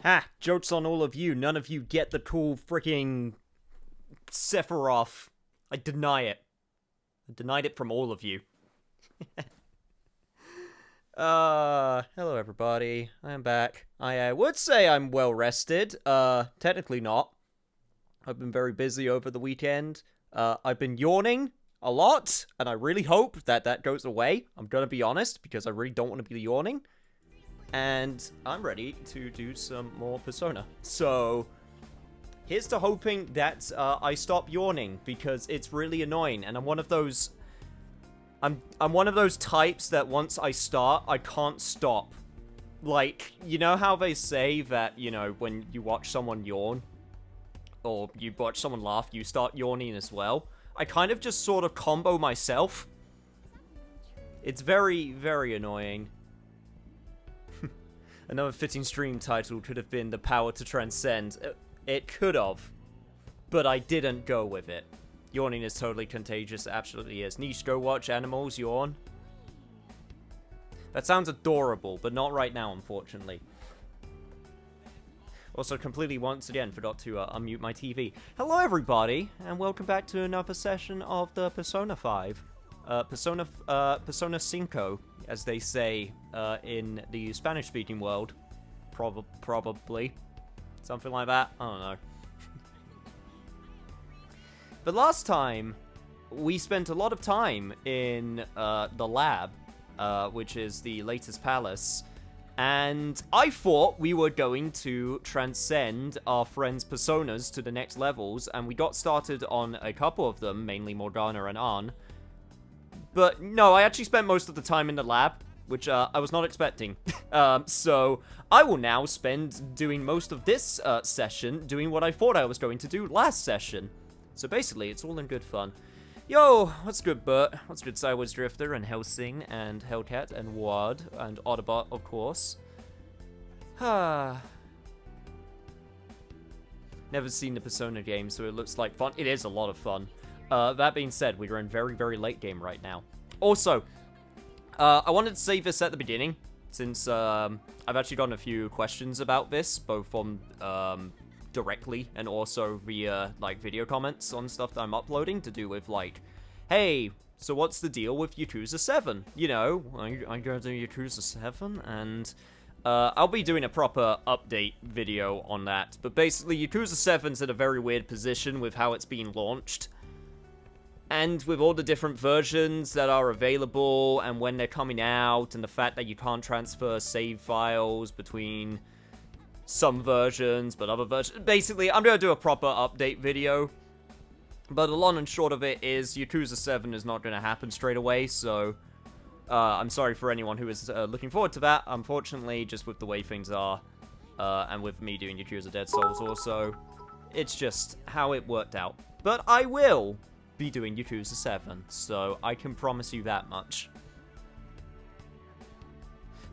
Ha! Joke's on all of you. None of you get the cool freaking Sephiroth. I deny it. I denied it from all of you. Hello everybody. I am back. I would say I'm well rested. Technically not. I've been very busy over the weekend. I've been yawning a lot, and I really hope that that goes away. I'm gonna be honest, because I really don't want to be yawning. And I'm ready to do some more Persona. So, here's to hoping that I stop yawning, because it's really annoying, and I'm one of those... I'm one of those types that once I start, I can't stop. Like, you know how they say that, you know, when you watch someone yawn, or you watch someone laugh, you start yawning as well? I kind of just sort of combo myself. It's very, very annoying. Another fitting stream title could have been The Power to Transcend. It could have, but I didn't go with it. Yawning is totally contagious, it absolutely is. Niche, go watch animals yawn. That sounds adorable, but not right now, unfortunately. Also, completely once again forgot to unmute my TV. Hello, everybody, and welcome back to another session of the Persona 5. Persona Cinco, as they say in the Spanish-speaking world. Probably. Something like that. I don't know. But last time, we spent a lot of time in the lab, which is the latest palace, and I thought we were going to transcend our friends' personas to the next levels, and we got started on a couple of them, mainly Morgana and Ann. But no, I actually spent most of the time in the lab, which I was not expecting. So I will now spend doing most of this session doing what I thought I was going to do last session. So basically, it's all in good fun. Yo, what's good, Bert? What's good, Sideways Drifter, and Helsing, and Hellcat, and Wad, and Autobot, of course. Never seen the Persona game, so it looks like fun. It is a lot of fun. That being said, we are in very, very late game right now. Also, I wanted to say this at the beginning, since I've actually gotten a few questions about this, both from directly and also via like video comments on stuff that I'm uploading to do with like, hey, so what's the deal with Yakuza 7? You know, I'm going to do Yakuza 7, and I'll be doing a proper update video on that. But basically, Yakuza 7's in a very weird position with how it's being launched. And with all the different versions that are available, and when they're coming out, and the fact that you can't transfer save files between some versions, but other versions. Basically, I'm going to do a proper update video. But the long and short of it is, Yakuza 7 is not going to happen straight away, so I'm sorry for anyone who is looking forward to that. Unfortunately, just with the way things are, and with me doing Yakuza Dead Souls also, it's just how it worked out. But I will be doing Yakuza 7, so I can promise you that much.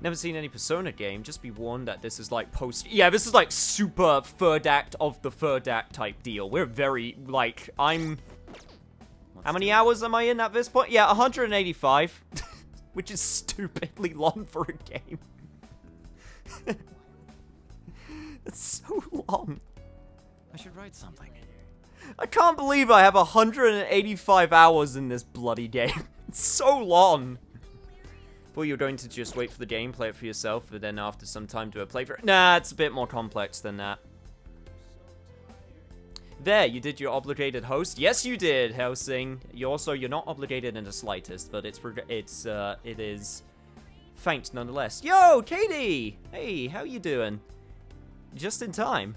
Never seen any Persona game, just be warned that this is like yeah, this is like super third act of the third act type deal. We're very, like, how many hours am I in at this point? Yeah, 185, which is stupidly long for a game. It's so long. I should write something. I can't believe I have 185 hours in this bloody game. It's so long. Well, you're going to just wait for the game, play it for yourself, but then after some time do a playthrough. Nah, it's a bit more complex than that. There, you did your obligated host. Yes, you did, Helsing. You're not obligated in the slightest, but it is thanked nonetheless. Yo, Katie! Hey, how you doing? Just in time.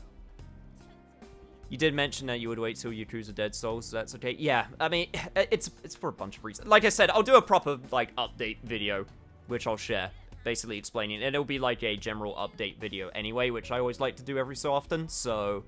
You did mention that you would wait till Yakuza Dead Souls, so that's okay. Yeah, I mean, it's for a bunch of reasons. Like I said, I'll do a proper, like, update video, which I'll share, basically explaining. And it'll be like a general update video anyway, which I always like to do every so often. So,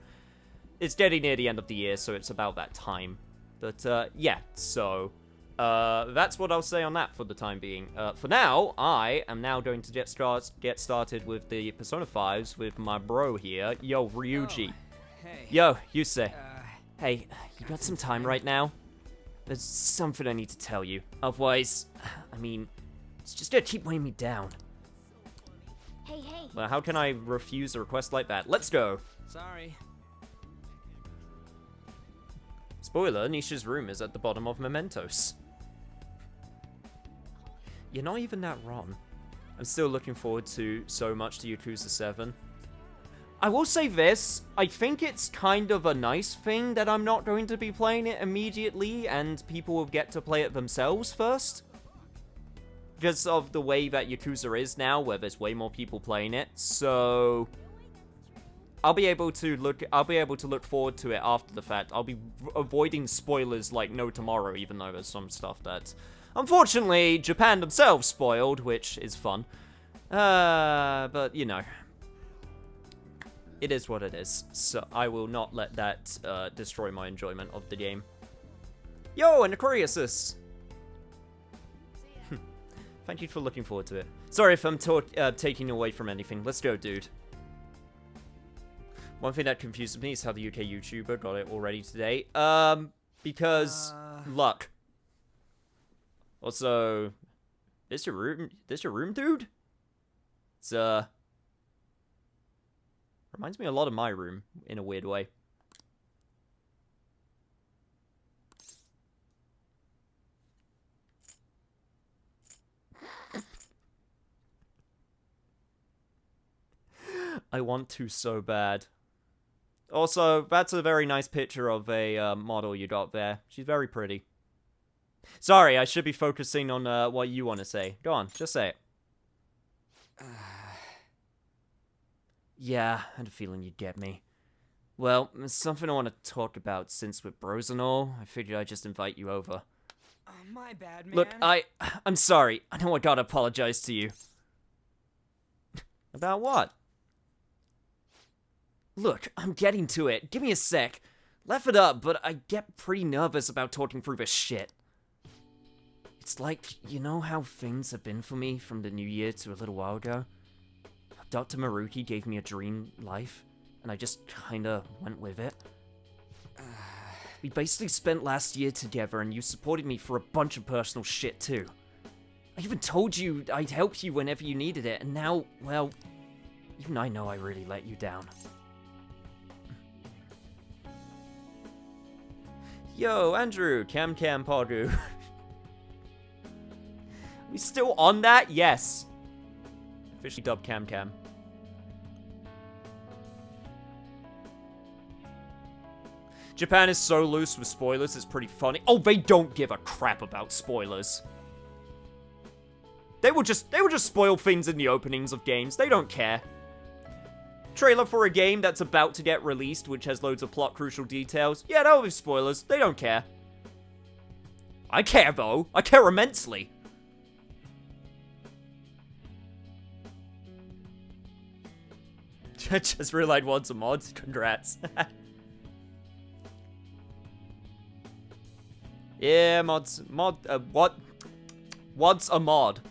it's getting near the end of the year, so it's about that time. But, yeah, so, that's what I'll say on that for the time being. For now, I am now going to get started with the Persona 5s with my bro here. Yo, Ryuji. Oh, hey. Yo, Yusei. Hey, you got some time right now? There's something I need to tell you. Otherwise, I mean, it's just gonna keep weighing me down. Hey. Well, how can I refuse a request like that? Let's go. Sorry. Spoiler, Nisha's room is at the bottom of Mementos. You're not even that wrong. I'm still looking forward to so much to Yakuza 7. I will say this, I think it's kind of a nice thing that I'm not going to be playing it immediately and people will get to play it themselves first. Because of the way that Yakuza is now, where there's way more people playing it, so I'll be able to look forward to it after the fact. I'll be avoiding spoilers like no tomorrow, even though there's some stuff that unfortunately Japan themselves spoiled, which is fun. But you know, it is what it is. So I will not let that destroy my enjoyment of the game. Yo, and Aquariuses! Thank you for looking forward to it. Sorry if I'm taking away from anything. Let's go, dude. One thing that confuses me is how the UK YouTuber got it already today. Because luck. Also, this your room, dude? It's reminds me a lot of my room in a weird way. I want to so bad. Also, that's a very nice picture of a model you got there. She's very pretty. Sorry, I should be focusing on what you want to say. Go on, just say it. Yeah, I had a feeling you'd get me. Well, there's something I want to talk about since we're bros and all. I figured I'd just invite you over. My bad, man. Look, I'm sorry. I know I gotta apologize to you. About what? Look, I'm getting to it. Give me a sec. Laugh it up, but I get pretty nervous about talking through this shit. It's like, you know how things have been for me from the new year to a little while ago? Dr. Maruki gave me a dream life, and I just kinda went with it. We basically spent last year together, and you supported me for a bunch of personal shit, too. I even told you I'd help you whenever you needed it, and now, well, even I know I really let you down. Yo, Andrew, Cam Pogu. We still on that? Yes. Officially dubbed Cam. Japan is so loose with spoilers, it's pretty funny. Oh, they don't give a crap about spoilers. They will just spoil things in the openings of games. They don't care. Trailer for a game that's about to get released, which has loads of plot crucial details. Yeah, that'll be spoilers. They don't care. I care, though. I care immensely. Just realized what's a mod. Congrats. Yeah, mods. What? What's a mod?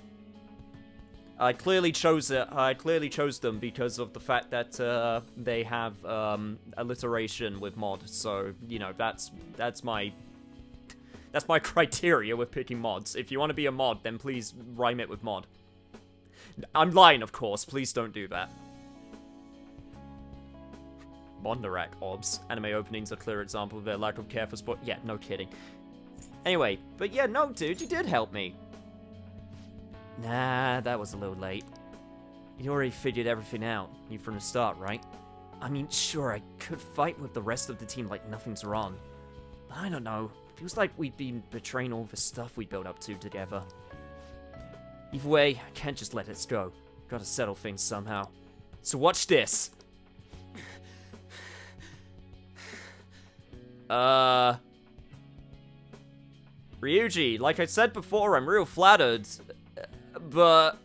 I clearly chose it. I clearly chose them because of the fact that they have alliteration with mod. So you know that's my criteria with picking mods. If you want to be a mod, then please rhyme it with mod. I'm lying, of course. Please don't do that. Mondarak obs. Anime openings are a clear example of their lack of care for sport. Yeah, no kidding. Anyway, but yeah, no, dude, you did help me. Nah, that was a little late. You already figured everything out. You from the start, right? I mean, sure, I could fight with the rest of the team like nothing's wrong. But I don't know. Feels like we've been betraying all the stuff we built up to together. Either way, I can't just let it go. Gotta settle things somehow. So watch this. Ryuji, like I said before, I'm real flattered, but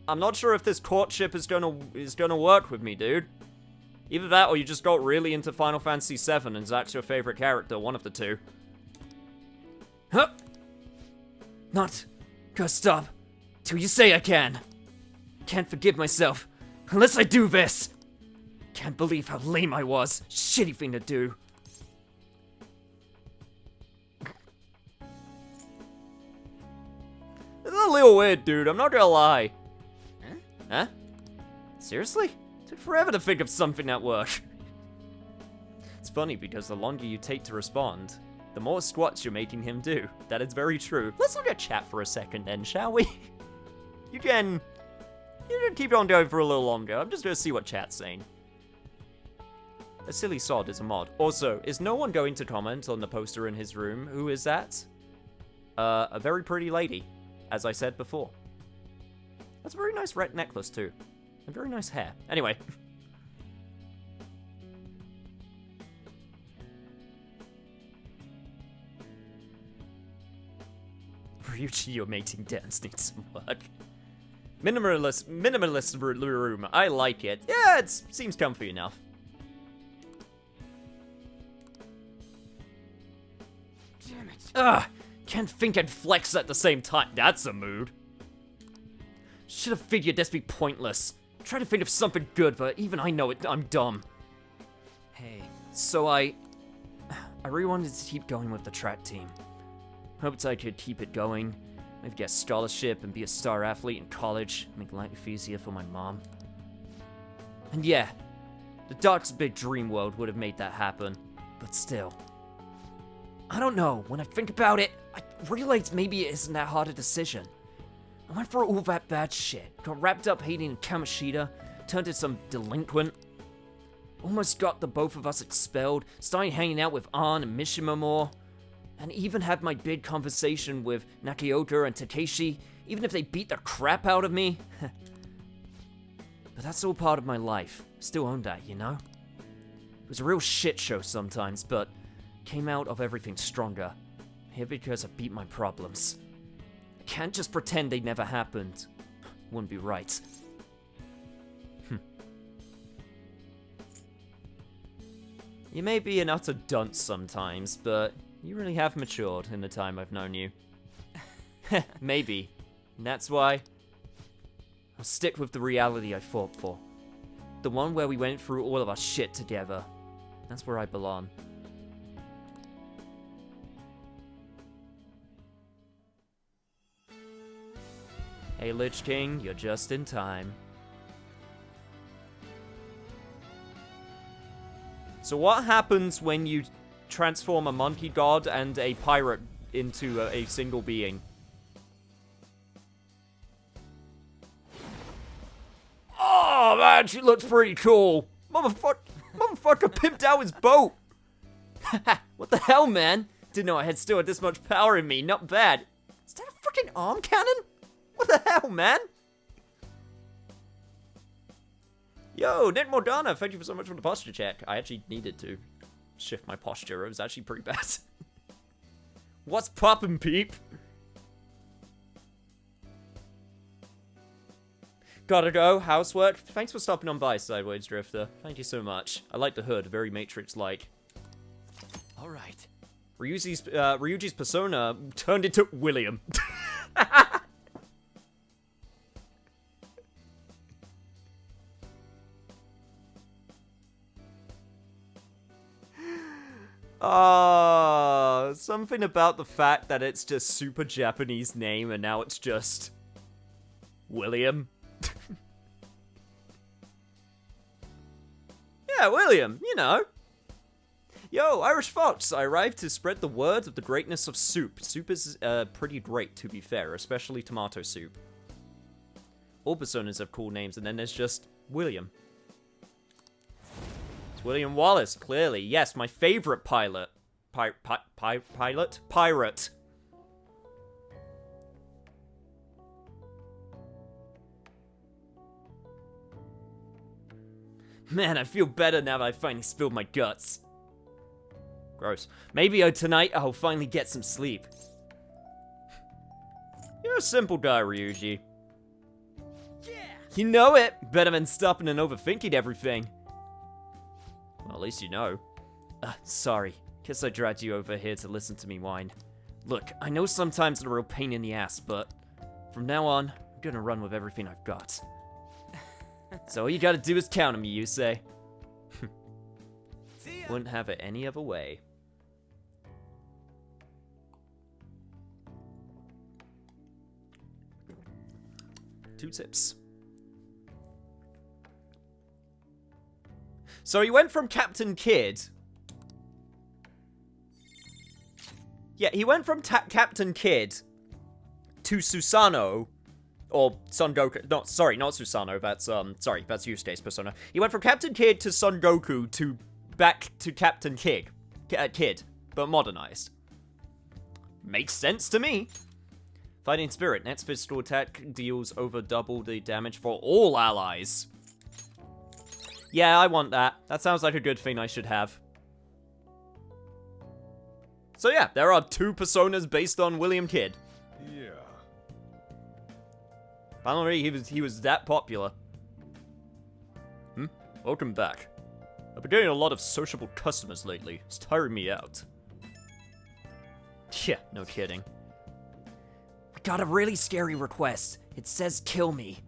I'm not sure if this courtship is gonna work with me, dude. Either that, or you just got really into Final Fantasy VII and Zach's your favorite character, one of the two. Huh? Not gonna stop till you say I can. Can't forgive myself unless I do this. Can't believe how lame I was. Shitty thing to do. A a little weird, dude. I'm not gonna lie. Huh? Seriously? Took forever to think of something that worked. It's funny because the longer you take to respond, the more squats you're making him do. That is very true. Let's look at chat for a second then, shall we? You can keep on going for a little longer. I'm just gonna see what chat's saying. A silly sod is a mod. Also, is no one going to comment on the poster in his room? Who is that? A very pretty lady, as I said before. That's a very nice red necklace too. And very nice hair. Anyway. Ryuji, your mating dance needs some work. Minimalist room. I like it. Yeah, it seems comfy enough. Damn it. Ugh, can't think and flex at the same time. That's a mood. Should have figured this be pointless. Try to think of something good, but even I know it. I'm dumb. Hey. So I really wanted to keep going with the track team. Hoped I could keep it going. Maybe get a scholarship and be a star athlete in college. Make life easier for my mom. And yeah, the Doc's big dream world would have made that happen. But still. I don't know. When I think about it, I realize maybe it isn't that hard a decision. I went through all that bad shit. Got wrapped up hating Kamoshida. Turned to some delinquent. Almost got the both of us expelled. Started hanging out with An and Mishima more. And even had my big conversation with Nakioka and Takeshi, even if they beat the crap out of me. But that's all part of my life. Still own that, you know? It was a real shit show sometimes, but came out of everything stronger. Here because I beat my problems. I can't just pretend they never happened. Wouldn't be right. You may be an utter dunce sometimes, but you really have matured in the time I've known you. Maybe. And that's why I'll stick with the reality I fought for. The one where we went through all of our shit together. That's where I belong. Hey, Lich King, you're just in time. So what happens when you transform a monkey god and a pirate into a single being? Oh, man, she looks pretty cool. Motherfucker pimped out his boat. What the hell, man? Didn't know I still had this much power in me. Not bad. Is that a freaking arm cannon? What the hell, man? Yo, Nick Morgana, thank you so much for the posture check. I actually needed to shift my posture. It was actually pretty bad. What's poppin', peep? Gotta go. Housework. Thanks for stopping on by, Sideways Drifter. Thank you so much. I like the hood. Very Matrix-like. All right. Ryuji's persona turned into William. Something about the fact that it's just super Japanese name and now it's just William. Yeah, William, you know. Yo, Irish Fox, I arrived to spread the word of the greatness of soup. Soup is pretty great, to be fair, especially tomato soup. All personas have cool names, and then there's just William. It's William Wallace, clearly. Yes, my favorite pilot. Pirate? Man, I feel better now that I finally spilled my guts. Gross. Maybe tonight I'll finally get some sleep. You're a simple guy, Ryuji. Yeah. You know it! Better than stopping and overthinking everything. Well, at least you know. Sorry. Guess I dragged you over here to listen to me whine. Look, I know sometimes it's a real pain in the ass, but from now on, I'm gonna run with everything I've got. So all you gotta do is count on me, you say? See ya. Wouldn't have it any other way. 2 tips. So he went from Captain Kid. Yeah, he went from Captain Kid to Susanoo, or Son Goku. No, sorry, not Susanoo. That's that's Yusuke's persona. He went from Captain Kid to Son Goku to back to Captain Kid, but modernized. Makes sense to me. Fighting Spirit. Next physical attack deals over double the damage for all allies. Yeah, I want that. That sounds like a good thing I should have. So yeah, there are 2 personas based on William Kidd. Yeah. Finally, he was that popular. Welcome back. I've been getting a lot of sociable customers lately. It's tiring me out. Yeah, no kidding. I got a really scary request. It says kill me.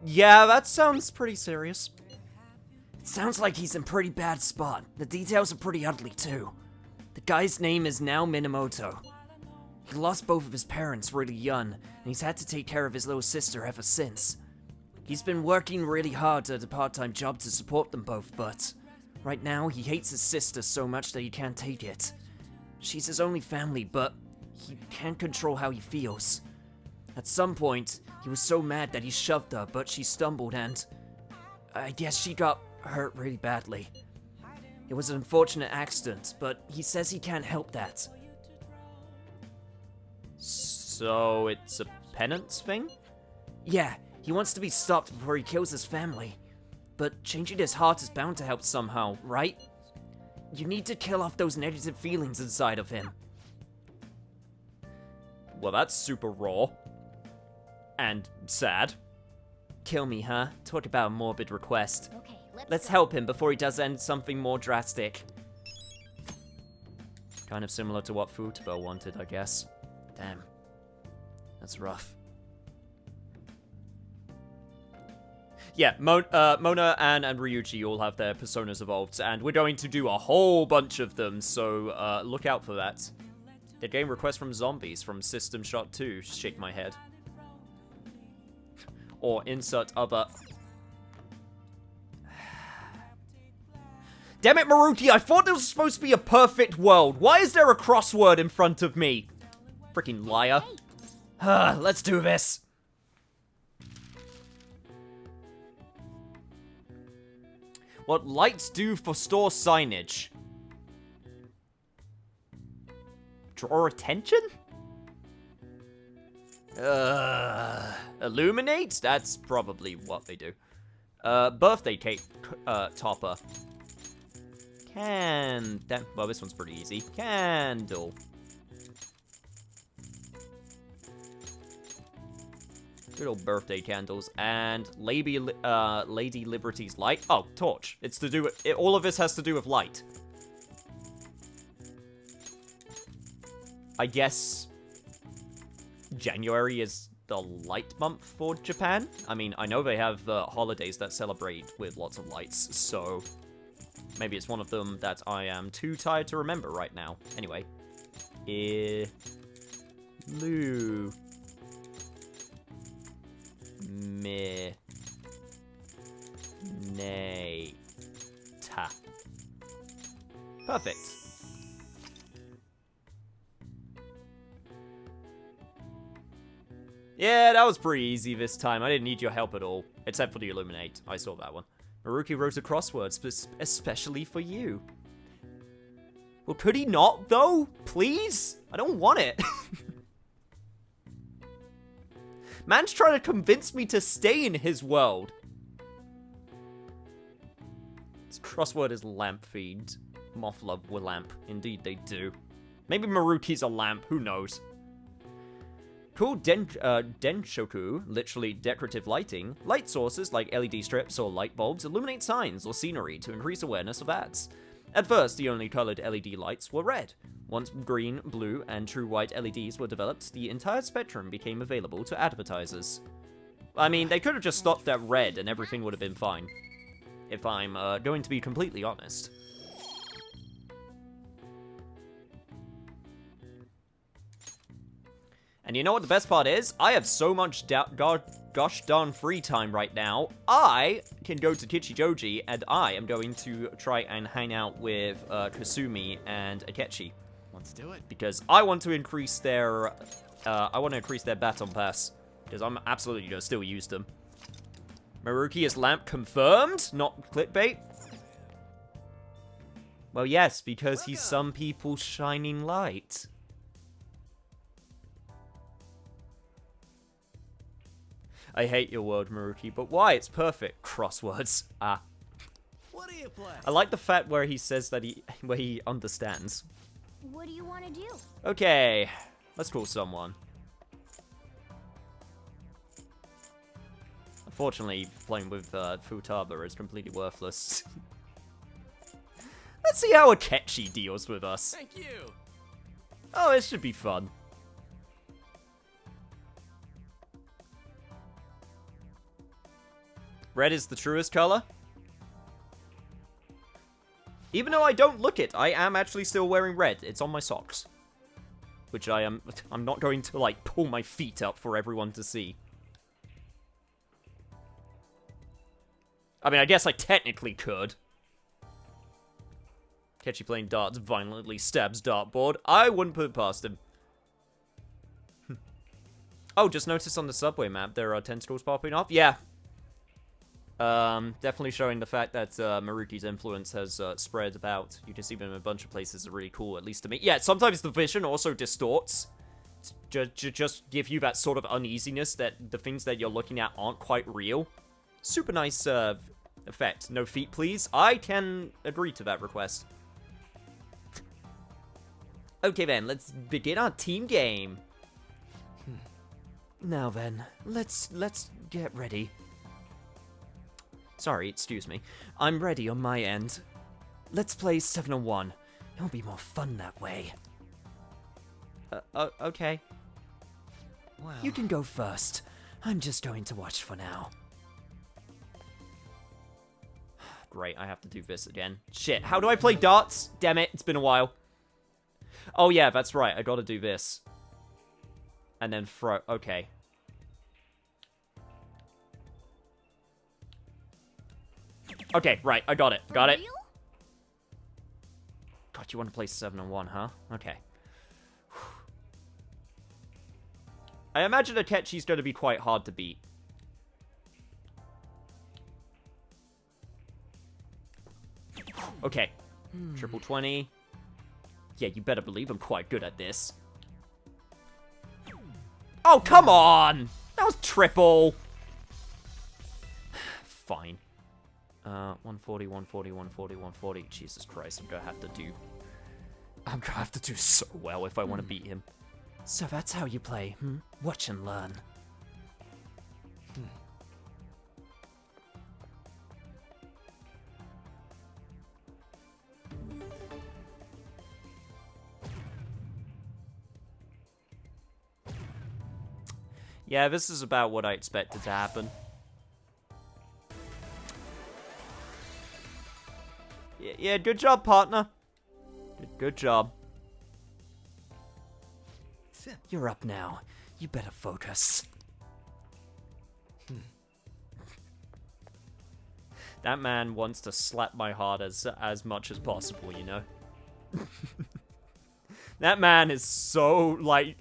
Yeah, that sounds pretty serious. It sounds like he's in pretty bad spot. The details are pretty ugly too. The guy's name is now Minamoto. He lost both of his parents really young, and he's had to take care of his little sister ever since. He's been working really hard at a part-time job to support them both, but right now he hates his sister so much that he can't take it. She's his only family, but he can't control how he feels. At some point, he was so mad that he shoved her, but she stumbled and I guess she got hurt really badly. It was an unfortunate accident, but he says he can't help that. So it's a penance thing? Yeah, he wants to be stopped before he kills his family. But changing his heart is bound to help somehow, right? You need to kill off those negative feelings inside of him. Well, that's super raw. And sad. Kill me, huh? Talk about a morbid request. Okay, Let's help him before he does something more drastic. Kind of similar to what Futaba wanted, I guess. Damn. That's rough. Yeah, Mona, Anne, and Ryuji all have their personas evolved, and we're going to do a whole bunch of them, so look out for that. The game request from zombies from System Shock 2, shake my head. Or insert other... Damn it, Maruki, I thought this was supposed to be a perfect world. Why is there a crossword in front of me? Freaking liar. Let's do this. What lights do for store signage? Draw attention? Illuminate? That's probably what they do. Birthday cake topper. Well, this one's pretty easy. Candle. Good old birthday candles. And Lady Liberty's light. Oh, torch. It's to do with... all of this has to do with light. I guess... January is the light month for Japan. I mean, I know they have holidays that celebrate with lots of lights, so... maybe it's one of them that I am too tired to remember right now. Anyway. Perfect. Yeah, that was pretty easy this time. I didn't need your help at all. Except for the Illuminate. I saw that one. Maruki wrote a crossword especially for you. Well, could he not, though? Please? I don't want it. Man's trying to convince me to stay in his world. This crossword is lamp themed. Moth love with lamp. Indeed they do. Maybe Maruki's a lamp, who knows? Cool Denshoku, literally decorative lighting. Light sources like LED strips or light bulbs illuminate signs or scenery to increase awareness of ads. At first, the only colored LED lights were red. Once green, blue, and true white LEDs were developed, the entire spectrum became available to advertisers. I mean, they could have just stopped at red and everything would have been fine. If I'm going to be completely honest. And you know what the best part is? I have so much gosh darn free time right now. I can go to Kichijoji, and I am going to try and hang out with Kasumi and Akechi. Let's do it. Because I want to increase their baton pass. Because I'm absolutely gonna still use them. Maruki is lamp confirmed, not clickbait. Well, yes, because he's some people's shining light. I hate your world, Maruki, but why? It's perfect. Crosswords. Ah. What do you play? I like the fact where he says that he understands. What do you want to do? Okay, let's call someone. Unfortunately, playing with Futaba is completely worthless. Let's see how Akechi deals with us. Thank you. Oh, it should be fun. Red is the truest color. Even though I don't look it, I am actually still wearing red. It's on my socks. Which I'm not going to, like, pull my feet up for everyone to see. I mean, I guess I technically could. Catchy playing darts violently stabs dartboard. I wouldn't put it past him. Oh, just noticed on the subway map there are tentacles popping off. Yeah. Definitely showing the fact that Maruki's influence has spread about. You can see them in a bunch of places are really cool, at least to me. Yeah, sometimes the vision also distorts. Just give you that sort of uneasiness that the things that you're looking at aren't quite real. Super nice effect. No feet, please. I can agree to that request. Okay then, let's begin our team game. Now then, let's get ready. Sorry, excuse me. I'm ready on my end. Let's play 7-on-1. It'll be more fun that way. Okay. Well, You can go first. I'm just going to watch for now. Great, I have to do this again. Shit, how do I play darts? Damn it, it's been a while. Oh yeah, that's right, I gotta do this. And then throw, okay. Okay, right, I got it, For got it. real? God, you want to play 7-on-1, huh? Okay. I imagine Akechi's gonna be quite hard to beat. Okay. Triple 20. Yeah, you better believe I'm quite good at this. Oh, come on! That was triple! Fine. 140, 140, 140, 140. Jesus Christ, I'm gonna have to do so well if I want to beat him. So that's how you play, hmm? Watch and learn. Yeah, this is about what I expected to happen. Yeah, good job, partner. Good job. You're up now. You better focus. That man wants to slap my heart as much as possible, you know? That man is so, like...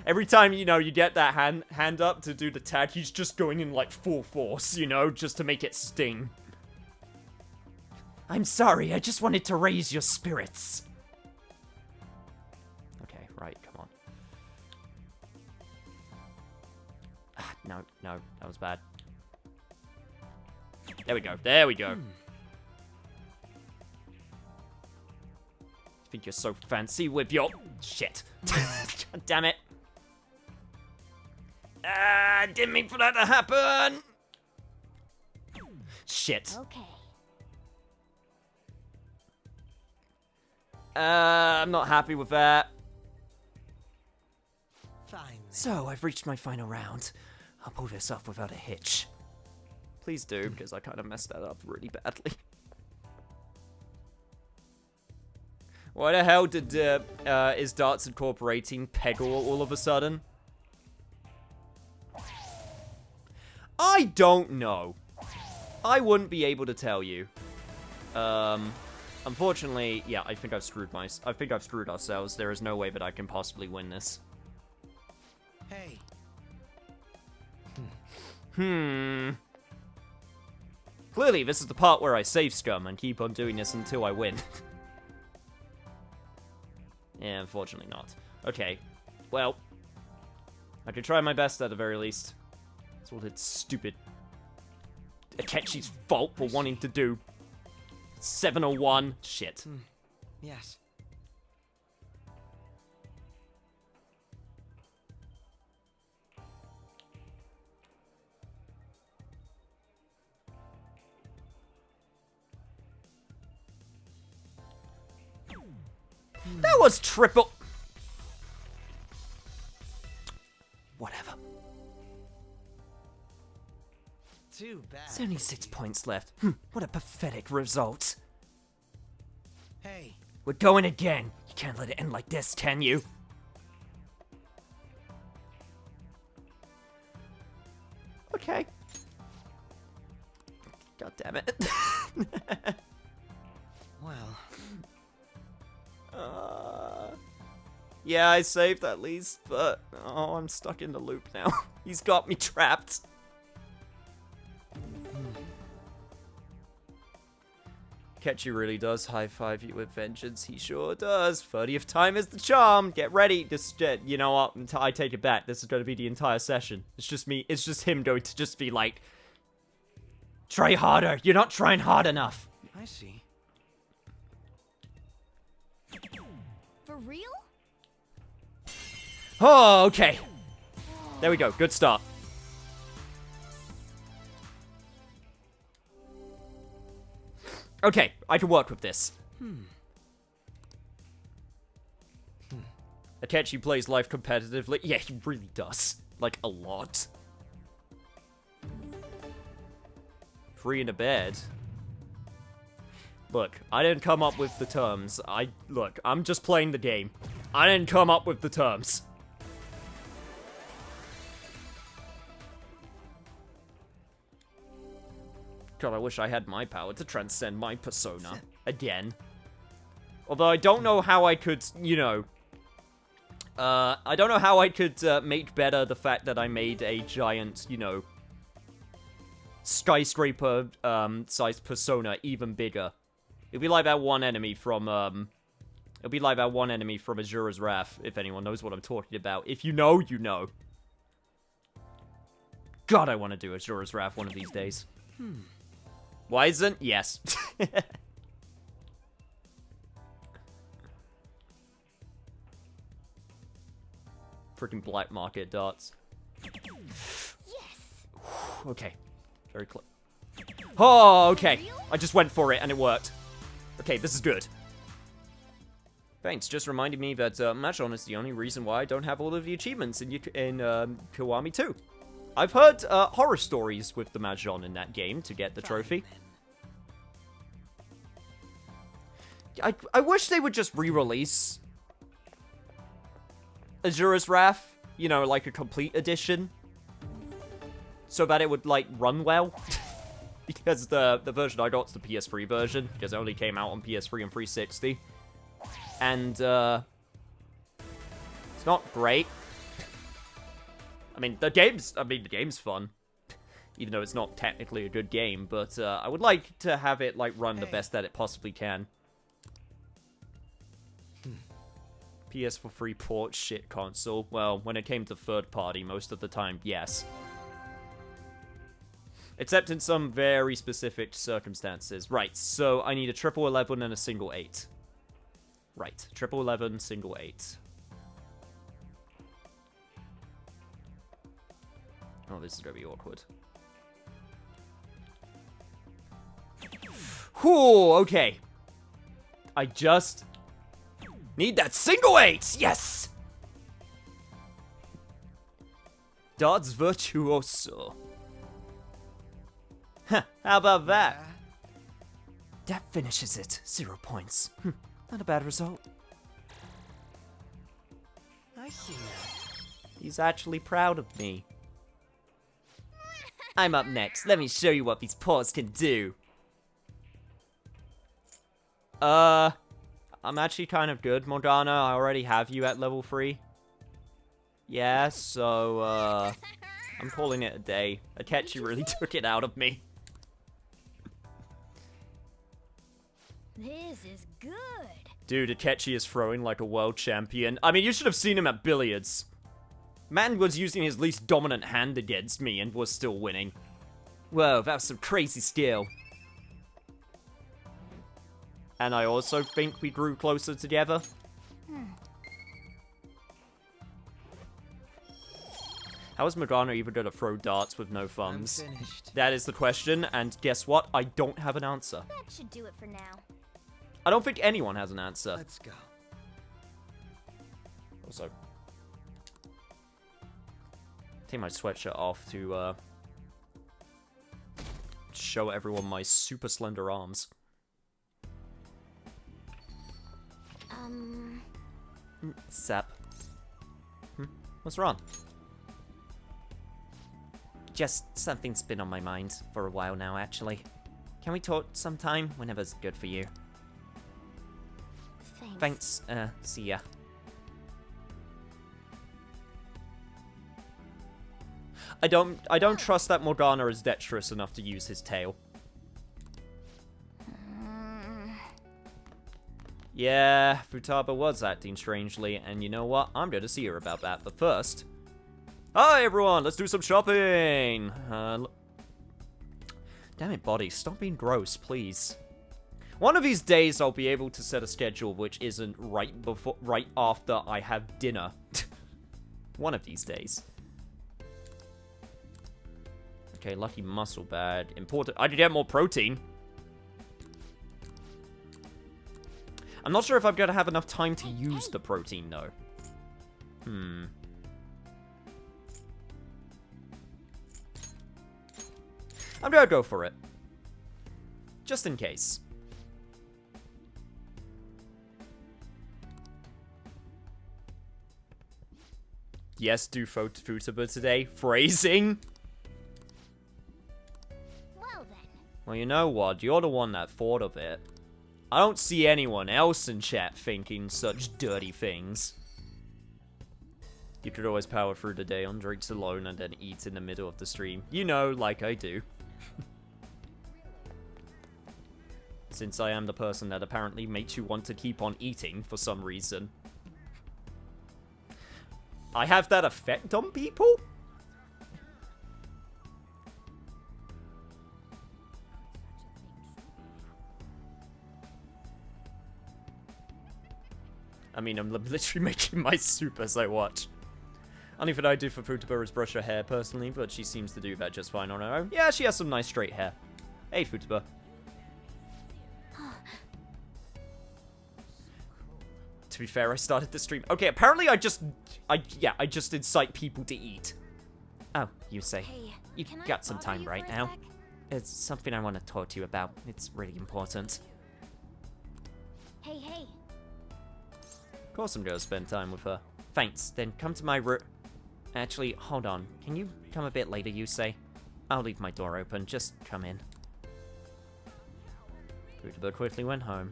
Every time, you know, you get that hand up to do the tag, he's just going in, like, full force, you know? Just to make it sting. I'm sorry, I just wanted to raise your spirits. Okay, right, come on. Ah, no, that was bad. There we go, there we go. I think you're so fancy with your... Shit. God damn it. Ah, didn't mean for that to happen. Shit. Okay. I'm not happy with that. fine. So, I've reached my final round. I'll pull this off without a hitch. Please do, because I kind of messed that up really badly. Why the hell did is Darts Incorporating Peggle all of a sudden? I don't know. I wouldn't be able to tell you. Unfortunately, yeah, I think I've screwed ourselves. There is no way that I can possibly win this. Hey. Clearly, this is the part where I save scum and keep on doing this until I win. Yeah, unfortunately not. Okay, well, I could try my best at the very least. That's what it's stupid Akechi's fault for wanting to do. 701. Shit. Yes. That was triple. Whatever. Too bad. There's only 6 points left. What a pathetic result. Hey. We're going again. You can't let it end like this, can you? Okay. God damn it. Well. Yeah, I saved at least, but oh, I'm stuck in the loop now. He's got me trapped. Akechi really does high-five you with vengeance. He sure does. 30th time is the charm. Get ready. This, you know what? I take it back. This is going to be the entire session. It's just me. It's just him going to just be like, try harder. You're not trying hard enough. I see. For real? Oh, okay. There we go. Good start. Okay, I can work with this. Akechi plays life competitively. Yeah, he really does. Like, a lot. Free in a bed. Look, I didn't come up with the terms. Look, I'm just playing the game. I didn't come up with the terms. God, I wish I had my power to transcend my persona. Again. Although I don't know how I could, you know... I don't know how I could make better the fact that I made a giant, you know... skyscraper-sized persona even bigger. It'd be like that one enemy from, It'd be like that one enemy from Azura's Wrath, if anyone knows what I'm talking about. If you know, you know. God, I want to do Azura's Wrath one of these days. Why isn't? Yes. Freaking black market darts. Yes. Okay. Very close. Oh, okay. I just went for it and it worked. Okay, this is good. Thanks, just reminded me that Mahjong is the only reason why I don't have all of the achievements in Kiwami 2. I've heard horror stories with the Mahjong in that game to get the trophy. I wish they would just re-release Azura's Wrath, you know, like a complete edition, so that it would, like, run well. Because the version I got's the PS3 version, because it only came out on PS3 and 360. And, it's not great. I mean, the game's fun. Even though it's not technically a good game, but, I would like to have it, like, run the best that it possibly can. PS for free port, shit console. Well, when it came to third party, most of the time, yes. Except in some very specific circumstances. Right, so I need a triple 11 and a single 8. Right, triple 11, single 8. Oh, this is gonna be awkward. Whew, okay. I just need that single 8! Yes! Darts Virtuoso. Huh, how about that? That finishes it. 0 points. Not a bad result. I see now. He's actually proud of me. I'm up next. Let me show you what these paws can do. I'm actually kind of good, Morgana. I already have you at level 3. Yeah, so, I'm calling it a day. Akechi really took it out of me. This is good. Dude, Akechi is throwing like a world champion. I mean, you should have seen him at billiards. Man was using his least dominant hand against me and was still winning. Whoa, that was some crazy skill. And I also think we grew closer together. How is Morgana even gonna throw darts with no thumbs? I'm finished. That is the question, and guess what? I don't have an answer. That should do it for now. I don't think anyone has an answer. Let's go. Also, take my sweatshirt off to show everyone my super slender arms. Sap. What's wrong? Just something's been on my mind for a while now, actually. Can we talk sometime? Whenever's good for you. Thanks. Thanks, see ya. I don't trust that Morgana is dexterous enough to use his tail. Yeah, Futaba was acting strangely, and you know what? I'm going to see her about that. But first... Hi, everyone! Let's do some shopping! Damn it, body. Stop being gross, please. One of these days, I'll be able to set a schedule which isn't right after I have dinner. One of these days. Okay, lucky muscle bad. Important. I could get more protein. I'm not sure if I'm going to have enough time to use the protein, though. I'm going to go for it. Just in case. Yes, do Futaba today. Phrasing. Well then. Well, you know what? You're the one that thought of it. I don't see anyone else in chat thinking such dirty things. You could always power through the day on drinks alone and then eat in the middle of the stream. You know, like I do. Since I am the person that apparently makes you want to keep on eating for some reason. I have that effect on people? I mean, I'm literally making my soup as I watch. Only thing I do for Futaba is brush her hair, personally, but she seems to do that just fine on her own. Yeah, she has some nice straight hair. Hey, Futaba. To be fair, I started the stream. Okay, apparently I just incite people to eat. Oh, you say. Hey, You can I got some bother time you right for a now. sec? It's something I want to talk to you about. It's really important. Hey, hey. Of course I'm gonna spend time with her. Thanks, then come to my room. Actually, hold on. Can you come a bit later, you say? I'll leave my door open. Just come in. Futaba quickly went home.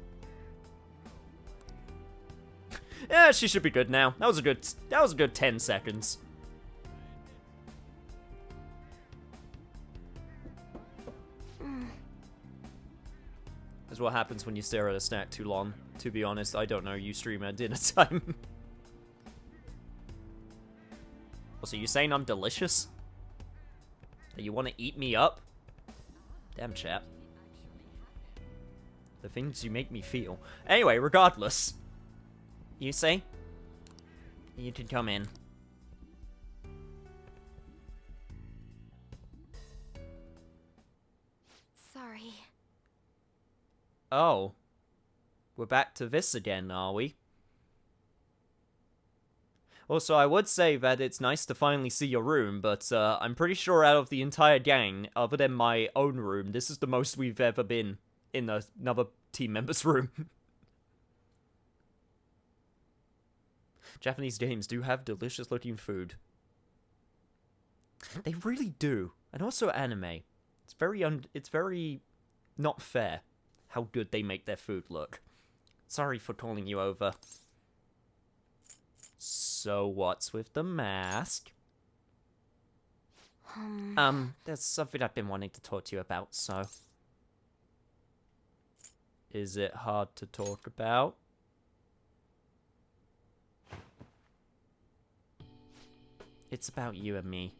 Yeah, she should be good now. That was a good 10 seconds. That's what happens when you stare at a snack too long. To be honest, I don't know you stream at dinner time. Also, you saying I'm delicious? That you want to eat me up? Damn, chap. The things you make me feel. Anyway, regardless. You say? You can come in. Sorry. Oh. We're back to this again, are we? Also, I would say that it's nice to finally see your room, but I'm pretty sure out of the entire gang, other than my own room, this is the most we've ever been in another team member's room. Japanese games do have delicious looking food. They really do. And also anime. It's very not fair how good they make their food look. Sorry for calling you over. So what's with the mask? There's something I've been wanting to talk to you about, so... Is it hard to talk about? It's about you and me.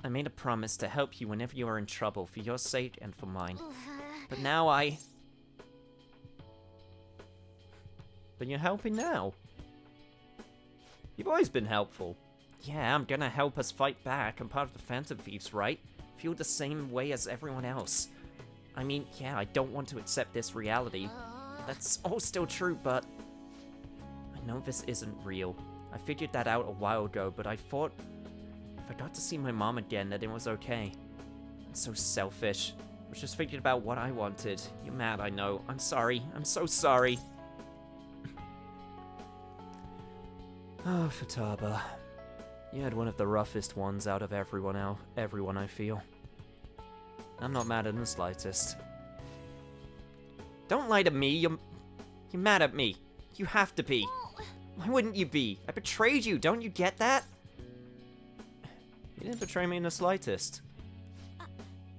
I made a promise to help you whenever you are in trouble, for your sake and for mine. But now But you're helping now. You've always been helpful. Yeah, I'm gonna help us fight back. I'm part of the Phantom Thieves, right? Feel the same way as everyone else. I mean, yeah, I don't want to accept this reality. That's all still true, but... I know this isn't real. I figured that out a while ago, but I thought... if I got to see my mom again, that it was okay. I'm so selfish. I was just thinking about what I wanted. You're mad, I know. I'm sorry. I'm so sorry. Oh, Futaba. You had one of the roughest ones out of everyone I feel. I'm not mad in the slightest. Don't lie to me, you're mad at me. You have to be. Why wouldn't you be? I betrayed you, don't you get that? You didn't betray me in the slightest.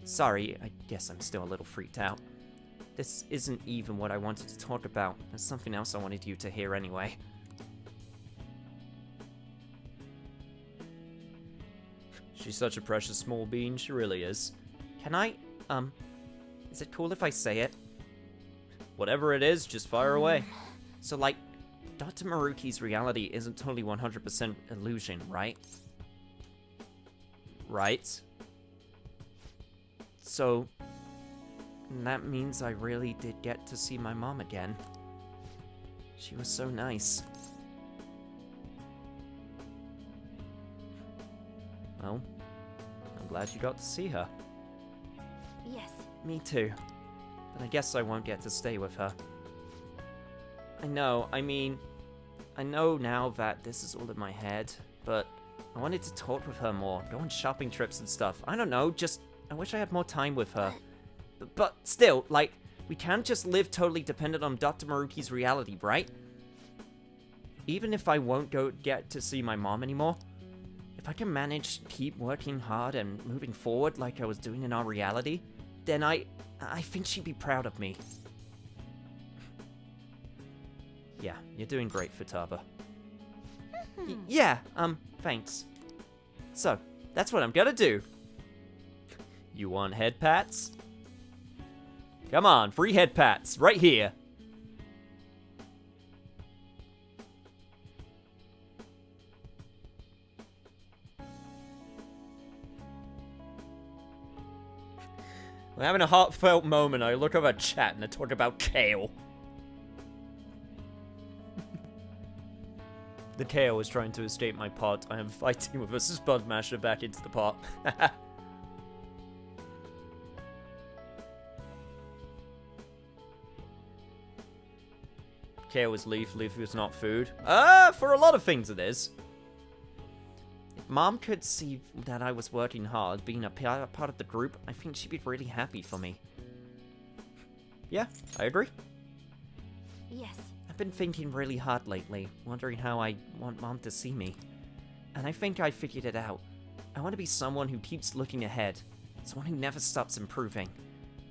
Sorry, I guess I'm still a little freaked out. This isn't even what I wanted to talk about. There's something else I wanted you to hear anyway. She's such a precious small bean, she really is. Can I, is it cool if I say it? Whatever it is, just fire away. So, like, Dr. Maruki's reality isn't totally 100% illusion, right? Right? So, that means I really did get to see my mom again. She was so nice. Well, I'm glad you got to see her. Yes. Me too. But I guess I won't get to stay with her. I know now that this is all in my head, but I wanted to talk with her more, go on shopping trips and stuff. I don't know, just, I wish I had more time with her. But still, like, we can't just live totally dependent on Dr. Maruki's reality, right? Even if I won't get to see my mom anymore, if I can manage to keep working hard and moving forward like I was doing in our reality, then I think she'd be proud of me. Yeah, you're doing great, Futaba. Yeah, thanks. So, that's what I'm gonna do. You want head pats? Come on, free head pats, right here. We're having a heartfelt moment. I look over chat and I talk about kale. The kale is trying to escape my pot. I am fighting with a spud masher back into the pot. Kale is leaf. Leaf is not food. For a lot of things it is. If Mom could see that I was working hard, being a part of the group, I think she'd be really happy for me. Yeah, I agree. Yes. I've been thinking really hard lately, wondering how I want Mom to see me. And I think I figured it out. I want to be someone who keeps looking ahead, someone who never stops improving.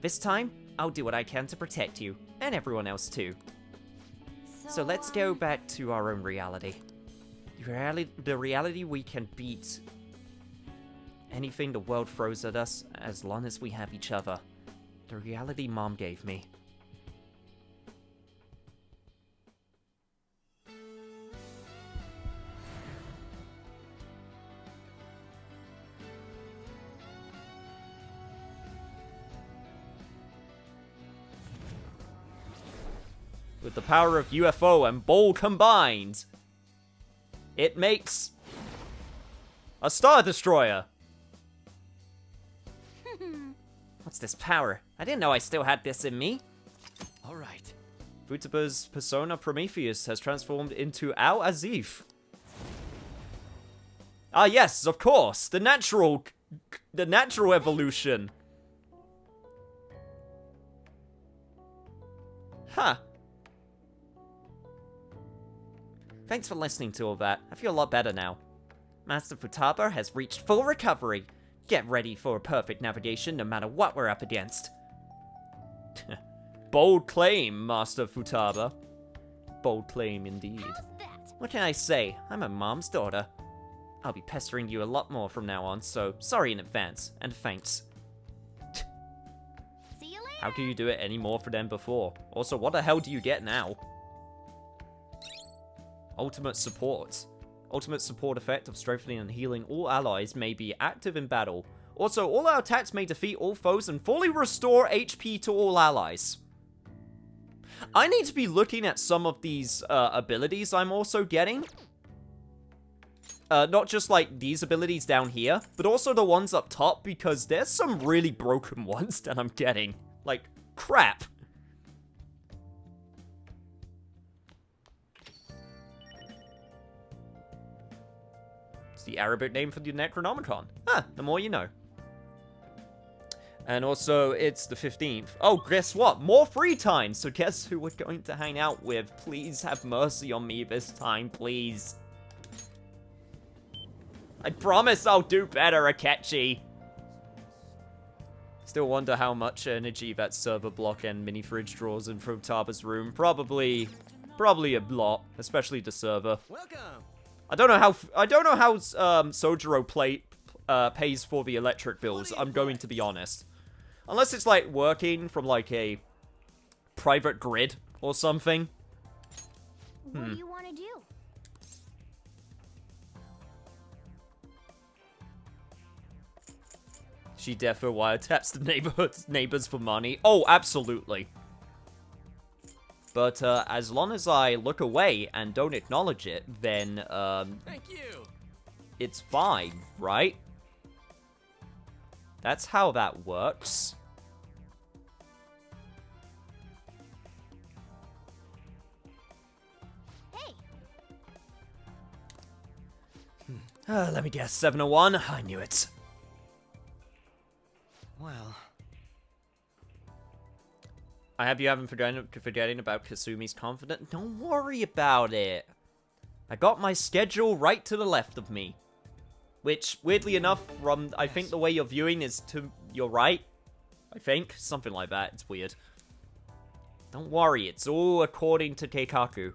This time, I'll do what I can to protect you, and everyone else too. So let's go back to our own reality. The reality we can beat anything the world throws at us as long as we have each other. The reality Mom gave me. With the power of UFO and bowl combined, it makes a Star Destroyer. What's this power? I didn't know I still had this in me. All right. Futaba's persona Prometheus has transformed into Al Azif. Ah, yes, of course. The natural evolution. Huh. Thanks for listening to all that. I feel a lot better now. Master Futaba has reached full recovery. Get ready for perfect navigation no matter what we're up against. Bold claim, Master Futaba. Bold claim indeed. How's that? What can I say? I'm a mom's daughter. I'll be pestering you a lot more from now on, so sorry in advance, and thanks. See you later. How can you do it any more for them before? Also, what the hell do you get now? Ultimate support. Ultimate support effect of strengthening and healing all allies may be active in battle. Also, all our attacks may defeat all foes and fully restore HP to all allies. I need to be looking at some of these abilities I'm also getting. Not just like these abilities down here, but also the ones up top, because there's some really broken ones that I'm getting. Like, crap. It's the Arabic name for the Necronomicon. Huh, the more you know. And also, it's the 15th. Oh, guess what? More free time! So guess who we're going to hang out with? Please have mercy on me this time, please. I promise I'll do better, Akechi. Still wonder how much energy that server block and mini fridge draws in Futaba's room. Probably a lot, especially the server. Welcome. I don't know how Sojiro pays for the electric bills. I'm going to be honest. Unless it's like working from like a private grid or something. What do you want to do? She defo wiretaps the neighbors for money. Oh, absolutely. But as long as I look away and don't acknowledge it, then Thank you. it's fine, right? That's how that works. Hey, Let me guess, 701? I knew it. Well, I hope you haven't forgetting about Kasumi's Confidant. Don't worry about it. I got my schedule right to the left of me. Which, weirdly enough, from, I think the way you're viewing is to your right. I think. Something like that. It's weird. Don't worry, it's all according to Keikaku.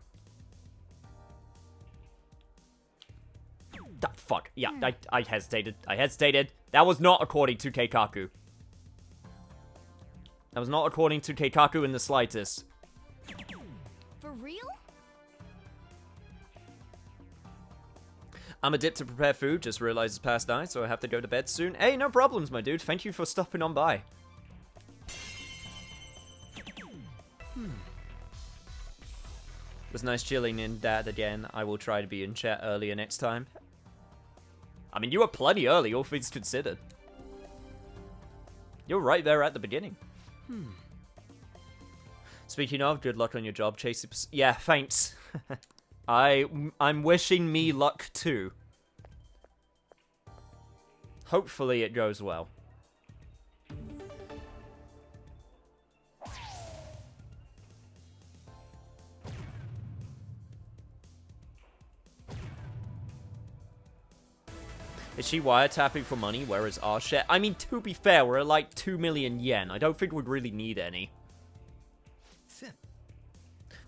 Ah, fuck. Yeah, I hesitated. I hesitated. That was not according to Keikaku. That was not according to Keikaku in the slightest. for real? I'm a dip to prepare food, just realized it's past 9, so I have to go to bed soon. Hey, no problems, my dude. Thank you for stopping on by. It was nice chilling in Dad again. I will try to be in chat earlier next time. I mean, you were plenty early, all things considered. You're right there at the beginning. Speaking of, good luck on your job, Chase. Yeah, thanks. I'm wishing me luck too. Hopefully it goes well. Is she wiretapping for money, whereas our share... I mean, to be fair, we're at like 2 million yen. I don't think we'd really need any.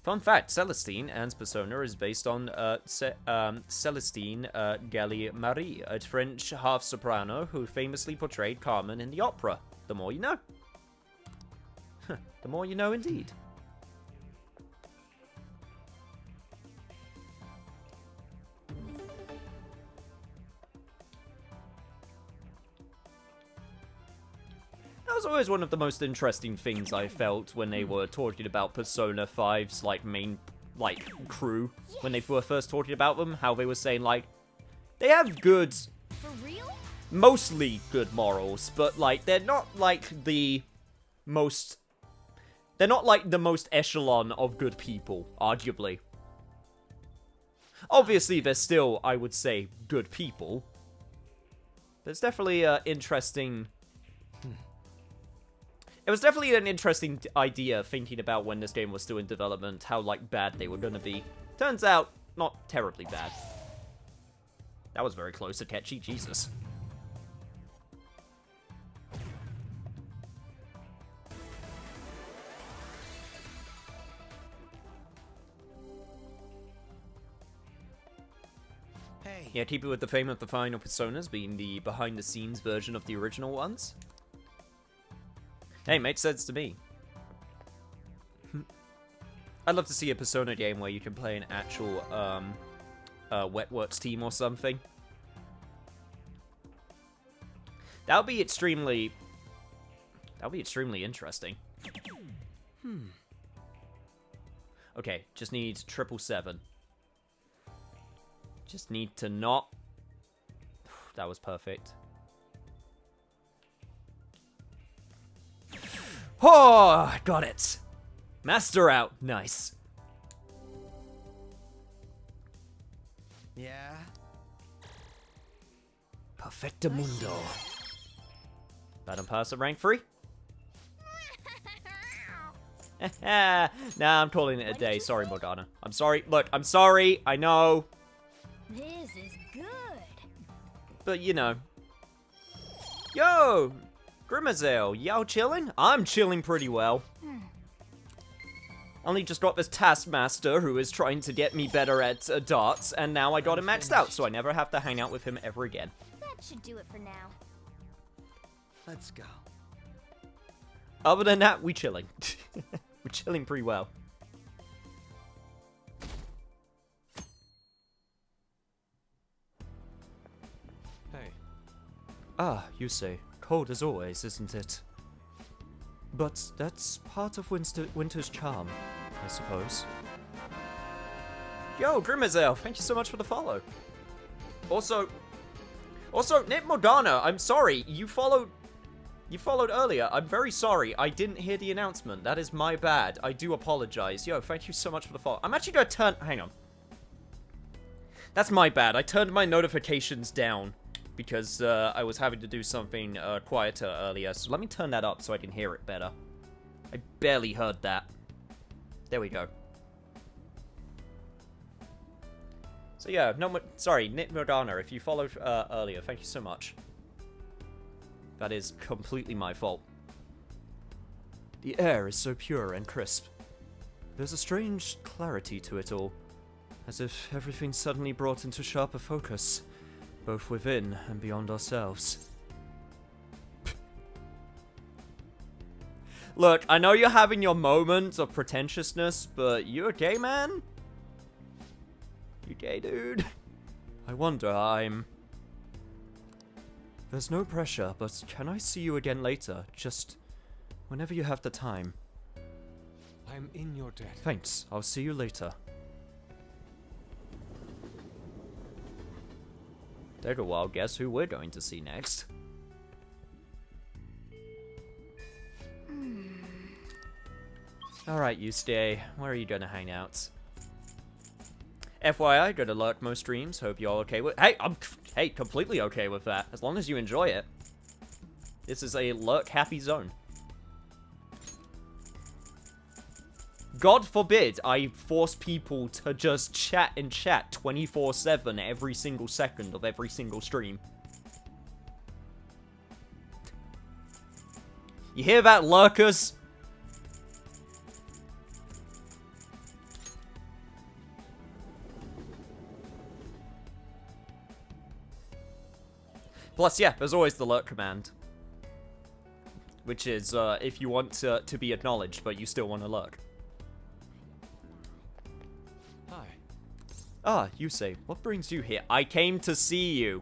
Fun fact, Celestine, Anne's persona, is based on Celestine Galli-Marie, a French half-soprano who famously portrayed Carmen in the opera. The more you know. The more you know indeed. That was always one of the most interesting things I felt when they were talking about Persona 5's, like, main, like, crew. When they were first talking about them, how they were saying, like, they have good, For real? mostly good morals, but, like, they're not, like, the most... They're not, like, the most echelon of good people, arguably. Obviously, they're still, I would say, good people, There's definitely interesting... It was definitely an interesting idea thinking about when this game was still in development, how, like, bad they were gonna be. Turns out, not terribly bad. That was very close to catchy, Jesus. Hey. Yeah, keep it with the fame of the final Personas being the behind-the-scenes version of the original ones. Hey, makes sense to me. I'd love to see a Persona game where you can play an actual, Wetworks team or something. That would be extremely interesting. Okay, just need 777. Just need to not... That was perfect. Oh, got it. Master out. Nice. Yeah. Perfectamundo. Battle pass at rank 3? Nah, I'm calling it a day. Sorry, Morgana. I'm sorry. Look, I'm sorry. I know. This is good. But, you know. Yo! Grimazel, y'all chilling? I'm chilling pretty well. Only just got this Taskmaster who is trying to get me better at darts, and now I got him maxed out, so I never have to hang out with him ever again. That should do it for now. Let's go. Other than that, we chilling. We're chilling pretty well. Hey. Ah, you say. Cold as always, isn't it? But that's part of winter's charm, I suppose. Yo, Grimazel, thank you so much for the follow. Also, Nick Morgana, I'm sorry, you followed earlier. I'm very sorry, I didn't hear the announcement. That is my bad. I do apologize. Yo, thank you so much for the follow. I'm actually gonna hang on. That's my bad. I turned my notifications down because I was having to do something quieter earlier. So let me turn that up so I can hear it better. I barely heard that. There we go. So yeah, sorry, Nick Morgana, if you followed earlier, thank you so much. That is completely my fault. The air is so pure and crisp. There's a strange clarity to it all, as if everything's suddenly brought into sharper focus, both within and beyond ourselves. Look, I know you're having your moments of pretentiousness, but you okay, man? You gay, dude? I wonder, There's no pressure, but can I see you again later? Just whenever you have the time. I'm in your debt. Thanks, I'll see you later. Take a while, guess who we're going to see next? Alright, you stay. Where are you gonna hang out? FYI, gonna lurk most streams. Hope you're okay with. Hey, I'm completely okay with that. As long as you enjoy it. This is a lurk happy zone. God forbid I force people to just chat and chat 24/7 every single second of every single stream. You hear that, lurkers? Plus, yeah, there's always the lurk command. Which is, if you want to be acknowledged, but you still want to lurk. Hi. Ah, you say, what brings you here? I came to see you.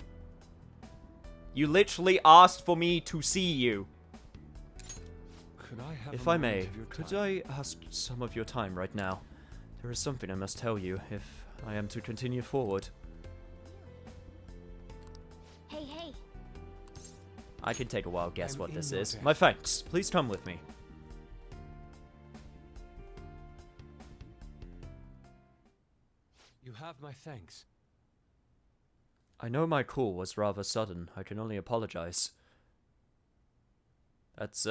You literally asked for me to see you. Could I have If a I moment may, of your could time? I ask some of your time right now? There is something I must tell you if I am to continue forward. Hey, hey. I can take a wild guess I'm what in this your is. debt. My thanks. Please come with me. You have my thanks. I know my call was rather sudden. I can only apologize. That's,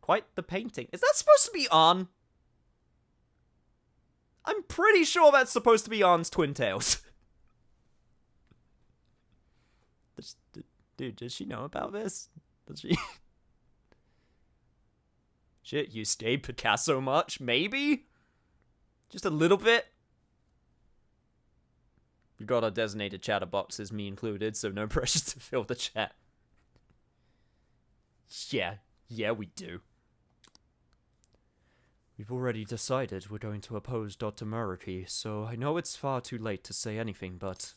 quite the painting. Is that supposed to be On? I'm pretty sure that's supposed to be On's twin tails. Dude, does she know about this? Does she? Shit, you stayed Picasso much? Maybe? Just a little bit? We got our designated chatter boxes, me included, so no pressure to fill the chat. Yeah, we do. We've already decided we're going to oppose Dr. Muraki, so I know it's far too late to say anything, but...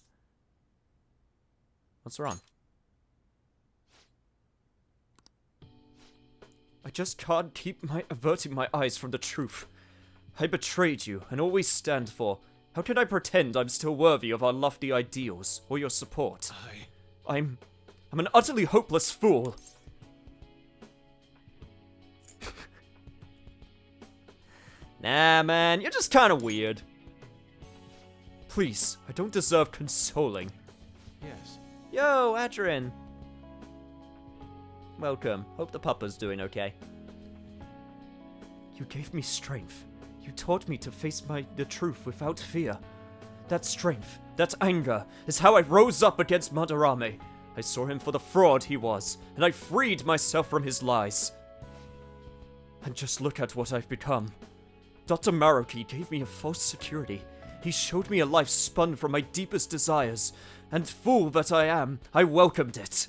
What's wrong? I just can't keep averting my eyes from the truth. I betrayed you, and all we stand for. How can I pretend I'm still worthy of our lofty ideals, or your support? I'm an utterly hopeless fool. Nah, man, you're just kind of weird. Please, I don't deserve consoling. Yes. Yo, Adrian. Welcome. Hope the puppa's doing okay. You gave me strength. You taught me to face the truth without fear. That strength, that anger, is how I rose up against Madarame. I saw him for the fraud he was, and I freed myself from his lies. And just look at what I've become. Dr. Maruki gave me a false security. He showed me a life spun from my deepest desires, and fool that I am, I welcomed it.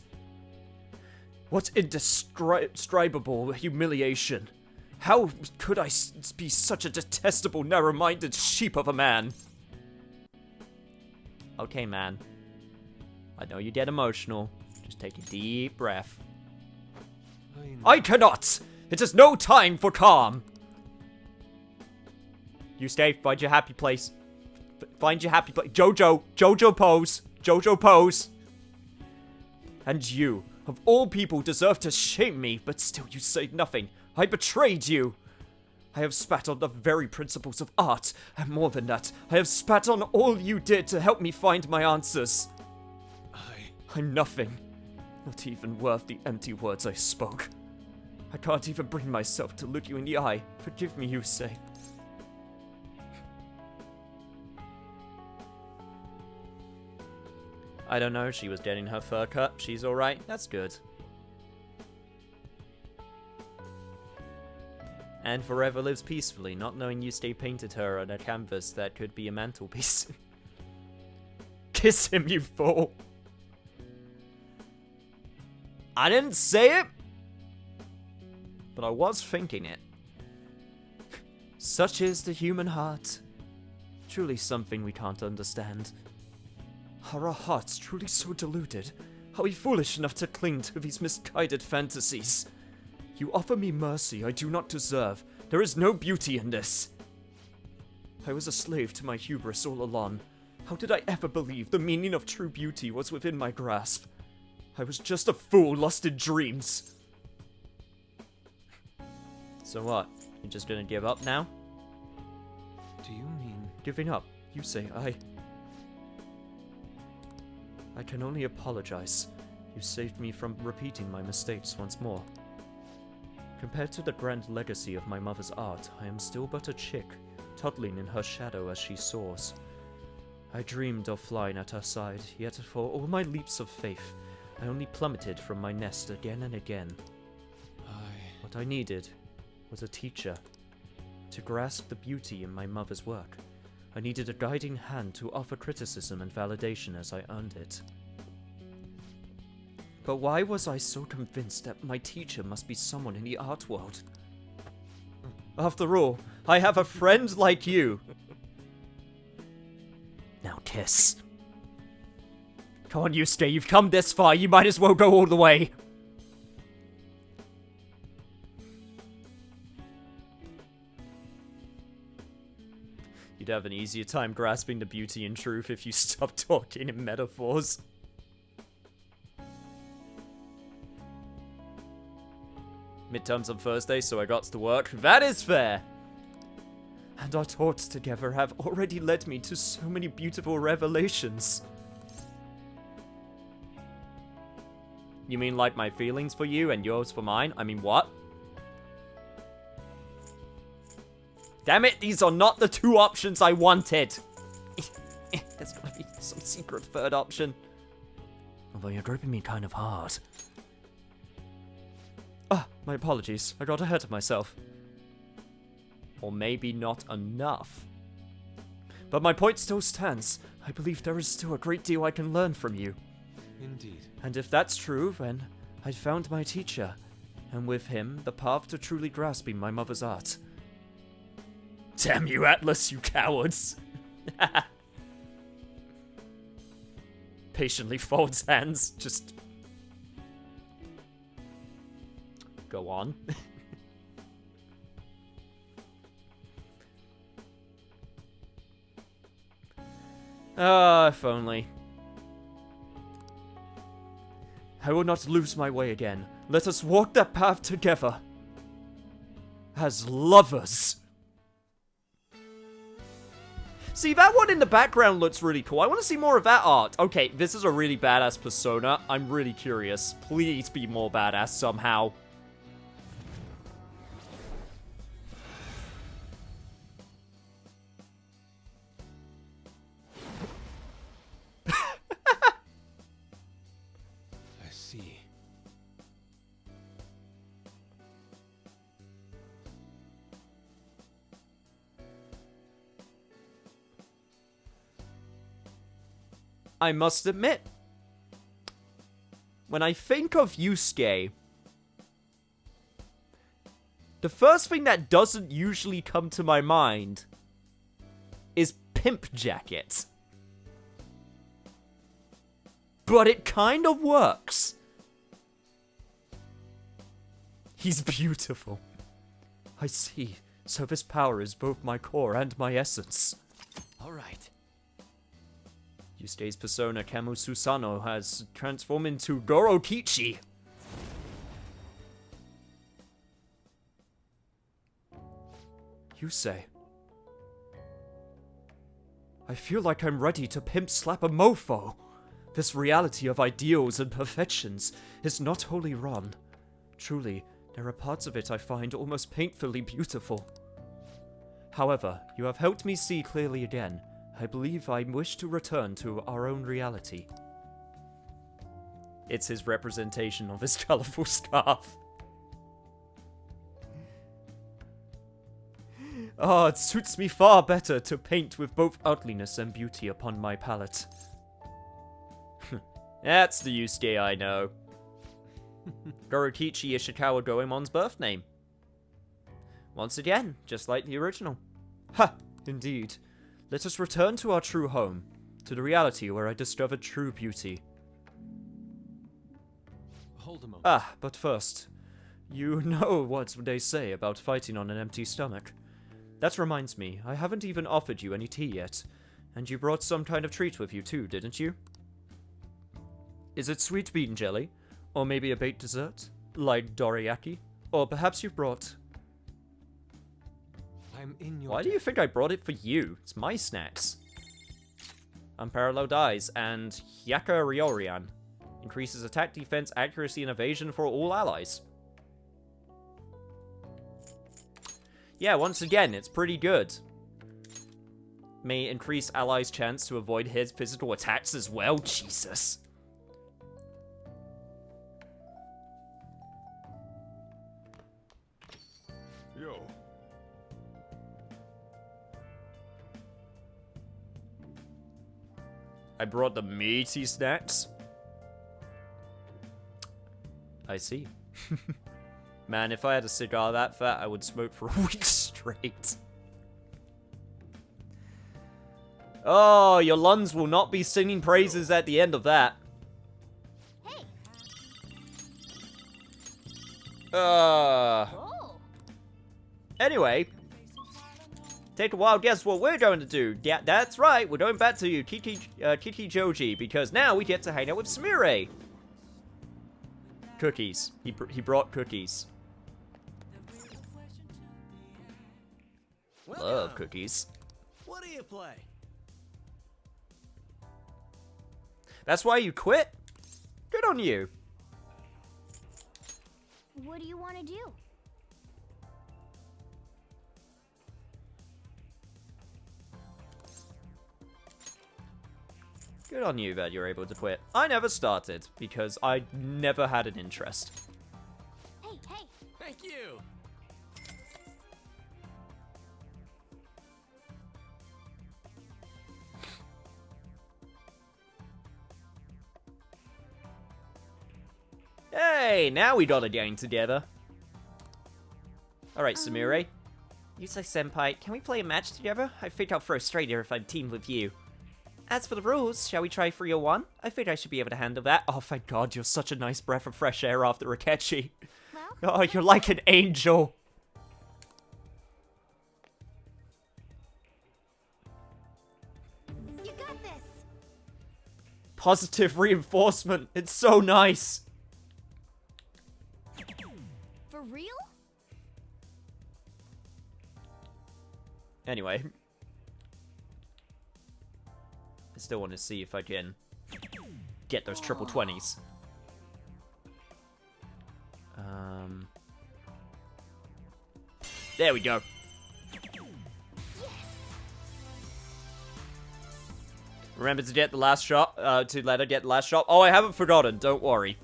What indescribable humiliation. How could I be such a detestable, narrow-minded sheep of a man? Okay, man. I know you get emotional. Just take a deep breath. I cannot! It is no time for calm! You stay, find your happy place. Find your happy place. Jojo pose. Jojo pose. And you, of all people, deserve to shame me, but still you say nothing. I betrayed you. I have spat on the very principles of art, and more than that, I have spat on all you did to help me find my answers. I'm nothing. Not even worth the empty words I spoke. I can't even bring myself to look you in the eye. Forgive me, you say. I don't know, she was getting her fur cut. She's alright. That's good. And forever lives peacefully, not knowing you stay painted her on a canvas that could be a mantelpiece. Kiss him, you fool! I didn't say it, but I was thinking it. Such is the human heart. Truly something we can't understand. Are our hearts truly so deluded? Are we foolish enough to cling to these misguided fantasies? You offer me mercy I do not deserve. There is no beauty in this. I was a slave to my hubris all along. How did I ever believe the meaning of true beauty was within my grasp? I was just a fool lost in dreams. So what? You're just gonna give up now? Do you mean... Giving up? You say I can only apologize. You saved me from repeating my mistakes once more. Compared to the grand legacy of my mother's art, I am still but a chick, toddling in her shadow as she soars. I dreamed of flying at her side, yet for all my leaps of faith, I only plummeted from my nest again and again. What I needed was a teacher. To grasp the beauty in my mother's work, I needed a guiding hand to offer criticism and validation as I earned it. But why was I so convinced that my teacher must be someone in the art world? After all, I have a friend like you. Now kiss. Come on, Yusuke, you've come this far, you might as well go all the way. You'd have an easier time grasping the beauty and truth if you stopped talking in metaphors. Midterms on Thursday, so I got to work. That is fair. and our thoughts together have already led me to so many beautiful revelations. You mean like my feelings for you and yours for mine? I mean, what? Damn it, these are not the two options I wanted. There's gotta be some secret third option. Although you're gripping me kind of hard. Ah, my apologies. I got ahead of myself. Or maybe not enough. But my point still stands. I believe there is still a great deal I can learn from you. Indeed. And if that's true, then I'd found my teacher. And with him, the path to truly grasping my mother's art. Damn you, Atlas, you cowards! Patiently folds hands, just... Go on. Ah, if only. I will not lose my way again. Let us walk that path together. As lovers. See, that one in the background looks really cool. I want to see more of that art. Okay, this is a really badass persona. I'm really curious. Please be more badass somehow. I see. I must admit, when I think of Yusuke, the first thing that doesn't usually come to my mind is Pimp Jacket. But it kind of works. He's beautiful. I see. So this power is both my core and my essence. All right. Yusuke's persona, Kamo Susano, has transformed into Goro Kichi. Yusei. I feel like I'm ready to pimp slap a mofo. This reality of ideals and perfections is not wholly wrong. Truly, there are parts of it I find almost painfully beautiful. However, you have helped me see clearly again. I believe I wish to return to our own reality. It's his representation of his colorful scarf. Oh, it suits me far better to paint with both ugliness and beauty upon my palette. That's the Yusuke I know. Gorokichi Ishikawa Goemon's birth name. Once again, just like the original. Ha! Indeed. Let us return to our true home, to the reality where I discovered true beauty. Hold a moment. Ah, but first, you know what they say about fighting on an empty stomach. That reminds me, I haven't even offered you any tea yet, and you brought some kind of treat with you too, didn't you? Is it sweet bean jelly? Or maybe a baked dessert? Like dorayaki? Or perhaps you brought... I'm in your Why do you think I brought it for you? It's my snacks. Unparalleled Eyes and Hyaka Ryorian. Increases attack, defense, accuracy, and evasion for all allies. Yeah, once again, it's pretty good. May increase allies' chance to avoid his physical attacks as well. Jesus. Yo. I brought the meaty snacks. I see. Man, if I had a cigar that fat, I would smoke for a week straight. Oh, your lungs will not be singing praises at the end of that. Hey. Uh. Oh. Anyway. Take a wild guess what we're going to do. Yeah, that's right. We're going back to Kiki Joji, because now we get to hang out with Sumire. Cookies. He brought cookies. Well love cookies. What do you play? That's why you quit? Good on you. What do you want to do? Good on you that you're able to quit. I never started because I never had an interest. Hey, hey. Thank you. Hey, now we got a gang together. Alright, Sumire. Yusai-senpai, can we play a match together? I think I'll throw straighter if I'm teamed with you. As for the rules, shall we try 301? I think I should be able to handle that. Oh, thank God, you're such a nice breath of fresh air after Akechi. Well, Oh, you're like an angel. you got this. Positive reinforcement. It's so nice. For real? Anyway. I still want to see if I can get those triple 20s. There we go. Remember to get the last shot, to let her get the last shot. Oh, I haven't forgotten, don't worry.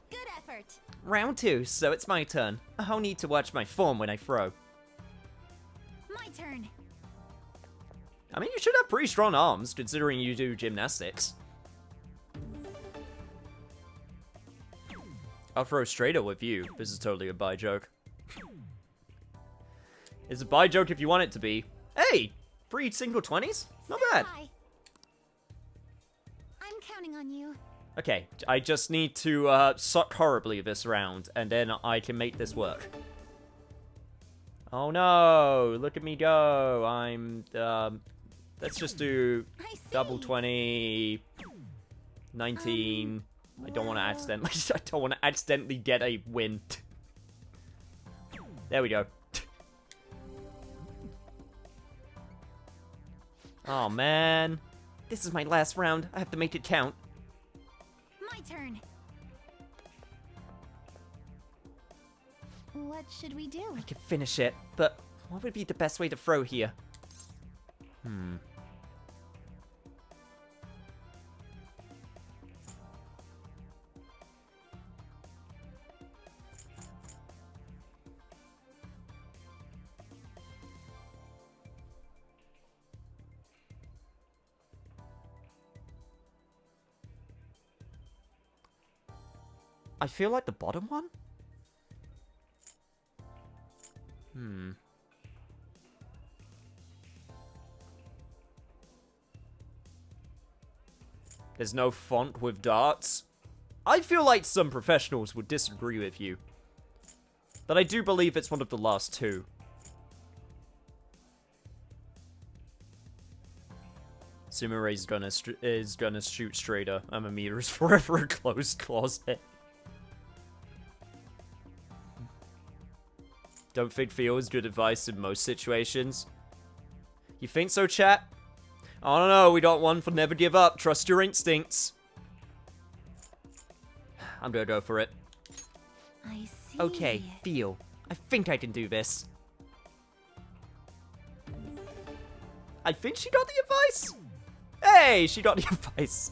Good effort. Round 2, so it's my turn. I'll need to watch my form when I throw. My turn. I mean, you should have pretty strong arms, considering you do gymnastics. I'll throw straighter with you. This is totally a buy joke. It's a buy joke if you want it to be. Hey! 3 single 20s? Not bad. Hi. I'm counting on you. Okay, I just need to suck horribly this round, and then I can make this work. Oh no! Look at me go! I'm, let's just do I see. double 20, 19. I don't want to accidentally, I don't want to accidentally get a win. There we go. Oh man. This is my last round. I have to make it count. My turn. What should we do? I can finish it, but what would be the best way to throw here? I feel like the bottom one? There's no font with darts. I feel like some professionals would disagree with you. But I do believe it's one of the last two. Sumire's is gonna shoot straighter. Amamita is forever a closed closet. Don't think feel is good advice in most situations. You think so, chat? I don't know, we got one for never give up. Trust your instincts. I'm gonna go for it. I see. Okay, feel. I think I can do this. I think she got the advice. Hey, she got the advice.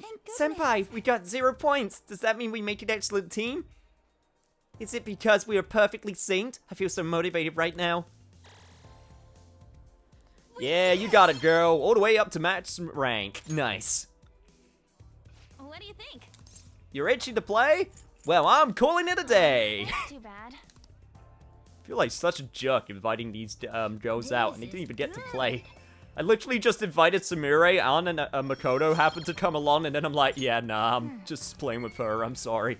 Thank goodness. Senpai, we got 0 points. Does that mean we make an excellent team? Is it because we are perfectly synced? I feel so motivated right now. Yeah, you got it, girl. All the way up to match rank. Nice. What do you think? You're itching to play? Well, I'm calling it a day. That's too bad. I feel like such a jerk inviting these girls out, and they This didn't is even get to good. play. I literally just invited Sumire on, and Makoto happened to come along, and then I'm like, yeah, nah, I'm just playing with her, I'm sorry.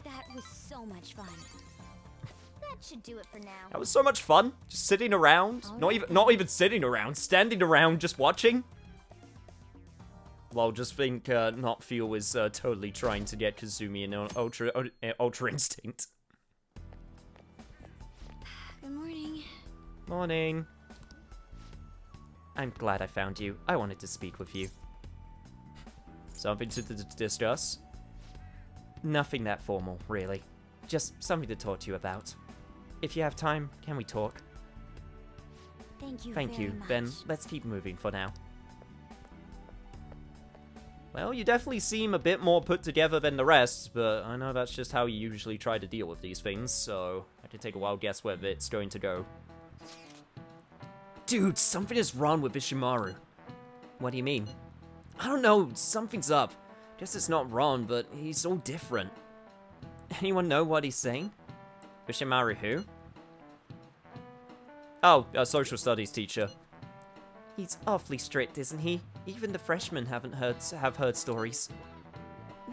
That was so much fun. That should do it for now. That was so much fun. Just sitting around. Not even sitting around. Standing around just watching. Well, just think Not Feel was totally trying to get Kazumi an Ultra Instinct. Good morning. Morning. I'm glad I found you. I wanted to speak with you. Something to discuss? Nothing that formal, really. Just something to talk to you about. If you have time, can we talk? Thank you. Thank you. very much. Then let's keep moving for now. Well, you definitely seem a bit more put together than the rest, but I know that's just how you usually try to deal with these things, so I can take a wild guess where it's going to go. Dude, something is wrong with Ishimaru. What do you mean? I don't know, something's up. Guess it's not wrong, but he's so different. Anyone know what he's saying? Ishimaru who? Oh, a social studies teacher. He's awfully strict, isn't he? Even the freshmen have heard stories.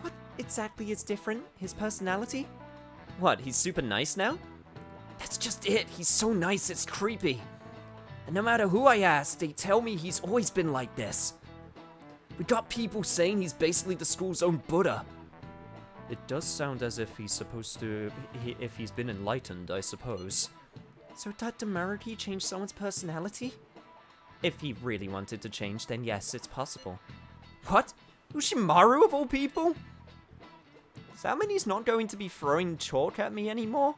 What exactly is different? His personality? What, he's super nice now? That's just it. He's so nice, it's creepy. And no matter who I ask, they tell me he's always been like this. We got people saying he's basically the school's own Buddha. It does sound as if he's supposed to... if he's been enlightened, I suppose. So did Damaruki change someone's personality? If he really wanted to change, then yes, it's possible. What? Ushimaru of all people? Does that mean he's not going to be throwing chalk at me anymore?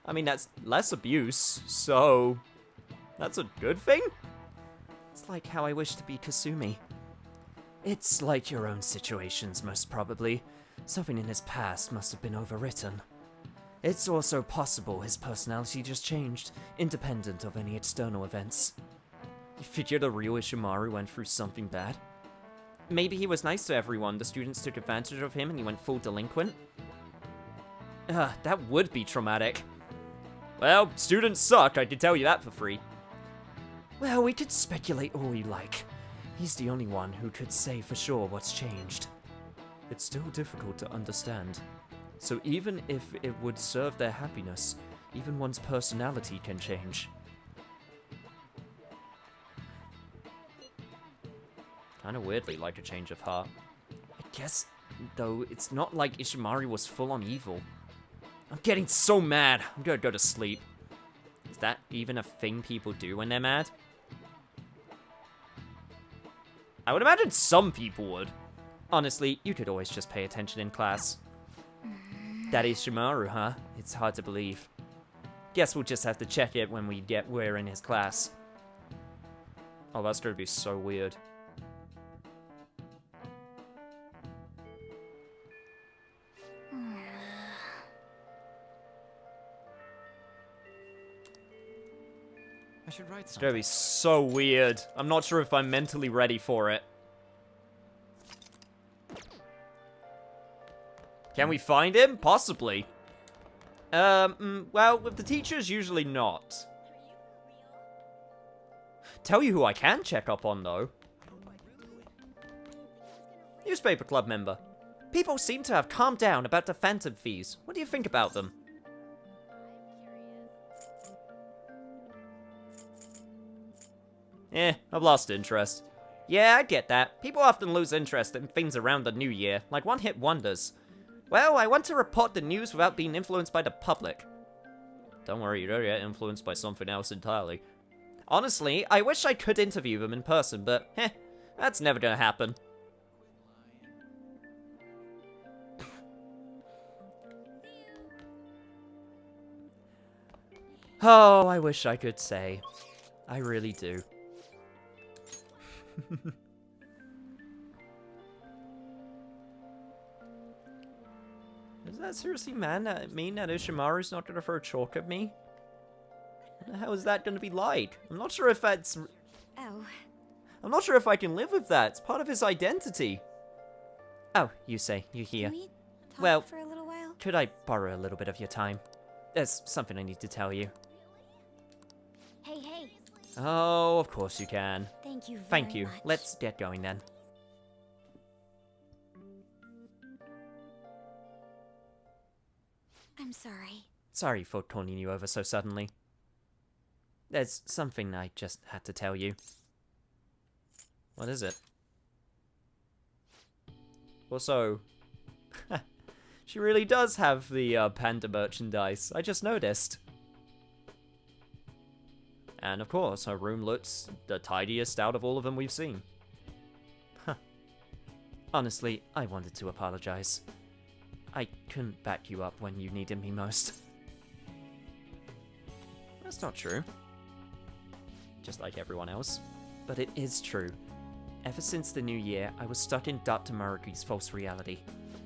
I mean, that's less abuse, so... that's a good thing? It's like how I wish to be Kasumi. It's like your own situations, most probably. Something in his past must have been overwritten. It's also possible his personality just changed, independent of any external events. You figure the real Ishimaru went through something bad? Maybe he was nice to everyone, the students took advantage of him and he went full delinquent? That would be traumatic. Well, students suck, I can tell you that for free. Well, we could speculate all we like. He's the only one who could say for sure what's changed. It's still difficult to understand. So even if it would serve their happiness, even one's personality can change. Kinda weirdly like a change of heart. I guess, though, it's not like Ishimaru was full on evil. I'm getting so mad. I'm gonna go to sleep. Is that even a thing people do when they're mad? I would imagine some people would. Honestly, you could always just pay attention in class. That is Ishimaru, huh? It's hard to believe. Guess we'll just have to check it when we're in his class. Oh, that's gonna be so weird. I should write It's gonna something. be so weird. I'm not sure if I'm mentally ready for it. Can we find him? Possibly. Well, with the teachers, usually not. Tell you who I can check up on, though. Newspaper club member. People seem to have calmed down about the phantom fees. What do you think about them? I've lost interest. Yeah, I get that. People often lose interest in things around the new year, like one-hit wonders. Well, I want to report the news without being influenced by the public. Don't worry, you don't get influenced by something else entirely. Honestly, I wish I could interview them in person, but, that's never gonna happen. Oh, I wish I could say. I really do. Does that seriously mean that Ishimaru's not gonna throw chalk at me? What the hell is that gonna be like? I'm not sure if that's... Oh. I'm not sure if I can live with that. It's part of his identity. Oh, you say, you hear. Can we talk Well- for a little while? Could I borrow a little bit of your time? There's something I need to tell you. Hey, hey. Oh, of course you can. Thank you very Thank you. much. Let's get going then. I'm sorry. Sorry for calling you over so suddenly. There's something I just had to tell you. What is it? Also, she really does have the panda merchandise. I just noticed. And of course, her room looks the tidiest out of all of them we've seen. Honestly, I wanted to apologize. I couldn't back you up when you needed me most. That's not true. Just like everyone else. But it is true. Ever since the new year, I was stuck in Dr. Muraki's false reality.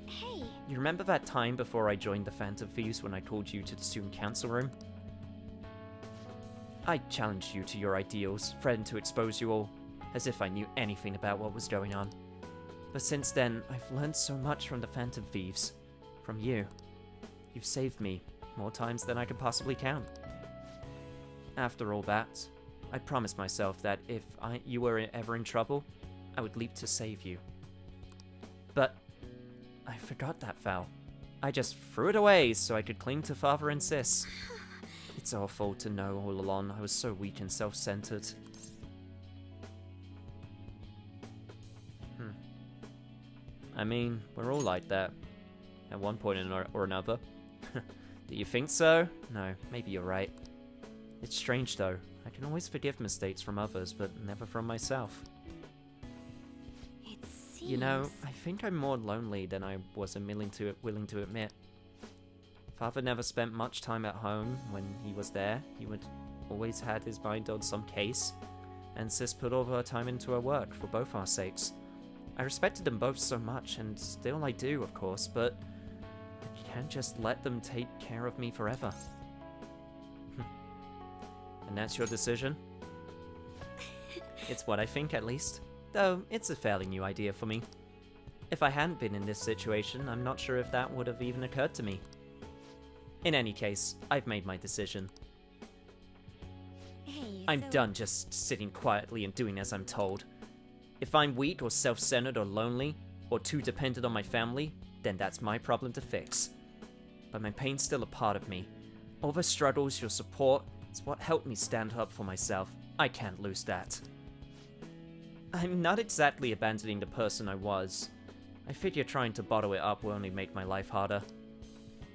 Hey, You remember that time before I joined the Phantom Thieves when I called you to the student council room? I challenged you to your ideals, threatened to expose you all, as if I knew anything about what was going on. But since then, I've learned so much from the Phantom Thieves. From you. You've saved me more times than I could possibly count. After all that, I promised myself that if you were ever in trouble, I would leap to save you. But I forgot that vow. I just threw it away so I could cling to Father and Sis. It's awful to know all along I was so weak and self-centered. I mean, we're all like that. At one point or another. Do you think so? No, maybe you're right. It's strange though. I can always forgive mistakes from others, but never from myself. it seems... You know, I think I'm more lonely than I was willing to admit. Father never spent much time at home when he was there. He would always had his mind on some case, and Sis put all of her time into her work for both our sakes. I respected them both so much, and still I do, of course, but I can't just let them take care of me forever. And that's your decision? It's what I think, at least. Though, it's a fairly new idea for me. If I hadn't been in this situation, I'm not sure if that would have even occurred to me. In any case, I've made my decision. Hey, I'm so- done just sitting quietly and doing as I'm told. If I'm weak or self-centered or lonely, or too dependent on my family, then that's my problem to fix. But my pain's still a part of me. All the struggles, your support, is what helped me stand up for myself. I can't lose that. I'm not exactly abandoning the person I was. I figure trying to bottle it up will only make my life harder.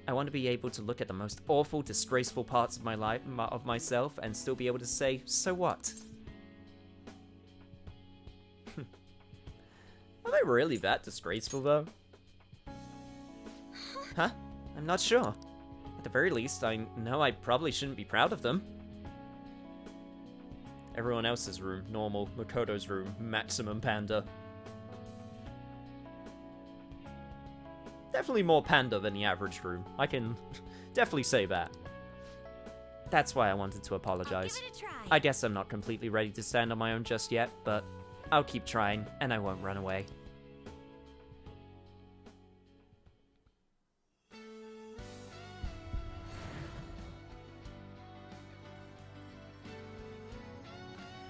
I want to be able to look at the most awful, disgraceful parts of my life, of myself, and still be able to say, so what? Are they really that disgraceful, though? Huh? I'm not sure. At the very least, I know I probably shouldn't be proud of them. Everyone else's room, normal. Makoto's room, maximum panda. Definitely more panda than the average room. I can definitely say that. That's why I wanted to I'll give apologize. it a try. I guess I'm not completely ready to stand on my own just yet, but I'll keep trying, and I won't run away.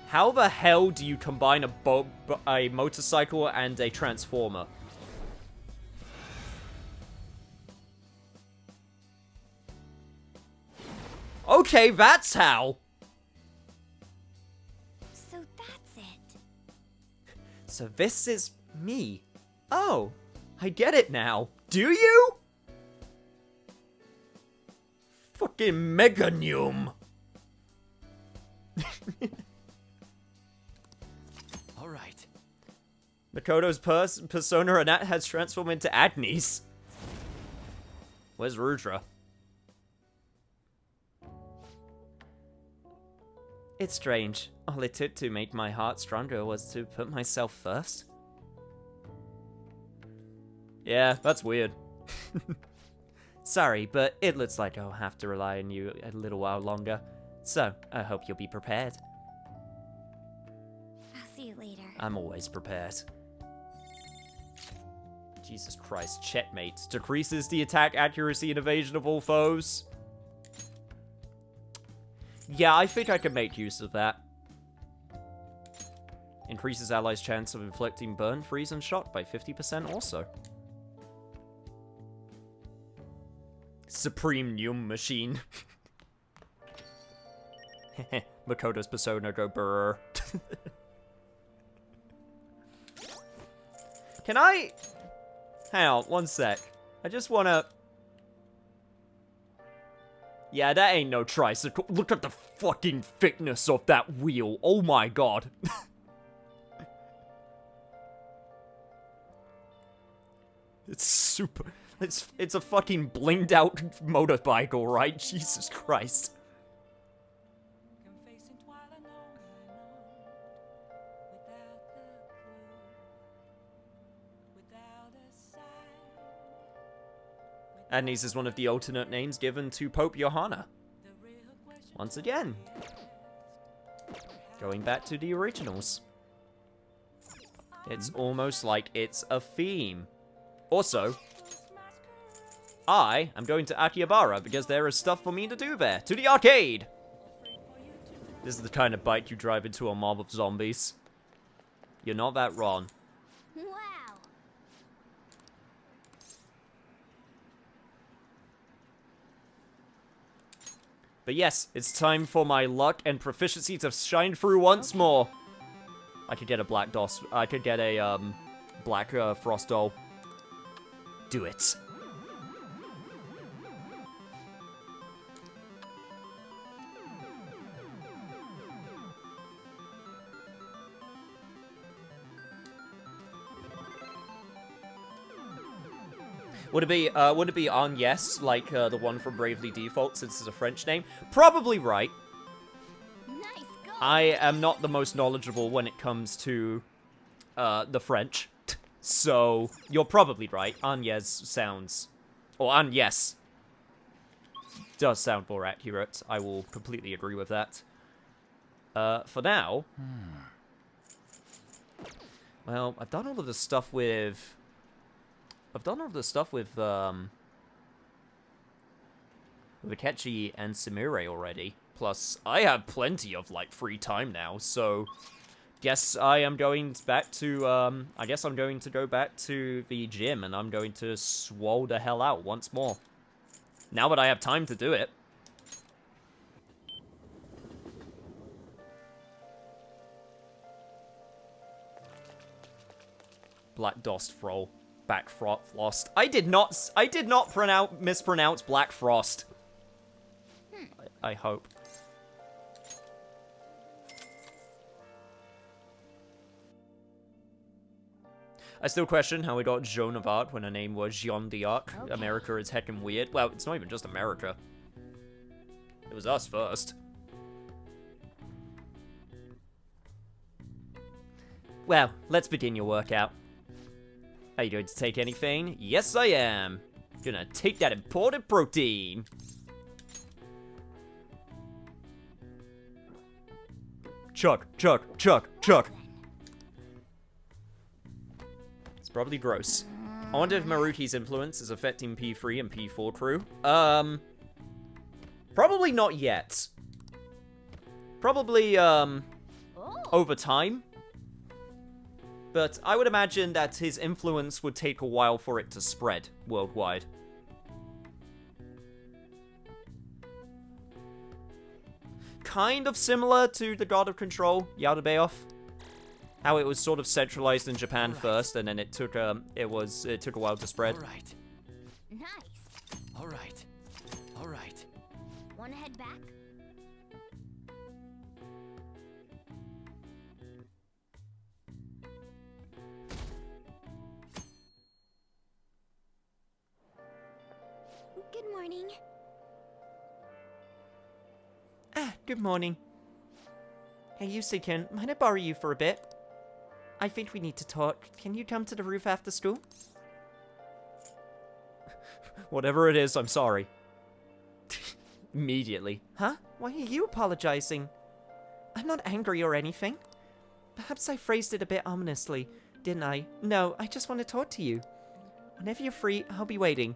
How the hell do you combine a motorcycle and a transformer? Okay, that's how! So that's it. So this is me. Oh, I get it now. Do you? Fucking Meganium. All right. Makoto's persona and that has transformed into Agnes. Where's Rudra? It's strange. All it took to make my heart stronger was to put myself first. Yeah, that's weird. Sorry, but it looks like I'll have to rely on you a little while longer. So, I hope you'll be prepared. I'll see you later. I'm always prepared. Jesus Christ, checkmate. Decreases the attack accuracy and evasion of all foes. Yeah, I think I can make use of that. Increases allies' chance of inflicting burn, freeze, and shock by 50% also. Supreme Neum Machine. Makoto's persona go brrr. Can I... Hang on, one sec. I just wanna... Yeah, that ain't no tricycle. Look at the fucking thickness of that wheel. Oh my god. It's super... It's a fucking blinged out motorbike, alright? Jesus Christ. Agnes is one of the alternate names given to Pope Johanna. Once again. Going back to the originals. It's almost like it's a theme. Also, I am going to Akihabara because there is stuff for me to do there. To the arcade! This is the kind of bike you drive into a mob of zombies. You're not that wrong. Wow. But yes, it's time for my luck and proficiency to shine through once more. I could get a black DOS. I could get a, black, frost doll. Do it. Would it be Agnes, like, the one from Bravely Default, since it's a French name? Probably right. Nice go. I am not the most knowledgeable when it comes to, the French. So, you're probably right. Agnes sounds... Or Agnes does sound more accurate. I will completely agree with that. For now... Well, I've done all of the stuff with... Akechi and Sumire already. Plus, I have plenty of, like, free time now, so... Guess I am going back to, I guess I'm going to go back to the gym, and I'm going to swole the hell out once more. Now that I have time to do it. Black Dost Froll. Back Frost. I did not mispronounce Black Frost. I hope. I still question how we got Joan of Arc when her name was Jeanne d'Arc. Okay. America is heckin' weird. Well, it's not even just America. It was us first. Well, let's begin your workout. Are you going to take anything? Yes, I am. Gonna take that imported protein. Chug, chug, chug, chug. It's probably gross. I wonder if Maruti's influence is affecting P3 and P4 crew. Probably not yet. Probably, over time. But I would imagine that his influence would take a while for it to spread worldwide. Kind of similar to the God of Control, Yaldabaoth. How it was sort of centralized in Japan first, and then it took a while to spread. All right. Nice. All right. All right. Wanna head back? Good morning. Good morning. Hey, Yusuke, mind I borrow you for a bit? I think we need to talk. Can you come to the roof after school? Whatever it is, I'm sorry. Immediately. Huh? Why are you apologizing? I'm not angry or anything. Perhaps I phrased it a bit ominously, didn't I? No, I just want to talk to you. Whenever you're free, I'll be waiting.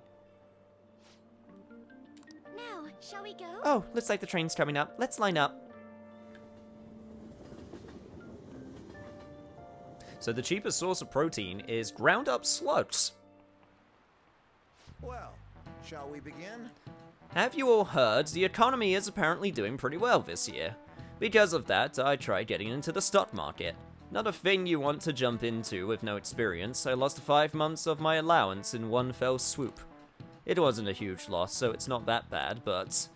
Now, shall we go? Oh, looks like the train's coming up. Let's line up. So the cheapest source of protein is ground up slugs. Well, shall we begin? Have you all heard? The economy is apparently doing pretty well this year. Because of that, I tried getting into the stock market. Not a thing you want to jump into with no experience. I lost 5 months of my allowance in one fell swoop. It wasn't a huge loss, so it's not that bad, but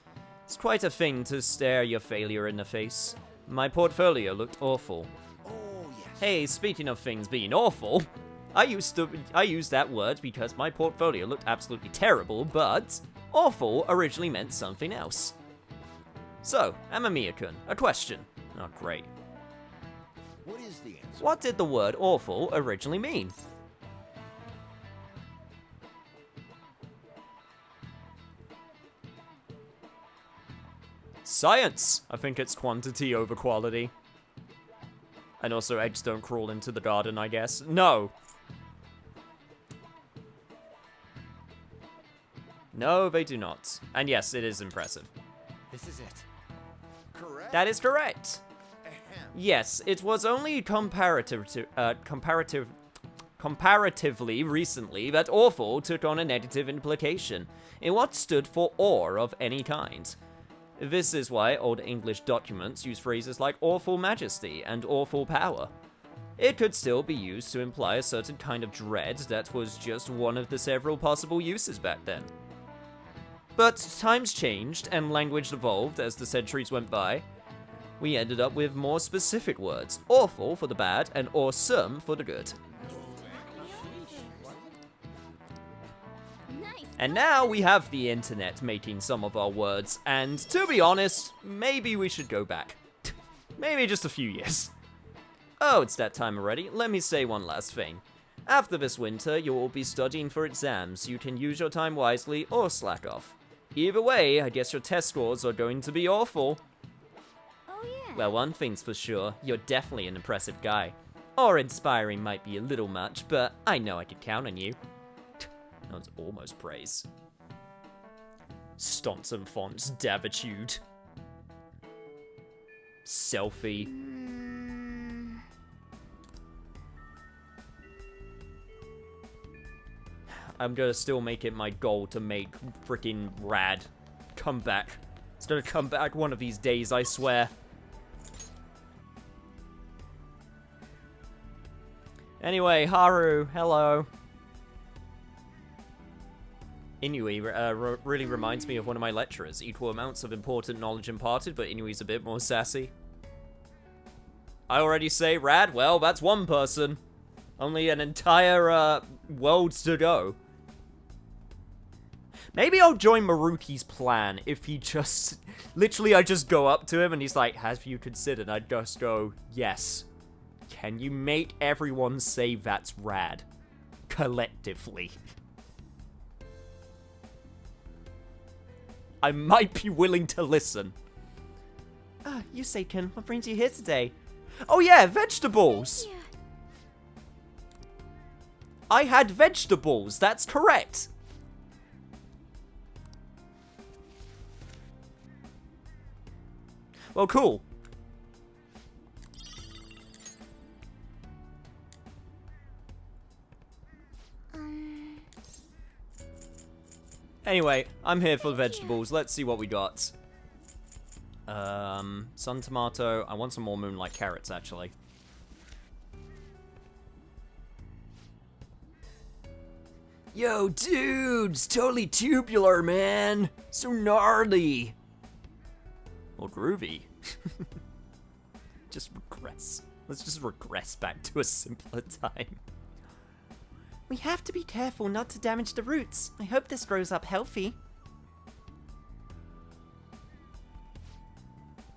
it's quite a thing to stare your failure in the face. My portfolio looked awful. Oh, yes. Hey, speaking of things being awful, I used that word because my portfolio looked absolutely terrible, but awful originally meant something else. So, Amamiya-kun, a question. Oh, great. What is the answer? What did the word awful originally mean? Science! I think it's quantity over quality. And also eggs don't crawl into the garden, I guess. No! No, they do not. And yes, it is impressive. This is it. Correct. That is correct. Ahem. Yes, it was only comparatively recently that awful took on a negative implication in what stood for awe of any kind. This is why Old English documents use phrases like awful majesty and awful power. It could still be used to imply a certain kind of dread that was just one of the several possible uses back then. But times changed and language evolved as the centuries went by. We ended up with more specific words, awful for the bad and awesome for the good. Nice. And now we have the internet making some of our words, and to be honest, maybe we should go back. Maybe just a few years. Oh, it's that time already. Let me say one last thing. After this winter, you will be studying for exams. You can use your time wisely or slack off. Either way, I guess your test scores are going to be awful. Oh yeah. Well, one thing's for sure, you're definitely an impressive guy. Or inspiring might be a little much, but I know I could count on you. That was almost praise. Stonts and fonts, davitude. Selfie. I'm gonna still make it my goal to make freaking Rad come back. It's gonna come back one of these days, I swear. Anyway, Haru, hello. Inui really reminds me of one of my lecturers. Equal amounts of important knowledge imparted, but Inui's a bit more sassy. I already say Rad? Well, that's one person. Only an entire, world to go. Maybe I'll join Maruki's plan if he just... Literally, I just go up to him and he's like, have you considered? I'd just go, yes. Can you make everyone say that's rad? Collectively. I might be willing to listen. Yusei-kun, what brings you here today? Oh yeah, vegetables! Yeah. I had vegetables, that's correct! Well, cool. Anyway, I'm here for the vegetables. Let's see what we got. Sun tomato. I want some more moonlight carrots, actually. Yo, dudes, totally tubular, man. So gnarly. Or groovy. Just regress. Let's just regress back to a simpler time. We have to be careful not to damage the roots. I hope this grows up healthy.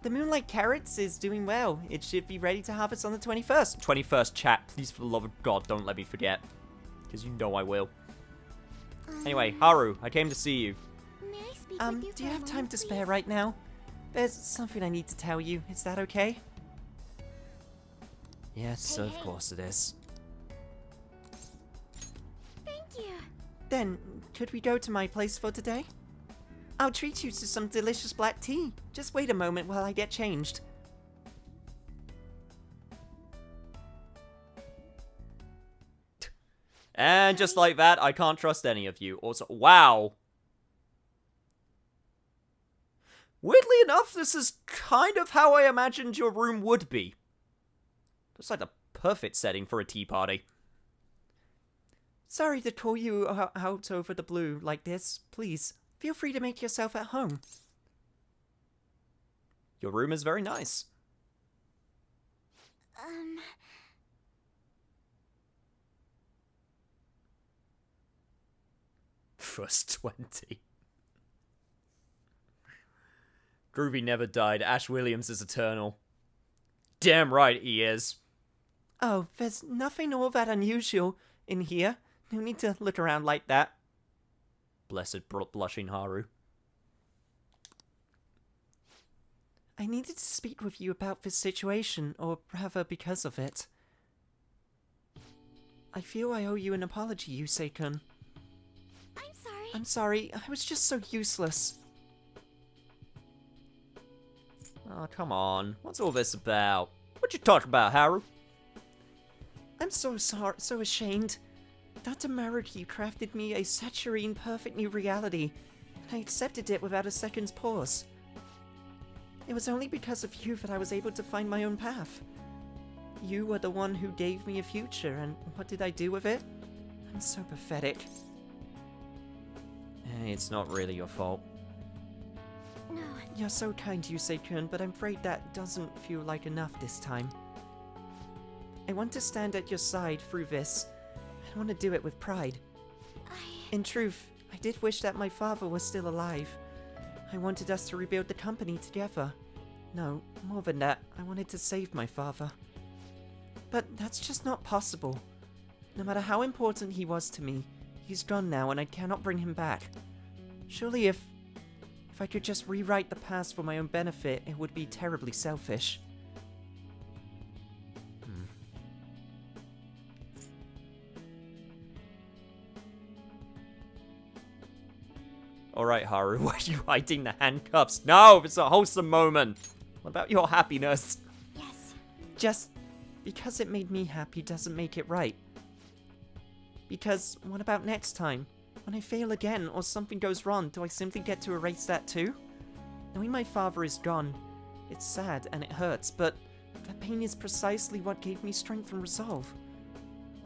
The moonlight carrots is doing well. It should be ready to harvest on the 21st. 21st, chat. Please, for the love of God, don't let me forget. Because you know I will. Anyway, Haru, I came to see you. May I speak with you Do for you a have time moment, to spare please? right now? There's something I need to tell you. Is that okay? Yes, of course it is. Thank you. Then, could we go to my place for today? I'll treat you to some delicious black tea. Just wait a moment while I get changed. And just like that, I can't trust any of you. Also, wow. Weirdly enough, this is kind of how I imagined your room would be. It's like the perfect setting for a tea party. Sorry to call you out over the blue like this. Please, feel free to make yourself at home. Your room is very nice. First 20. Groovy never died. Ash Williams is eternal. Damn right he is. Oh, there's nothing all that unusual in here. No need to look around like that. Blessed blushing Haru. I needed to speak with you about this situation, or rather because of it. I feel I owe you an apology, Yusei-kun. I'm sorry. I'm sorry, I was just so useless. Oh, come on. What's all this about? What you talking about, Haru? I'm so sorry, so ashamed. Dr. Maruki crafted me a saturine perfect new reality, and I accepted it without a second's pause. It was only because of you that I was able to find my own path. You were the one who gave me a future, and what did I do with it? I'm so pathetic. Hey, it's not really your fault. No. You're so kind, Yusei-kun, but I'm afraid that doesn't feel like enough this time. I want to stand at your side through this. I want to do it with pride. In truth, I did wish that my father was still alive. I wanted us to rebuild the company together. No, more than that, I wanted to save my father. But that's just not possible. No matter how important he was to me, he's gone now and I cannot bring him back. Surely if I could just rewrite the past for my own benefit, it would be terribly selfish. Alright, Haru, why are you hiding the handcuffs? No, it's a wholesome moment. What about your happiness? Yes. Just because it made me happy doesn't make it right. Because what about next time? When I fail again or something goes wrong, do I simply get to erase that too? Knowing my father is gone, it's sad and it hurts, but that pain is precisely what gave me strength and resolve.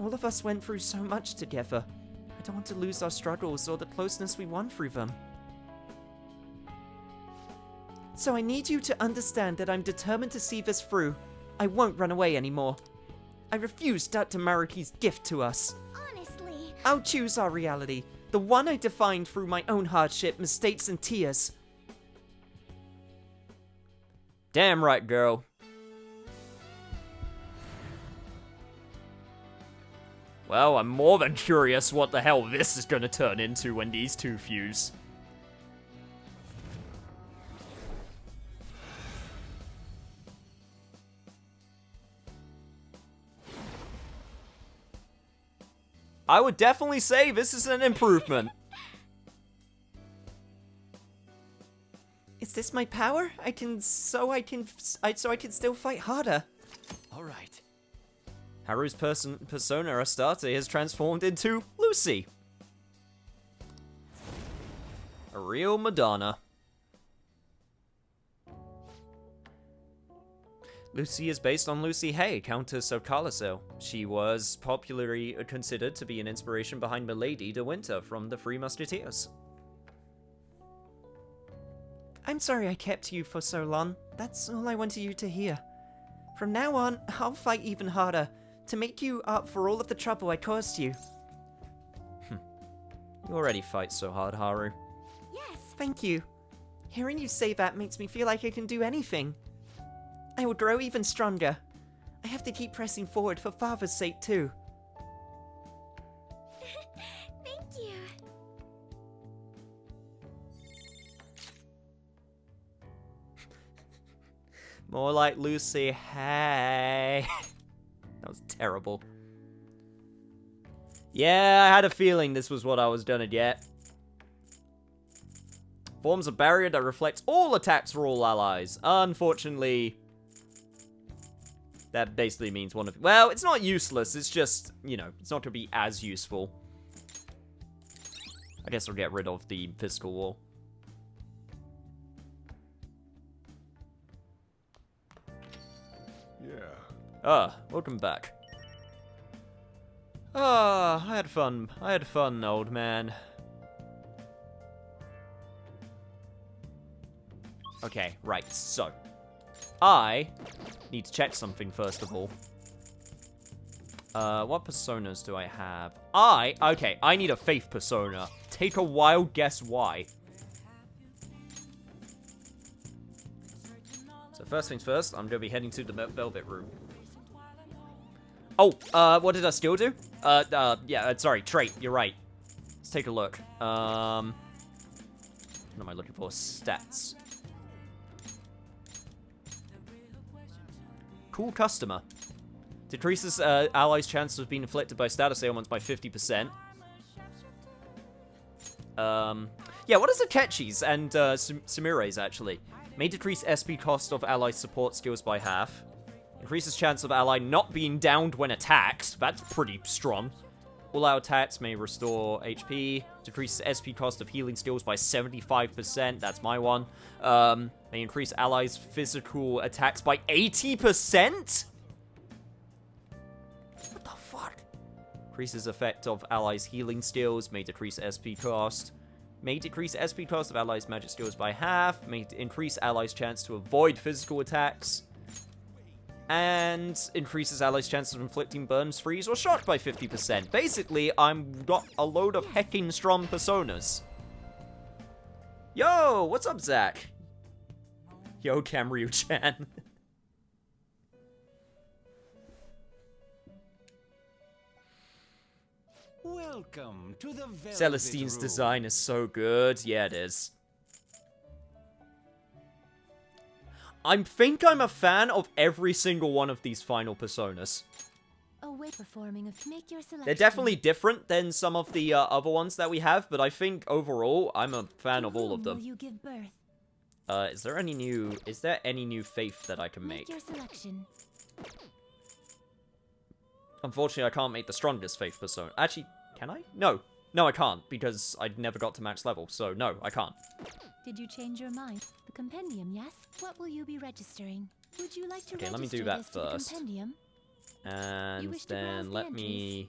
All of us went through so much together. I don't want to lose our struggles or the closeness we won through them. So I need you to understand that I'm determined to see this through. I won't run away anymore. I refuse Dr. Maruki's gift to us. Honestly. I'll choose our reality, the one I defined through my own hardship, mistakes, and tears. Damn right, girl. Well, I'm more than curious what the hell this is gonna turn into when these two fuse. I would definitely say this is an improvement. Is this my power? So I can still fight harder. All right. Haru's persona Astarte has transformed into Lucy. A real Madonna. Lucy is based on Lucy Hay, Countess of Carlisle. She was popularly considered to be an inspiration behind Milady de Winter from the Three Musketeers. I'm sorry I kept you for so long. That's all I wanted you to hear. From now on, I'll fight even harder to make you up for all of the trouble I caused you. You already fight so hard, Haru. Yes. Thank you. Hearing you say that makes me feel like I can do anything. I will grow even stronger. I have to keep pressing forward for Father's sake too. Thank you. More like Lucy Hay. That was terrible. Yeah, I had a feeling this was what I was gonna get. Forms a barrier that reflects all attacks for all allies. Unfortunately, That basically means one of... Well, it's not useless. It's just, you know, it's not going to be as useful. I guess I'll get rid of the physical wall. Yeah. Welcome back. I had fun. I had fun, old man. Okay, right, so. I need to check something first of all. What personas do I have? Okay, I need a faith persona. Take a wild guess why. So first things first, I'm gonna be heading to the Velvet Room. Oh, what did our skill do? Yeah, sorry, trait, you're right. Let's take a look. What am I looking for? Stats. Cool customer. Decreases allies' chances of being inflicted by status ailments by 50%. Yeah, what is Akechi's and Sumire's actually? May decrease SP cost of ally support skills by half. Increases chance of ally not being downed when attacked. That's pretty strong. All out attacks may restore HP. Decreases SP cost of healing skills by 75%. That's my one. May increase allies' physical attacks by 80%? What the fuck? Increases effect of allies' healing skills. May decrease SP cost. May decrease SP cost of allies' magic skills by half. May increase allies' chance to avoid physical attacks. And increases allies' chances of inflicting burns, freeze, or shock by 50%. Basically, I'm got a load of heckin' strong personas. Yo, what's up, Zach? Yo, Camryu-chan. Welcome to the Velvet Celestine's Room. design is so good. Yeah, it is. I think I'm a fan of every single one of these final personas. Await performing of make your selection. They're definitely different than some of the other ones that we have, but I think overall, I'm a fan of all of Will them. you give birth? Is there any new faith that I can make? Make your selection. Unfortunately, I can't make the strongest faith persona. Actually, can I? No. No, I can't, because I never got to max level, so no, I can't. Did you change your mind? The compendium, yes? What will you be registering? Would you like to Okay, register let me do that this to the first. compendium? And wish to browse then the let entries? me...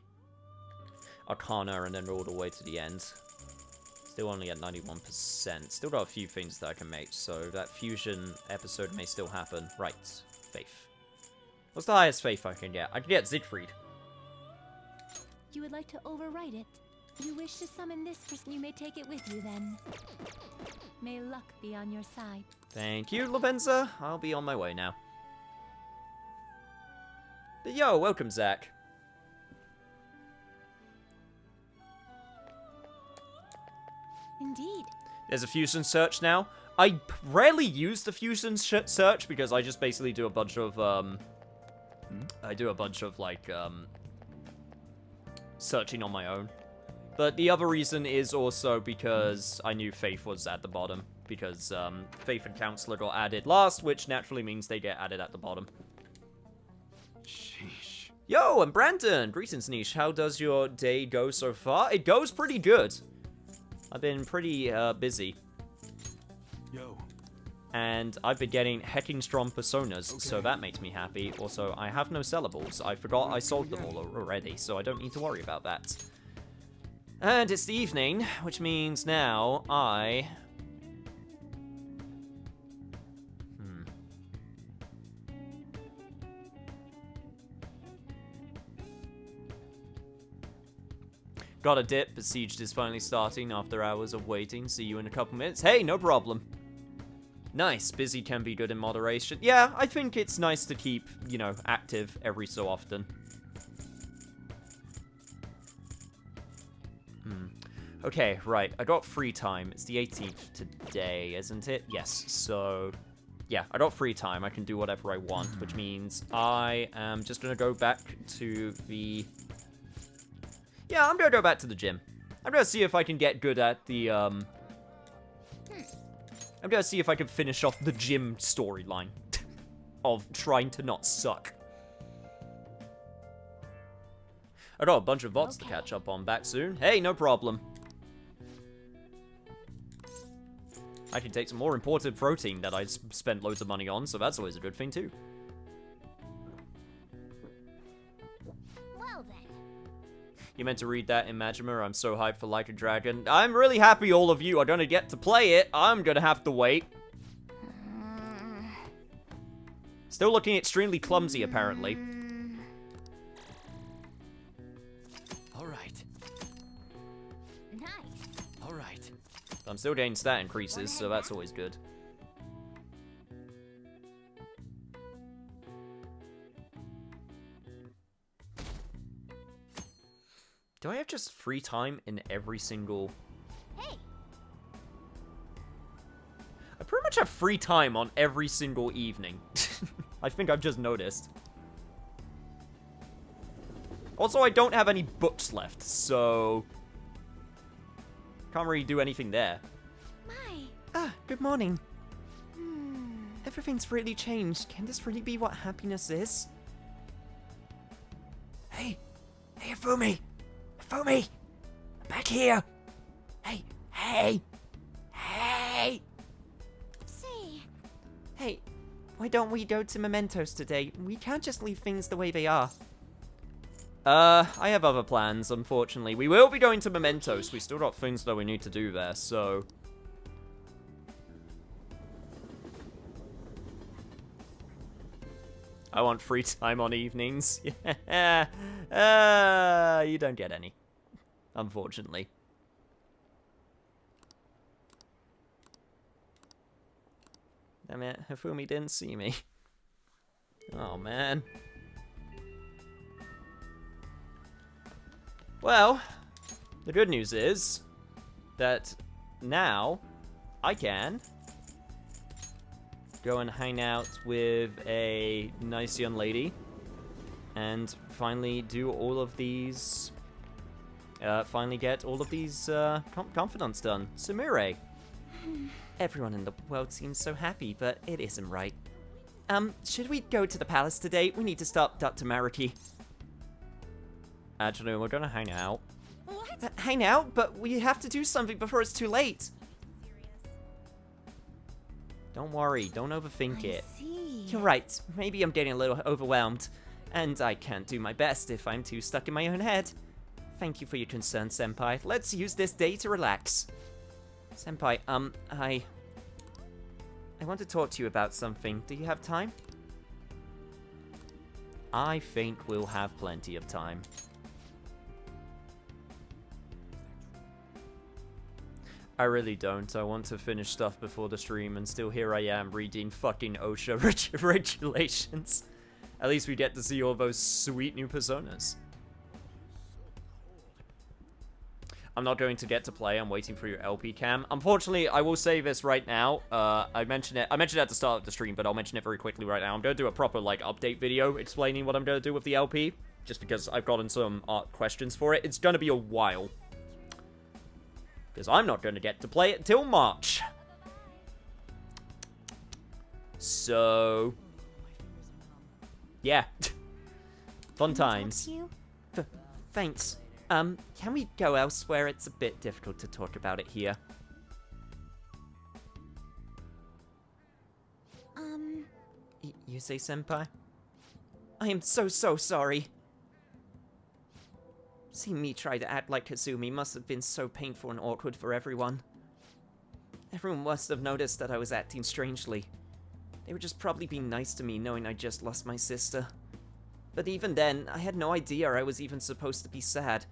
Arcana, and then all the way to the end. Still only at 91%. Still got a few things that I can make, so that fusion episode may still happen. Right, faith. What's the highest faith I can get? I can get Siegfried. You would like to overwrite it? You wish to summon this person, you may take it with you then. May luck be on your side. Thank you, Lavenza. I'll be on my way now. But yo, welcome, Zach. Indeed. There's a fusion search now. I rarely use the fusion search because I just basically do a bunch of, searching on my own. But the other reason is also because I knew Faith was at the bottom. Because, Faith and Counselor got added last, which naturally means they get added at the bottom. Sheesh. Yo, I'm Brandon! Greetings, Niche. How does your day go so far? It goes pretty good. I've been pretty, busy. Yo. And I've been getting hecking strong personas, so that makes me happy. Also, I have no sellables. I forgot I sold them all already, so I don't need to worry about that. And it's the evening, which means now I... Got a dip, Besieged is finally starting after hours of waiting. See you in a couple minutes. Hey, no problem. Nice, busy can be good in moderation. Yeah, I think it's nice to keep, you know, active every so often. Okay, right, I got free time. It's the 18th today, isn't it? Yes, so... yeah, I got free time. I can do whatever I want, which means I am just gonna go back to the... yeah, I'm gonna go back to the gym. I'm gonna see if I can get good at the, I'm gonna see if I can finish off the gym storyline of trying to not suck. I got a bunch of VODs to catch up on back soon. Hey, no problem. I can take some more imported protein that I spent loads of money on, so that's always a good thing too. Well then. You meant to read that in Majima. I'm so hyped for Like a Dragon. I'm really happy all of you are gonna get to play it. I'm gonna have to wait. Still looking extremely clumsy, apparently. All right. Nice. All right. I'm still getting stat increases, so that's always good. Do I have just free time in every single... Hey. I pretty much have free time on every single evening. I think I've just noticed. Also, I don't have any books left, so... Can't really do anything there. My. Ah, good morning. Everything's really changed. Can this really be what happiness is? Hey, Ifumi! Ifumi! Back here! Hey! Say. Hey, why don't we go to Mementos today? We can't just leave things the way they are. I have other plans, unfortunately. We will be going to Mementos. We still got things that we need to do there, so... I want free time on evenings. Yeah. You don't get any. Unfortunately. Damn it, Hifumi didn't see me. Oh, man. Well, the good news is that now I can go and hang out with a nice young lady and finally do all of these, finally get all of these confidants done. Sumire. Everyone in the world seems so happy, but it isn't right. Should we go to the palace today? We need to stop Dr. Mariki. Actually, we're gonna hang out. What? Hang out? But we have to do something before it's too late. Don't worry, don't overthink it. See. You're right. Maybe I'm getting a little overwhelmed. And I can't do my best if I'm too stuck in my own head. Thank you for your concern, Senpai. Let's use this day to relax. Senpai, I want to talk to you about something. Do you have time? I think we'll have plenty of time. I really don't. I want to finish stuff before the stream, and still here I am reading fucking OSHA regulations. At least we get to see all those sweet new personas. I'm not going to get to play. I'm waiting for your LP cam. Unfortunately, I will say this right now. I mentioned it at the start of the stream, but I'll mention it very quickly right now. I'm going to do a proper like update video explaining what I'm going to do with the LP, just because I've gotten some questions for it. It's going to be a while, because I'm not going to get to play it till March. So, yeah, fun times. You? Thanks. Can we go elsewhere? It's a bit difficult to talk about it here. You say, Senpai? I am so sorry. Seeing me try to act like Kazumi must have been so painful and awkward for everyone. Everyone must have noticed that I was acting strangely. They were just probably being nice to me knowing I just lost my sister. But even then, I had no idea I was even supposed to be sad.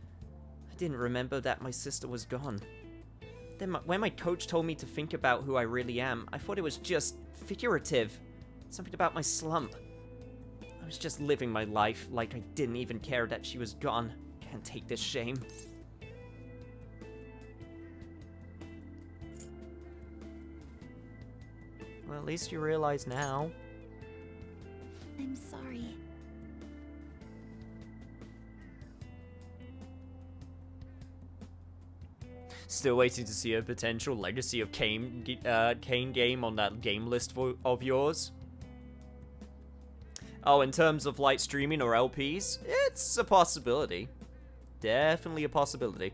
I didn't remember that my sister was gone. Then when my coach told me to think about who I really am, I thought it was just figurative. Something about my slump. I was just living my life like I didn't even care that she was gone. Can't take this shame. Well, at least you realize now. I'm sorry. Still waiting to see a potential Legacy of Kain game on that game list of yours. Oh, in terms of light streaming or LPs, it's a possibility. definitely a possibility.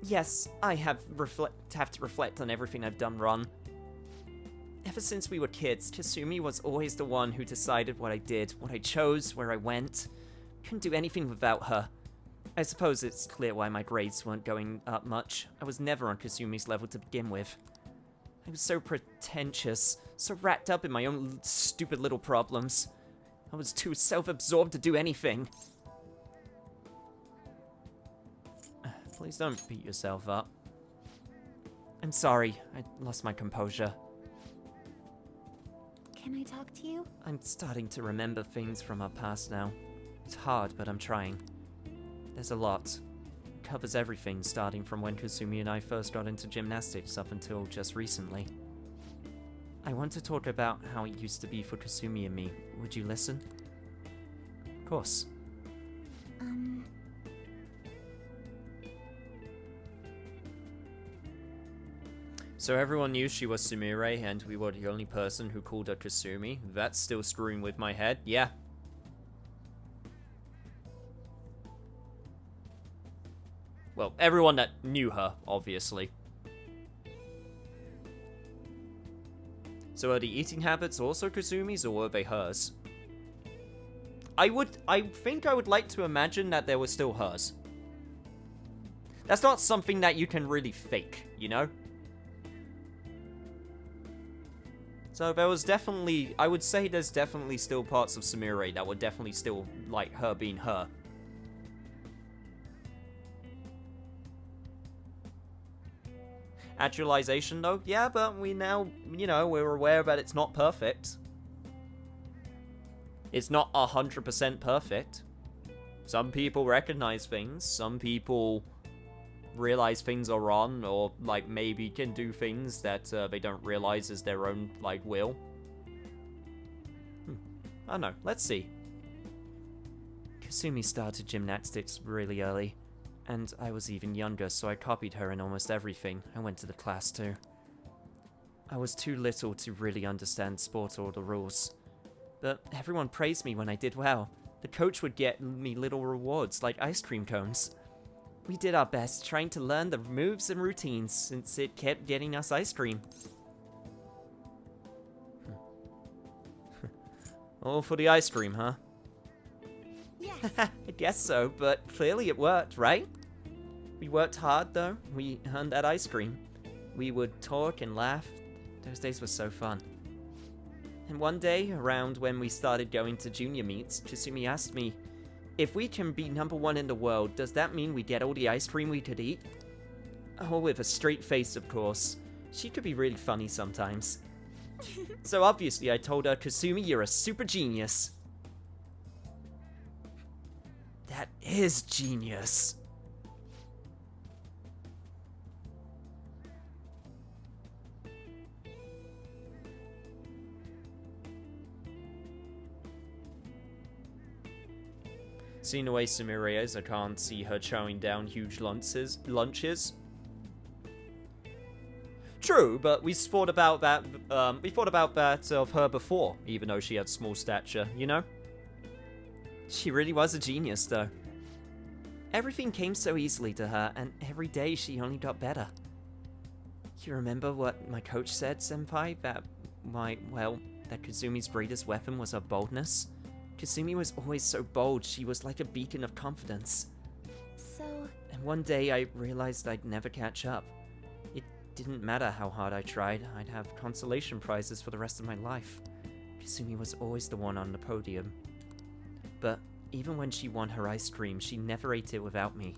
Yes, I have to reflect on everything I've done wrong. Ever since we were kids, Kasumi was always the one who decided what I did, what I chose, where I went. Couldn't do anything without her. I suppose it's clear why my grades weren't going up much. I was never on Kasumi's level to begin with. I was so pretentious, so wrapped up in my own stupid little problems. I was too self-absorbed to do anything. Please don't beat yourself up. I'm sorry, I lost my composure. Can I talk to you? I'm starting to remember things from our past now. It's hard, but I'm trying. There's a lot. It covers everything, starting from when Kasumi and I first got into gymnastics up until just recently. I want to talk about how it used to be for Kasumi and me. Would you listen? Of course. So everyone knew she was Sumire, and we were the only person who called her Kasumi. That's still screwing with my head. Yeah. Well, everyone that knew her, obviously. So are the eating habits also Kasumi's, or were they hers? I think I would like to imagine that they were still hers. That's not something that you can really fake, you know? So there was definitely, I would say there's definitely still parts of Sumire that were definitely still, like, her being her. Actualization, though? Yeah, but we now, you know, we're aware that it's not perfect. It's not 100% perfect. Some people recognize things, some people realize things are wrong, or, like, maybe can do things that they don't realize is their own, like, will. I don't know. Let's see. Kasumi started gymnastics really early, and I was even younger, so I copied her in almost everything. I went to the class too. I was too little to really understand sport or the rules, but everyone praised me when I did well. The coach would get me little rewards like ice cream cones. We did our best trying to learn the moves and routines since it kept getting us ice cream. All for the ice cream, huh? Yes. I guess so, but clearly it worked, right? We worked hard though. We earned that ice cream. We would talk and laugh. Those days were so fun. And one day, around when we started going to junior meets, Kasumi asked me, if we can be #1 in the world, does that mean we get all the ice cream we could eat? Oh, with a straight face, of course. She could be really funny sometimes. So obviously I told her, Kasumi, you're a super genius. That is genius. Seeing the way Sumire is, I can't see her chowing down huge lunches. True, but we thought about that. We thought about that of her before, even though she had small stature. You know. She really was a genius, though. Everything came so easily to her, and every day she only got better. You remember what my coach said, Senpai? That Kazumi's greatest weapon was her boldness? Kasumi was always so bold, she was like a beacon of confidence. So... And one day I realized I'd never catch up. It didn't matter how hard I tried, I'd have consolation prizes for the rest of my life. Kasumi was always the one on the podium. But even when she won her ice cream, she never ate it without me.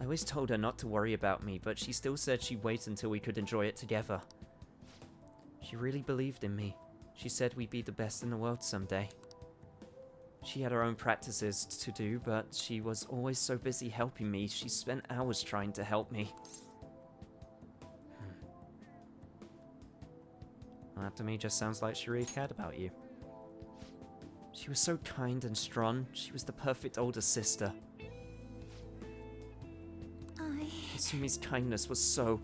I always told her not to worry about me, but she still said she'd wait until we could enjoy it together. She really believed in me. She said we'd be the best in the world someday. She had her own practices to do, but she was always so busy helping me, she spent hours trying to help me. Well, that to me just sounds like she really cared about you. She was so kind and strong. She was the perfect older sister. Kasumi's kindness was so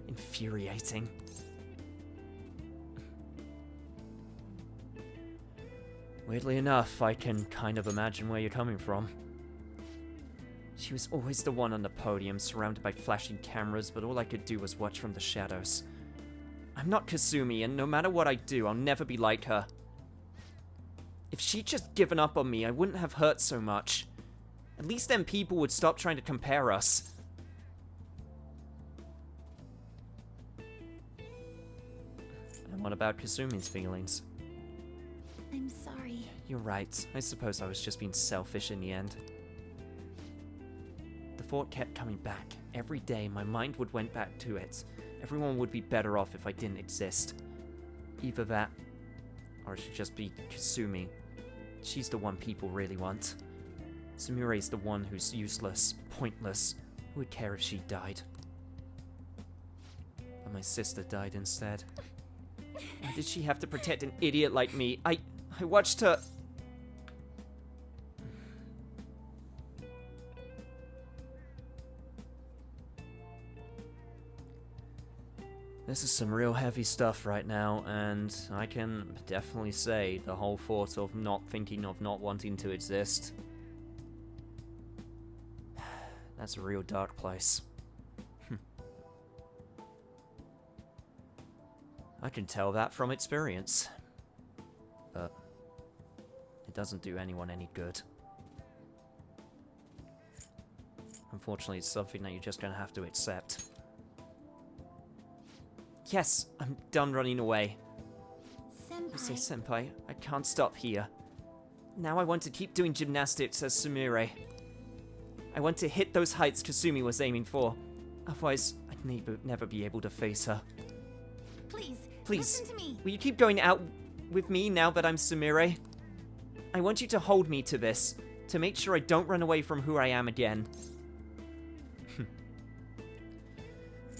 infuriating. Weirdly enough, I can kind of imagine where you're coming from. She was always the one on the podium, surrounded by flashing cameras, but all I could do was watch from the shadows. I'm not Kasumi, and no matter what I do, I'll never be like her. If she'd just given up on me, I wouldn't have hurt so much. At least then people would stop trying to compare us. And what about Kasumi's feelings? I'm sorry. You're right. I suppose I was just being selfish in the end. The thought kept coming back. Every day, my mind would went back to it. Everyone would be better off if I didn't exist. Either that, or it should just be Kasumi. She's the one people really want. Sumure's the one who's useless, pointless. Who would care if she died? But my sister died instead. Why did she have to protect an idiot like me? I watched her... This is some real heavy stuff right now, and I can definitely say the whole thought of not thinking of not wanting to exist. That's a real dark place. I can tell that from experience. But it doesn't do anyone any good. Unfortunately, it's something that you're just gonna have to accept. Yes, I'm done running away. You say, Senpai. Senpai, I can't stop here. Now I want to keep doing gymnastics as Sumire. I want to hit those heights Kasumi was aiming for. Otherwise, I'd never be able to face her. Please, Please, listen to me. will you keep going out with me now that I'm Sumire? I want you to hold me to this, to make sure I don't run away from who I am again.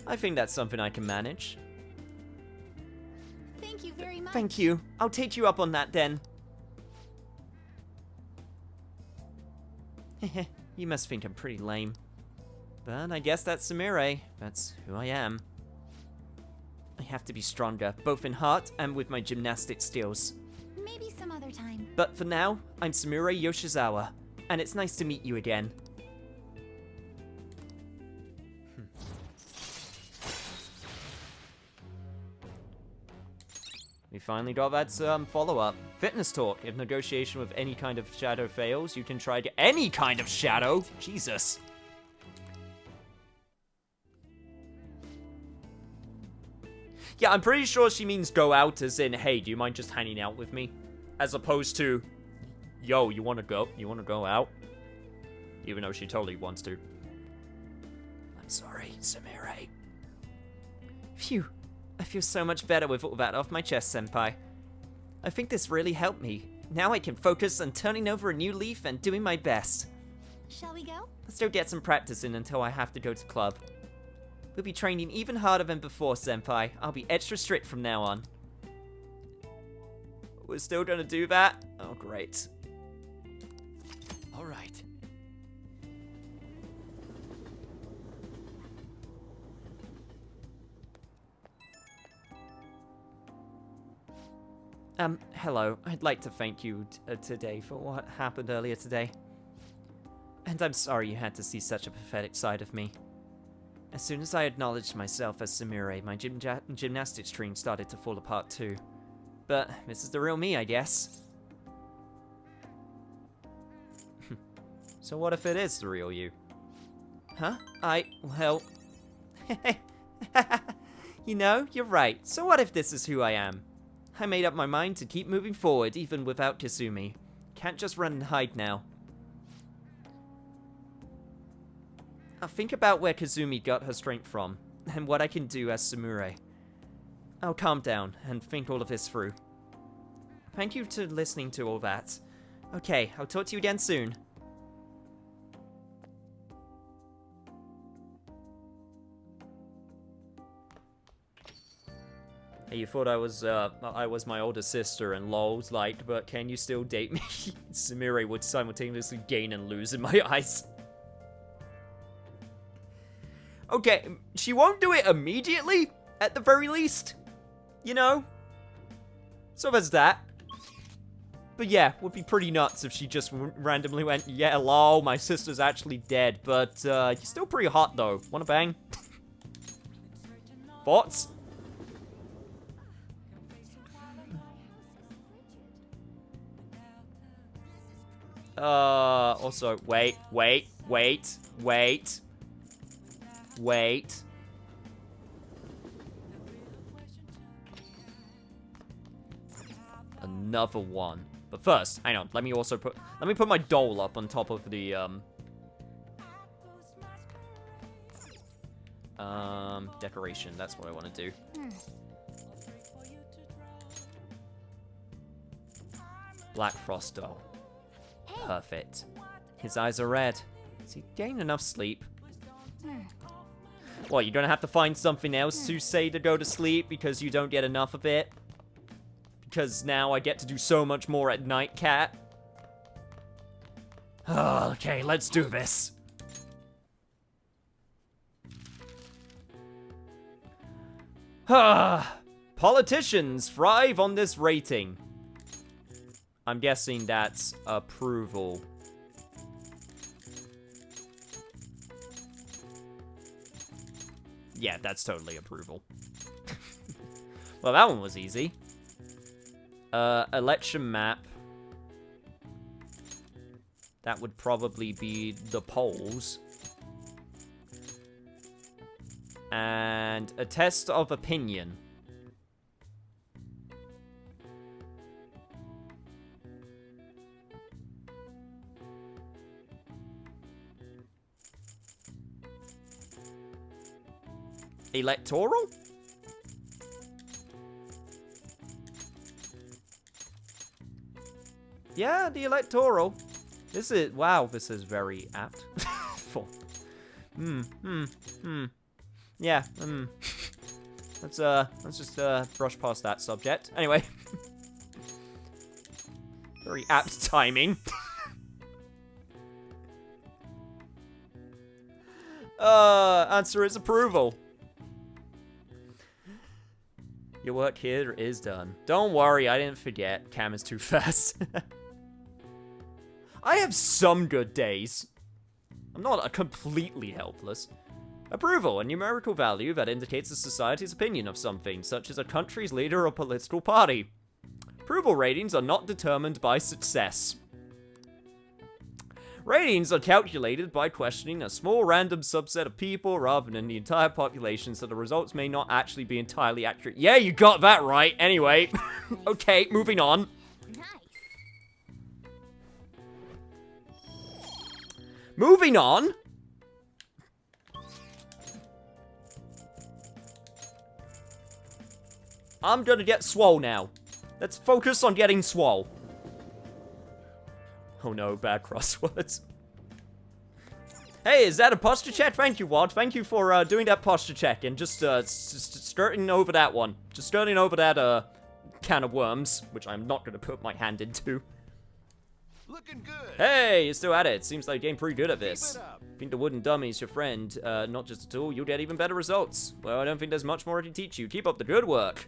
I think that's something I can manage. Thank you very much. Thank you. I'll take you up on that then. You must think I'm pretty lame. But I guess that's Sumire. That's who I am. I have to be stronger, both in heart and with my gymnastic skills. Maybe some other time. But for now, I'm Sumire Yoshizawa, and it's nice to meet you again. We finally got that follow-up. Fitness talk. If negotiation with any kind of shadow fails, you can try to any kind of shadow? Jesus. Yeah, I'm pretty sure she means go out as in, hey, do you mind just hanging out with me? As opposed to, yo, you wanna go? You wanna go out? Even though she totally wants to. I'm sorry, Sumire. Phew. I feel so much better with all that off my chest, Senpai. I think this really helped me. Now I can focus on turning over a new leaf and doing my best. Shall we go? I'll still get some practice in until I have to go to club. We'll be training even harder than before, Senpai. I'll be extra strict from now on. We're still gonna do that? Oh, great. All right. Hello. I'd like to thank you today for what happened earlier today. And I'm sorry you had to see such a pathetic side of me. As soon as I acknowledged myself as Sumire, my gymnastics training started to fall apart too. But this is the real me, I guess. So what if it is the real you? Huh? Well... You know, you're right. So what if this is who I am? I made up my mind to keep moving forward, even without Kasumi. Can't just run and hide now. I'll think about where Kazumi got her strength from, and what I can do as Sumire. I'll calm down and think all of this through. Thank you for listening to all that. Okay, I'll talk to you again soon. Hey, you thought I was my older sister and lol's like, but can you still date me? Sumire would simultaneously gain and lose in my eyes. Okay, she won't do it immediately, at the very least. You know? So there's that. But yeah, would be pretty nuts if she just randomly went, yeah, lol, my sister's actually dead. But, you're still pretty hot, though. Wanna bang? Thoughts? Also, wait. Another one. But first, hang on, let me put my doll up on top of the, decoration. That's what I want to do. Black Frost doll. Perfect. His eyes are red. Is he getting enough sleep? What, you're gonna have to find something else to say to go to sleep because you don't get enough of it? Because now I get to do so much more at night, cat. Okay, let's do this. Politicians thrive on this rating. I'm guessing that's approval. Yeah, that's totally approval. Well, that one was easy. Election map. That would probably be the polls. And a test of opinion. Electoral? Yeah, the electoral. This is, wow, this is very apt. Yeah, let's just brush past that subject. Anyway. Very apt timing. Answer is approval. Your work here is done. Don't worry, I didn't forget. Cam is too fast. I have some good days. I'm not completely helpless. Approval, a numerical value that indicates a society's opinion of something, such as a country's leader or political party. Approval ratings are not determined by success. Ratings are calculated by questioning a small random subset of people rather than the entire population, so the results may not actually be entirely accurate. Yeah, you got that right. Anyway, okay, moving on. Nice. Moving on. I'm gonna get swole now. Let's focus on getting swole. Oh no, bad crosswords. Hey, is that a posture check? Thank you, Wad. Thank you for doing that posture check and just skirting over that one. Just skirting over that can of worms, which I'm not gonna put my hand into. Looking good. Hey, you're still at it. Seems like you're getting pretty good at this. Keep it up. Think the wooden dummy's your friend, not just a tool. You'll get even better results. Well, I don't think there's much more I can teach you. Keep up the good work.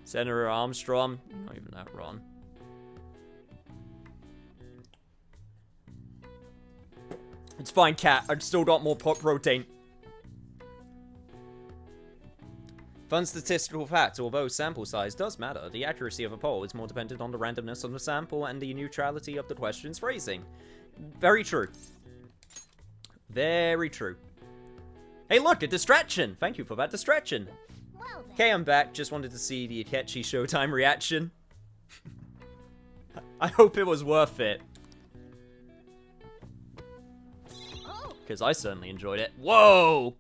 Senator Armstrong. Not even that wrong. It's fine, cat. I've still got more protein. Fun statistical fact, although sample size does matter, the accuracy of a poll is more dependent on the randomness of the sample and the neutrality of the question's phrasing. Very true. Very true. Hey look, a distraction! Thank you for that distraction. Well then. Okay, I'm back. Just wanted to see the Akechi Showtime reaction. I hope it was worth it. Oh, Because I certainly enjoyed it. Whoa!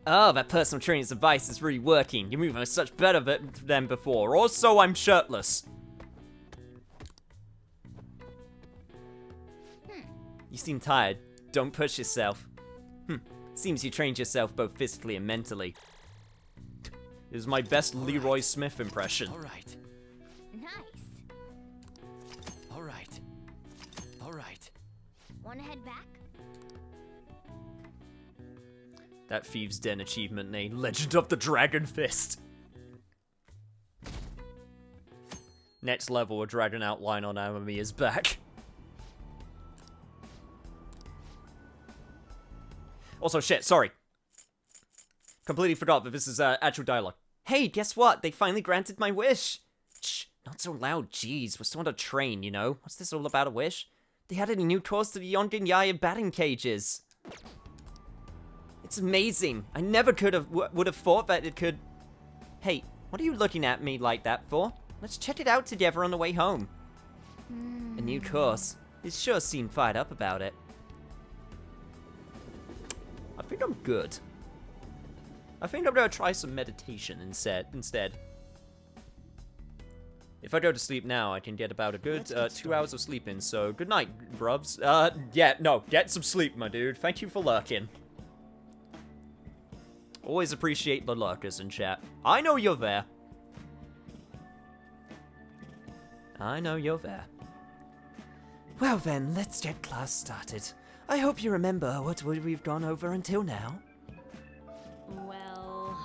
Oh, that personal training's advice is really working. You're moving such better than before. Also, I'm shirtless. You seem tired. Don't push yourself. Seems you trained yourself both physically and mentally. It was my best Leroy Smith impression. All right. nice. All right. All right. Wanna head back? That Thieves' Den achievement name, Legend of the Dragon Fist. Next level, a dragon outline on Amamiya's back. Also, shit, sorry. Completely forgot that this is actual dialogue. Hey, guess what? They finally granted my wish. Shh, not so loud, jeez. We're still on a train, you know? What's this all about a wish? They added a new course to the Yongen batting cages. It's amazing. I never would have thought that it could... Hey, what are you looking at me like that for? Let's check it out together on the way home. A new course. You sure seem fired up about it. I think I'm good. I think I'm gonna try some meditation instead. If I go to sleep now, I can get about a good 2 hours of sleep in, so good night, brubs. Yeah, no, get some sleep, my dude. Thank you for lurking. Always appreciate the lurkers in chat. I know you're there. I know you're there. Well then, let's get class started. I hope you remember what we've gone over until now. Well...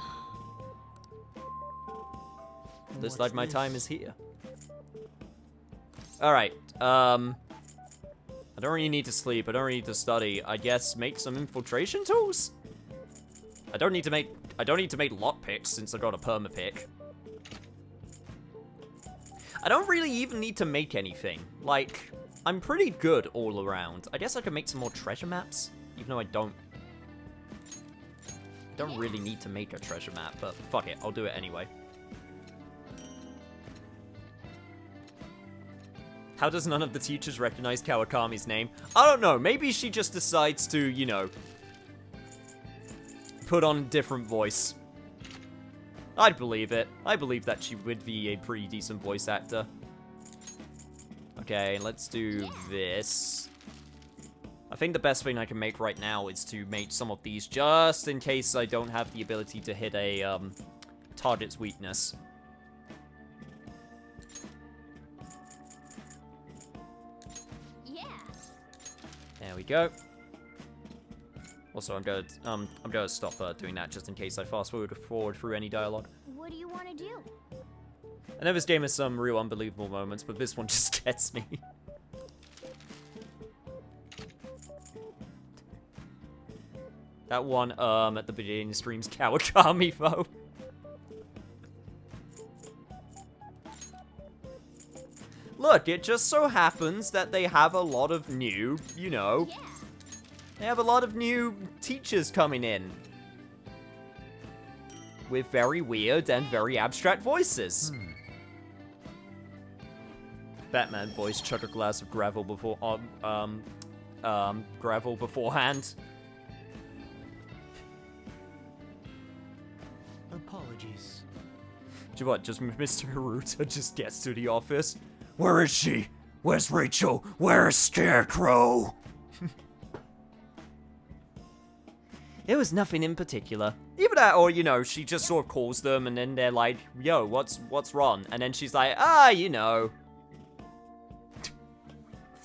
Looks like my time is here. Alright, I don't really need to sleep, I don't really need to study. I guess make some infiltration tools? I don't need to make lockpicks since I got a permapick. I don't really even need to make anything. Like, I'm pretty good all around. I guess I could make some more treasure maps, even though I don't really need to make a treasure map, but fuck it, I'll do it anyway. How does none of the teachers recognize Kawakami's name? I don't know, maybe she just decides to, you know, put on a different voice. I'd believe it. I believe that she would be a pretty decent voice actor. Okay, let's do this. I think the best thing I can make right now is to make some of these just in case I don't have the ability to hit a target's weakness. There we go. Also, I'm gonna stop doing that just in case I fast forward through any dialogue. What do you want to do? I know this game has some real unbelievable moments, but this one just gets me. That one at the beginning of stream's Kawakami though. Look, it just so happens that they have a lot of new, you know, they have a lot of new teachers coming in. With very weird and very abstract voices. Batman voice chuck a glass of gravel before, gravel beforehand. Apologies. Do you know what, just Mr. Haruta just gets to the office. Where is she? Where's Rachel? Where's Scarecrow? It was nothing in particular. Either that or, you know, she just sort of calls them and then they're like, yo, what's wrong? And then she's like, you know.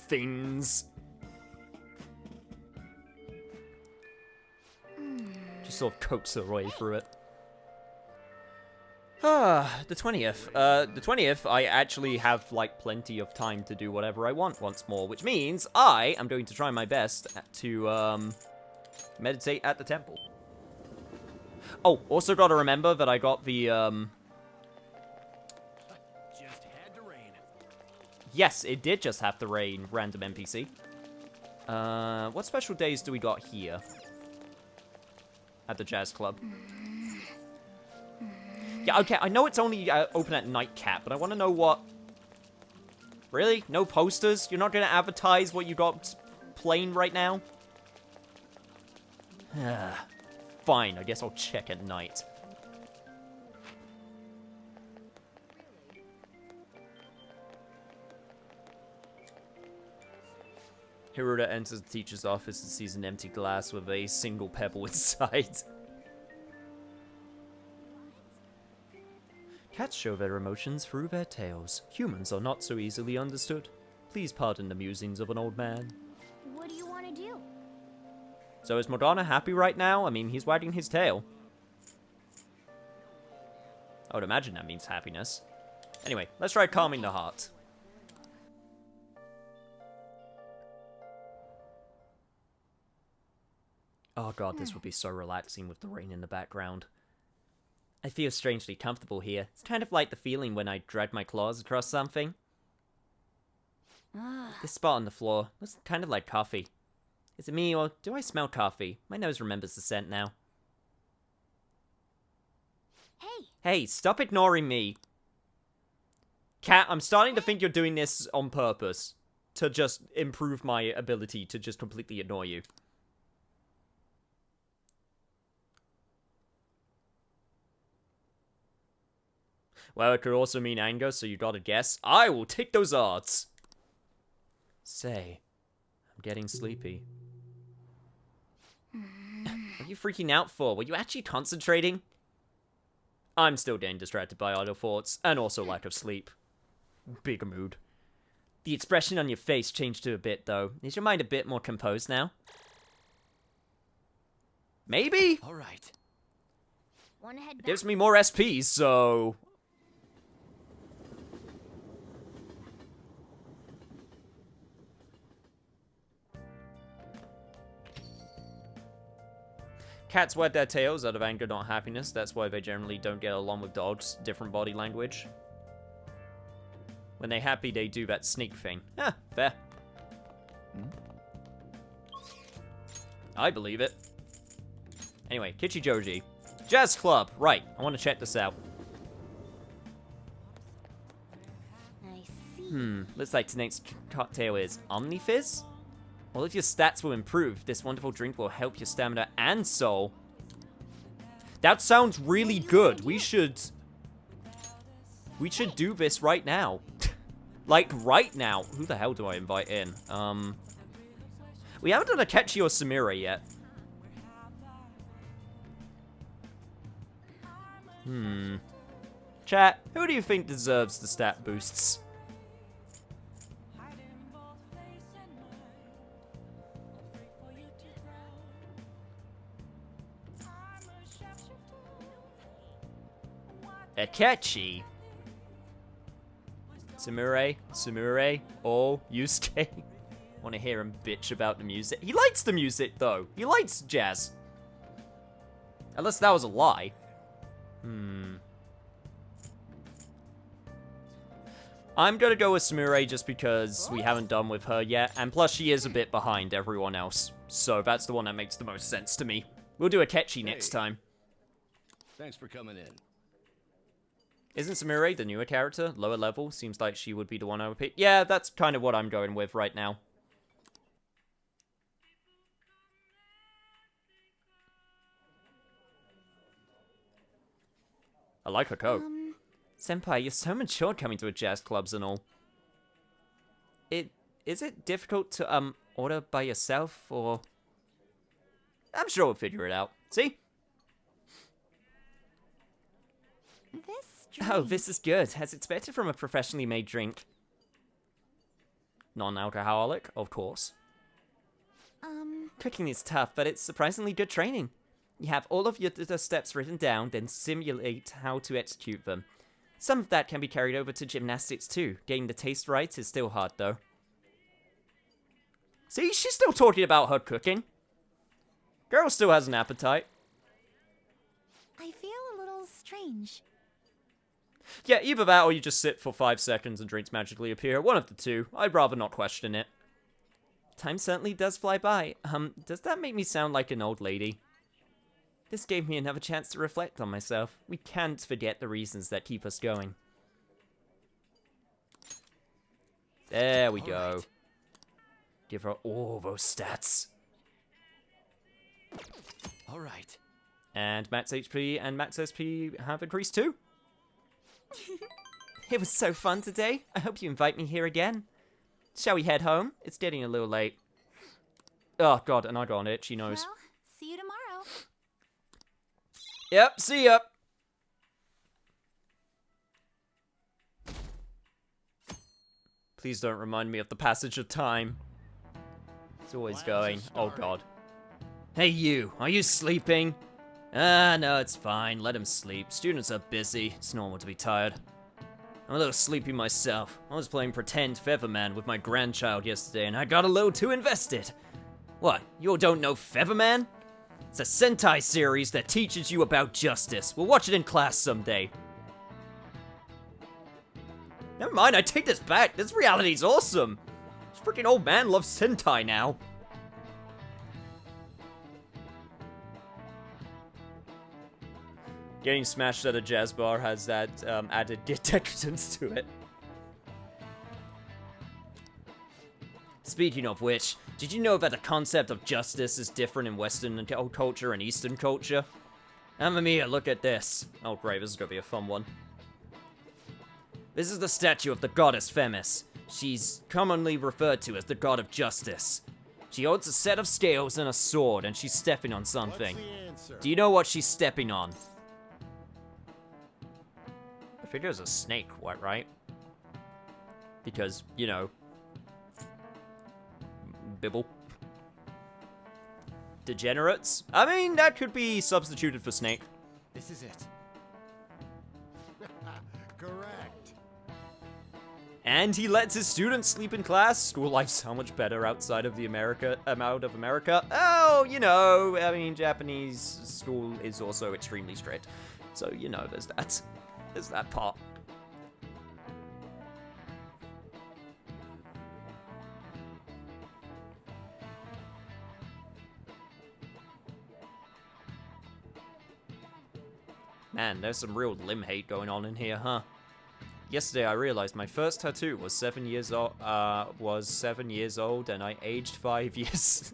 Things. Just sort of coax her way through it. The 20th. The 20th, I actually have, like, plenty of time to do whatever I want once more, which means I am going to try my best to, meditate at the temple. Oh, also gotta remember that I got the, Just had to rain. Yes, it did just have to rain, random NPC. What special days do we got here? At the jazz club. Yeah, okay, I know it's only open at nightcap, but I want to know what... Really? No posters? You're not going to advertise what you got playing right now? Fine, I guess I'll check at night. Hiruda enters the teacher's office and sees an empty glass with a single pebble inside. Cats show their emotions through their tails. Humans are not so easily understood. Please pardon the musings of an old man. What do you want to do? So is Morgana happy right now? I mean, he's wagging his tail. I would imagine that means happiness. Anyway, let's try calming the heart. Oh god, this would be so relaxing with the rain in the background. I feel strangely comfortable here. It's kind of like the feeling when I drag my claws across something. This spot on the floor looks kind of like coffee. Is it me, or do I smell coffee? My nose remembers the scent now. Hey, Hey, stop ignoring me. Cat, I'm starting to think you're doing this on purpose. To just improve my ability to just completely ignore you. Well, it could also mean anger, so you gotta guess. I will take those odds. Say, I'm getting sleepy. What are you freaking out for? Were you actually concentrating? I'm still getting distracted by idle thoughts, and also lack of sleep. Big mood. The expression on your face changed to a bit, though. Is your mind a bit more composed now? Maybe? All right. wanna head It back? gives me more SPs, so... Cats wag their tails out of anger, not happiness. That's why they generally don't get along with dogs. Different body language. When they're happy, they do that sneak thing. Ah, fair. I believe it. Anyway, Kichijoji. Jazz Club. Right, I want to check this out. I see. Looks like tonight's cocktail is Omnifizz? Well, if your stats will improve, this wonderful drink will help your stamina and soul. That sounds really good. We should do this right now. Like, right now. Who the hell do I invite in? We haven't done Akechi or Samira yet. Chat, who do you think deserves the stat boosts? Akechi. Sumire, or Yusuke. Want to hear him bitch about the music. He likes the music, though. He likes jazz. Unless that was a lie. I'm gonna go with Sumire just because we haven't done with her yet, and plus she is a bit behind everyone else. So that's the one that makes the most sense to me. We'll do Akechi next time. Thanks for coming in. Isn't Sumire the newer character? Lower level? Seems like she would be the one I would pick. Yeah, that's kind of what I'm going with right now. I like her coat. Senpai, you're so mature coming to a jazz clubs and all. Is it difficult to, order by yourself, or... I'm sure we'll figure it out. See? This Oh, drink. this is good, as expected from a professionally made drink. Non-alcoholic, of course. Cooking is tough, but it's surprisingly good training. You have all of the steps written down, then simulate how to execute them. Some of that can be carried over to gymnastics too. Getting the taste right is still hard, though. See, she's still talking about her cooking. Girl still has an appetite. I feel a little strange. Yeah, either that or you just sit for 5 seconds and drinks magically appear. One of the two. I'd rather not question it. Time certainly does fly by. Does that make me sound like an old lady? This gave me another chance to reflect on myself. We can't forget the reasons that keep us going. There we go. right. Give her all those stats. All right. And max HP and max SP have increased too. It was so fun today. I hope you invite me here again. Shall we head home? It's getting a little late. Oh god, and I got an itchy nose. Well, see you tomorrow. Yep, see ya. Please don't remind me of the passage of time. It's always going. Oh god. Hey you, are you sleeping? Ah, no, it's fine. Let him sleep. Students are busy. It's normal to be tired. I'm a little sleepy myself. I was playing Pretend Featherman with my grandchild yesterday, and I got a little too invested. What, you all don't know Featherman? It's a Sentai series that teaches you about justice. We'll watch it in class someday. Never mind, I take this back. This reality's awesome. This freaking old man loves Sentai now. Getting smashed at a jazz bar has that added decadence to it. Speaking of which, did you know that the concept of justice is different in Western culture and Eastern culture? Mamma mia, look at this. Oh great, this is gonna be a fun one. This is the statue of the goddess Themis. She's commonly referred to as the god of justice. She holds a set of scales and a sword, and she's stepping on something. Do you know what she's stepping on? I think there's a snake, what, right? Because, you know, Bibble. Degenerates? I mean, that could be substituted for snake. This is it. Correct. And he lets his students sleep in class. School life's so much better outside of America. Oh, you know, I mean, Japanese school is also extremely strict. So, you know, there's that. There's that part. Man, there's some real limb hate going on in here, huh? Yesterday I realized my first tattoo was 7 years old, and I aged 5 years.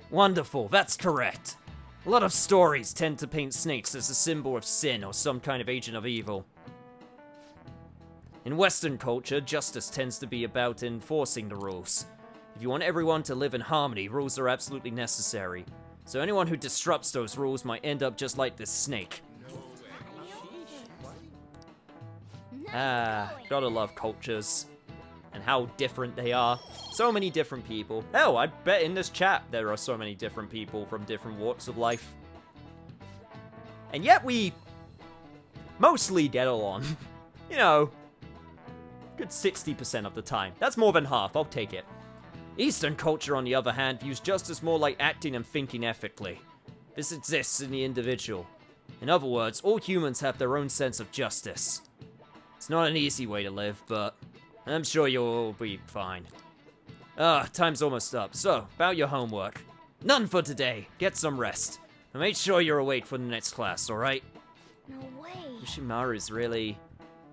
Wonderful, that's correct. A lot of stories tend to paint snakes as a symbol of sin or some kind of agent of evil. In Western culture, justice tends to be about enforcing the rules. If you want everyone to live in harmony, rules are absolutely necessary. So anyone who disrupts those rules might end up just like this snake. Gotta love cultures. And how different they are. So many different people. Hell, I bet in this chat there are so many different people from different walks of life. And yet we mostly get along. You know, good 60% of the time. That's more than half, I'll take it. Eastern culture, on the other hand, views justice more like acting and thinking ethically. This exists in the individual. In other words, all humans have their own sense of justice. It's not an easy way to live, but I'm sure you'll all be fine. Time's almost up, so, about your homework. None for today. Get some rest. And make sure you're awake for the next class, alright? No way. Yoshimaru's really...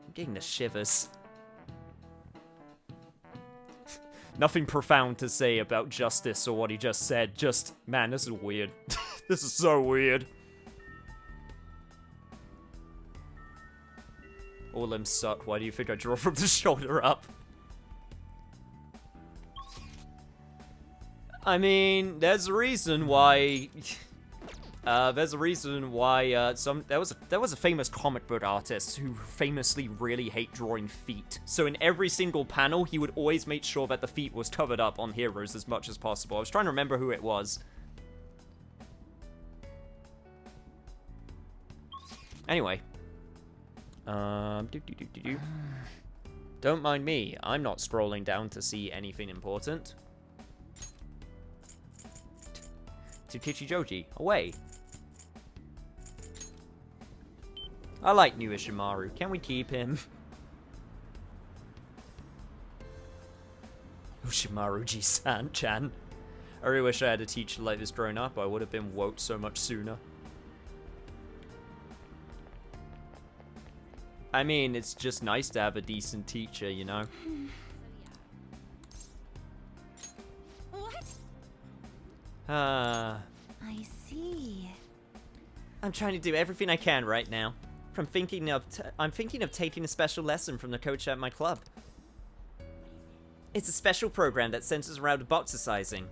I'm getting the shivers. Nothing profound to say about justice or what he just said, just, man, this is weird. This is so weird. All limbs suck, why do you think I draw from the shoulder up? I mean, there's a reason why... there was a famous comic book artist who famously really hate drawing feet. So in every single panel, he would always make sure that the feet was covered up on heroes as much as possible. I was trying to remember who it was. Anyway. Don't mind me, I'm not scrolling down to see anything important. Tsukichi Joji, away. I like new Ishimaru. Can we keep him? Yoshimaru-ji-san-chan. I really wish I had a teacher like this growing up. I would have been woke so much sooner. I mean, it's just nice to have a decent teacher, you know? What? Ah. I see. I'm trying to do everything I can right now. I'm thinking of taking a special lesson from the coach at my club. It's a special program that centers around boxercising.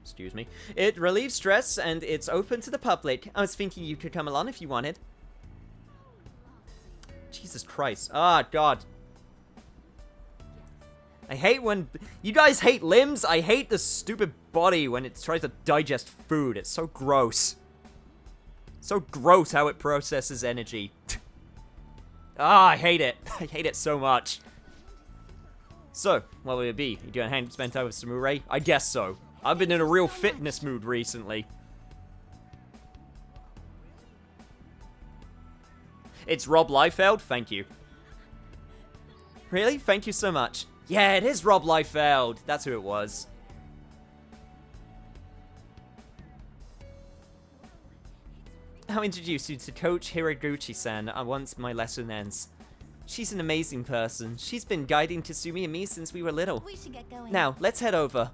Excuse me. It relieves stress and it's open to the public. I was thinking you could come along if you wanted. Jesus Christ. Ah, God. I hate when... You guys hate limbs? I hate the stupid body when it tries to digest food. It's so gross. So gross how it processes energy. Ah, I hate it. I hate it so much. So, what will it be? You doing hand spent time with Samurai? I guess so. I've been in a real fitness mood recently. It's Rob Liefeld? Thank you. Really? Thank you so much. Yeah, it is Rob Liefeld. That's who it was. I'll introduce you to Coach Hiraguchi-san once my lesson ends. She's an amazing person. She's been guiding Kasumi and me since we were little. We should get going. Now, let's head over.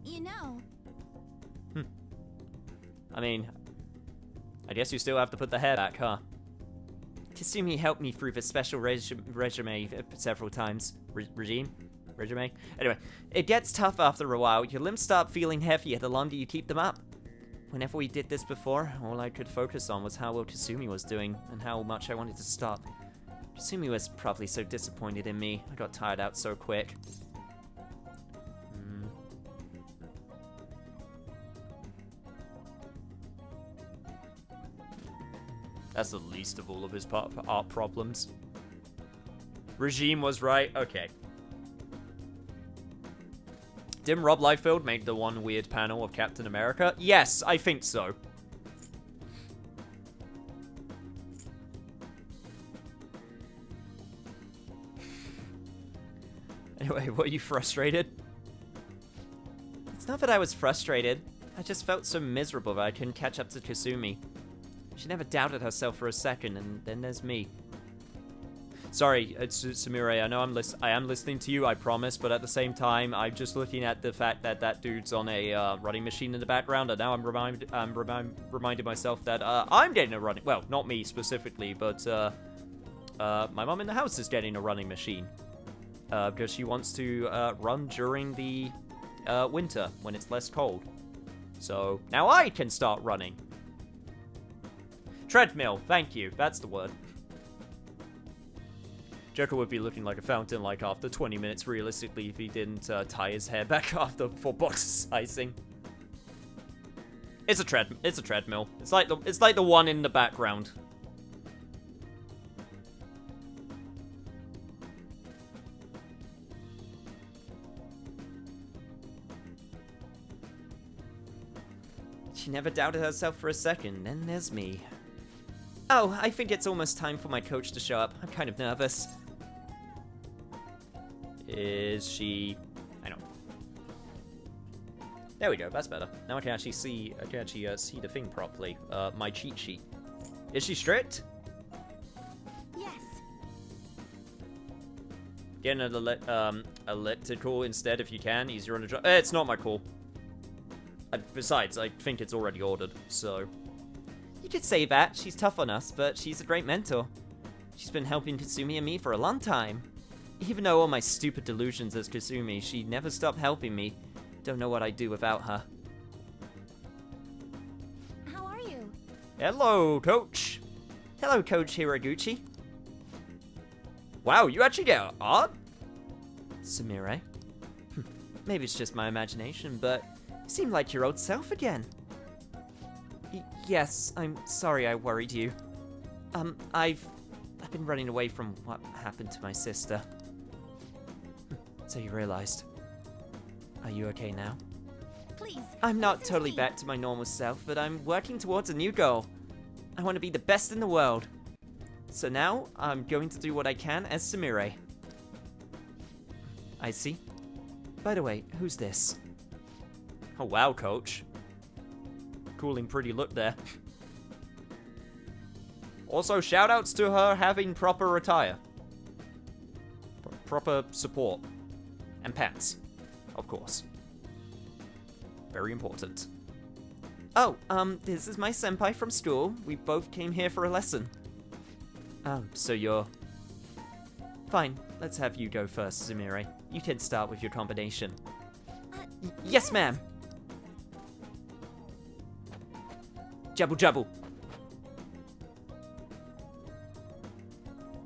You know, I mean, I guess you still have to put the hair back, huh? Kasumi helped me through the special regime several times. Regime? Anyway, it gets tough after a while. Your limbs start feeling heavier the longer you keep them up. Whenever we did this before, all I could focus on was how well Kasumi was doing and how much I wanted to stop. Kasumi was probably so disappointed in me. I got tired out so quick. That's the least of all of his art problems. Regime was right. Okay. Didn't Rob Liefeld make the one weird panel of Captain America? Yes, I think so. Anyway, were you frustrated? It's not that I was frustrated. I just felt so miserable that I couldn't catch up to Kasumi. She never doubted herself for a second, and then there's me. Sorry, Samurai, I know I am listening to you, I promise, but at the same time, I'm just looking at the fact that that dude's on a running machine in the background, and now I'm reminding myself that I'm getting a running... Well, not me specifically, but my mom in the house is getting a running machine. Because she wants to run during the winter, when it's less cold. So, now I can start running. Treadmill, thank you, that's the word. Joker would be looking like a fountain like after 20 minutes realistically if he didn't tie his hair back after 4 boxes icing. It's a treadmill. It's like the one in the background. She never doubted herself for a second, then there's me. Oh, I think it's almost time for my coach to show up. I'm kind of nervous. Is she... I know. There we go, that's better. Now I can actually see see the thing properly. My cheat sheet. Is she strict? yes. Get an elliptical instead if you can. Easier on the job. It's not my call. Besides, I think it's already ordered, so... You could say that. She's tough on us, but she's a great mentor. She's been helping Kasumi and me for a long time. Even though all my stupid delusions as Kasumi, she never stopped helping me. Don't know what I'd do without her. How are you? Hello, Coach. Hello, Coach Hiraguchi. Wow, you actually get art? Sumire. Maybe it's just my imagination, but you seem like your old self again. Yes, I'm sorry I worried you. I've been running away from what happened to my sister. So you realized. Are you okay now? Please. I'm not listen totally me. back to my normal self, but I'm working towards a new goal. I want to be the best in the world. So now, I'm going to do what I can as Sumire. I see. By the way, who's this? Oh wow, Coach. Cool and pretty look there. Also, shoutouts to her having proper attire. Proper support. And pants. Of course. Very important. Oh, this is my senpai from school. We both came here for a lesson. So you're... Fine, let's have you go first, Sumire. You can start with your combination. Yes, ma'am! Jabble jabble.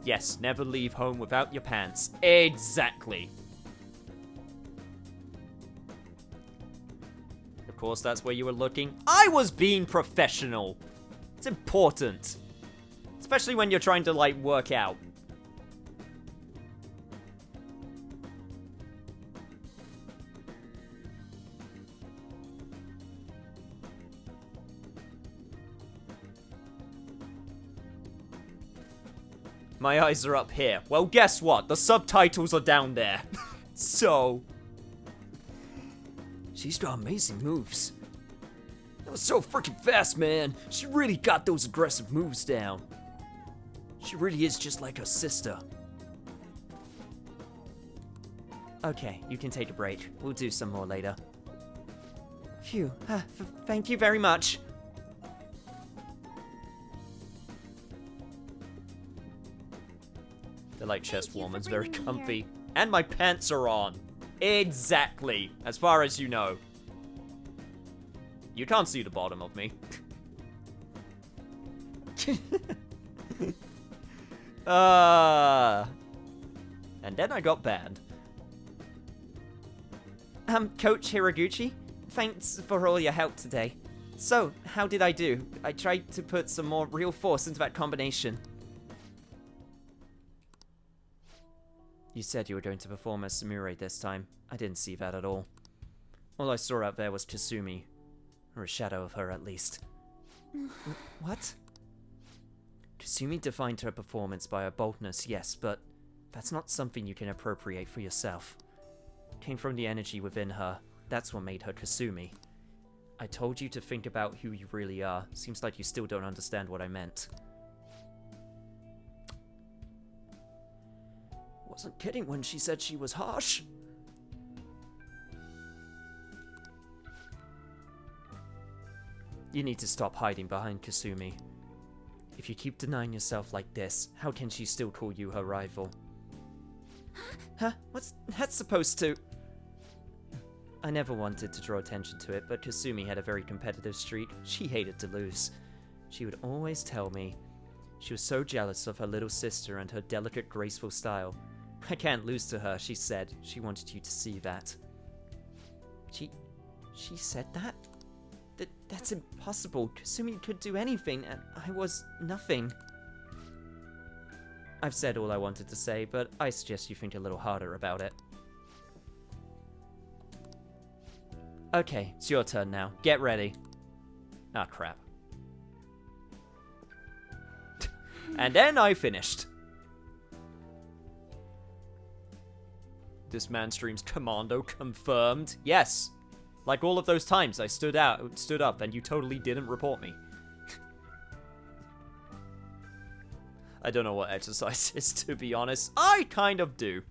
Yes, never leave home without your pants. Exactly. course that's where you were looking. I was being professional. It's important. Especially when you're trying to, like, work out. My eyes are up here. Well, guess what? The subtitles are down there. So... She's got amazing moves. That was so freaking fast, man. She really got those aggressive moves down. She really is just like her sister. Okay, you can take a break. We'll do some more later. Phew. Thank you very much. The light chest Thank you for warmer's very bringing me comfy. And my pants are on. Exactly. As far as you know. You can't see the bottom of me. And then I got banned. Coach Hiraguchi, thanks for all your help today. So, how did I do? I tried to put some more real force into that combination. You said you were going to perform as Samure this time. I didn't see that at all. All I saw out there was Kasumi. Or a shadow of her, at least. What? Kasumi defined her performance by her boldness, yes, but that's not something you can appropriate for yourself. It came from the energy within her. That's what made her Kasumi. I told you to think about who you really are. Seems like you still don't understand what I meant. Wasn't kidding when she said she was harsh. You need to stop hiding behind Kasumi. If you keep denying yourself like this, how can she still call you her rival? Huh? What's that supposed to... I never wanted to draw attention to it, but Kasumi had a very competitive streak. She hated to lose. She would always tell me. She was so jealous of her little sister and her delicate, graceful style. I can't lose to her, she said. She wanted you to see that. She said that? That's impossible. Kasumi could do anything, and I was nothing. I've said all I wanted to say, but I suggest you think a little harder about it. Okay, it's your turn now. Get ready. Ah, crap. And then I finished. This man streams Commando confirmed. Yes. Like all of those times I stood up and you totally didn't report me. I don't know what exercise is, to be honest. I kind of do.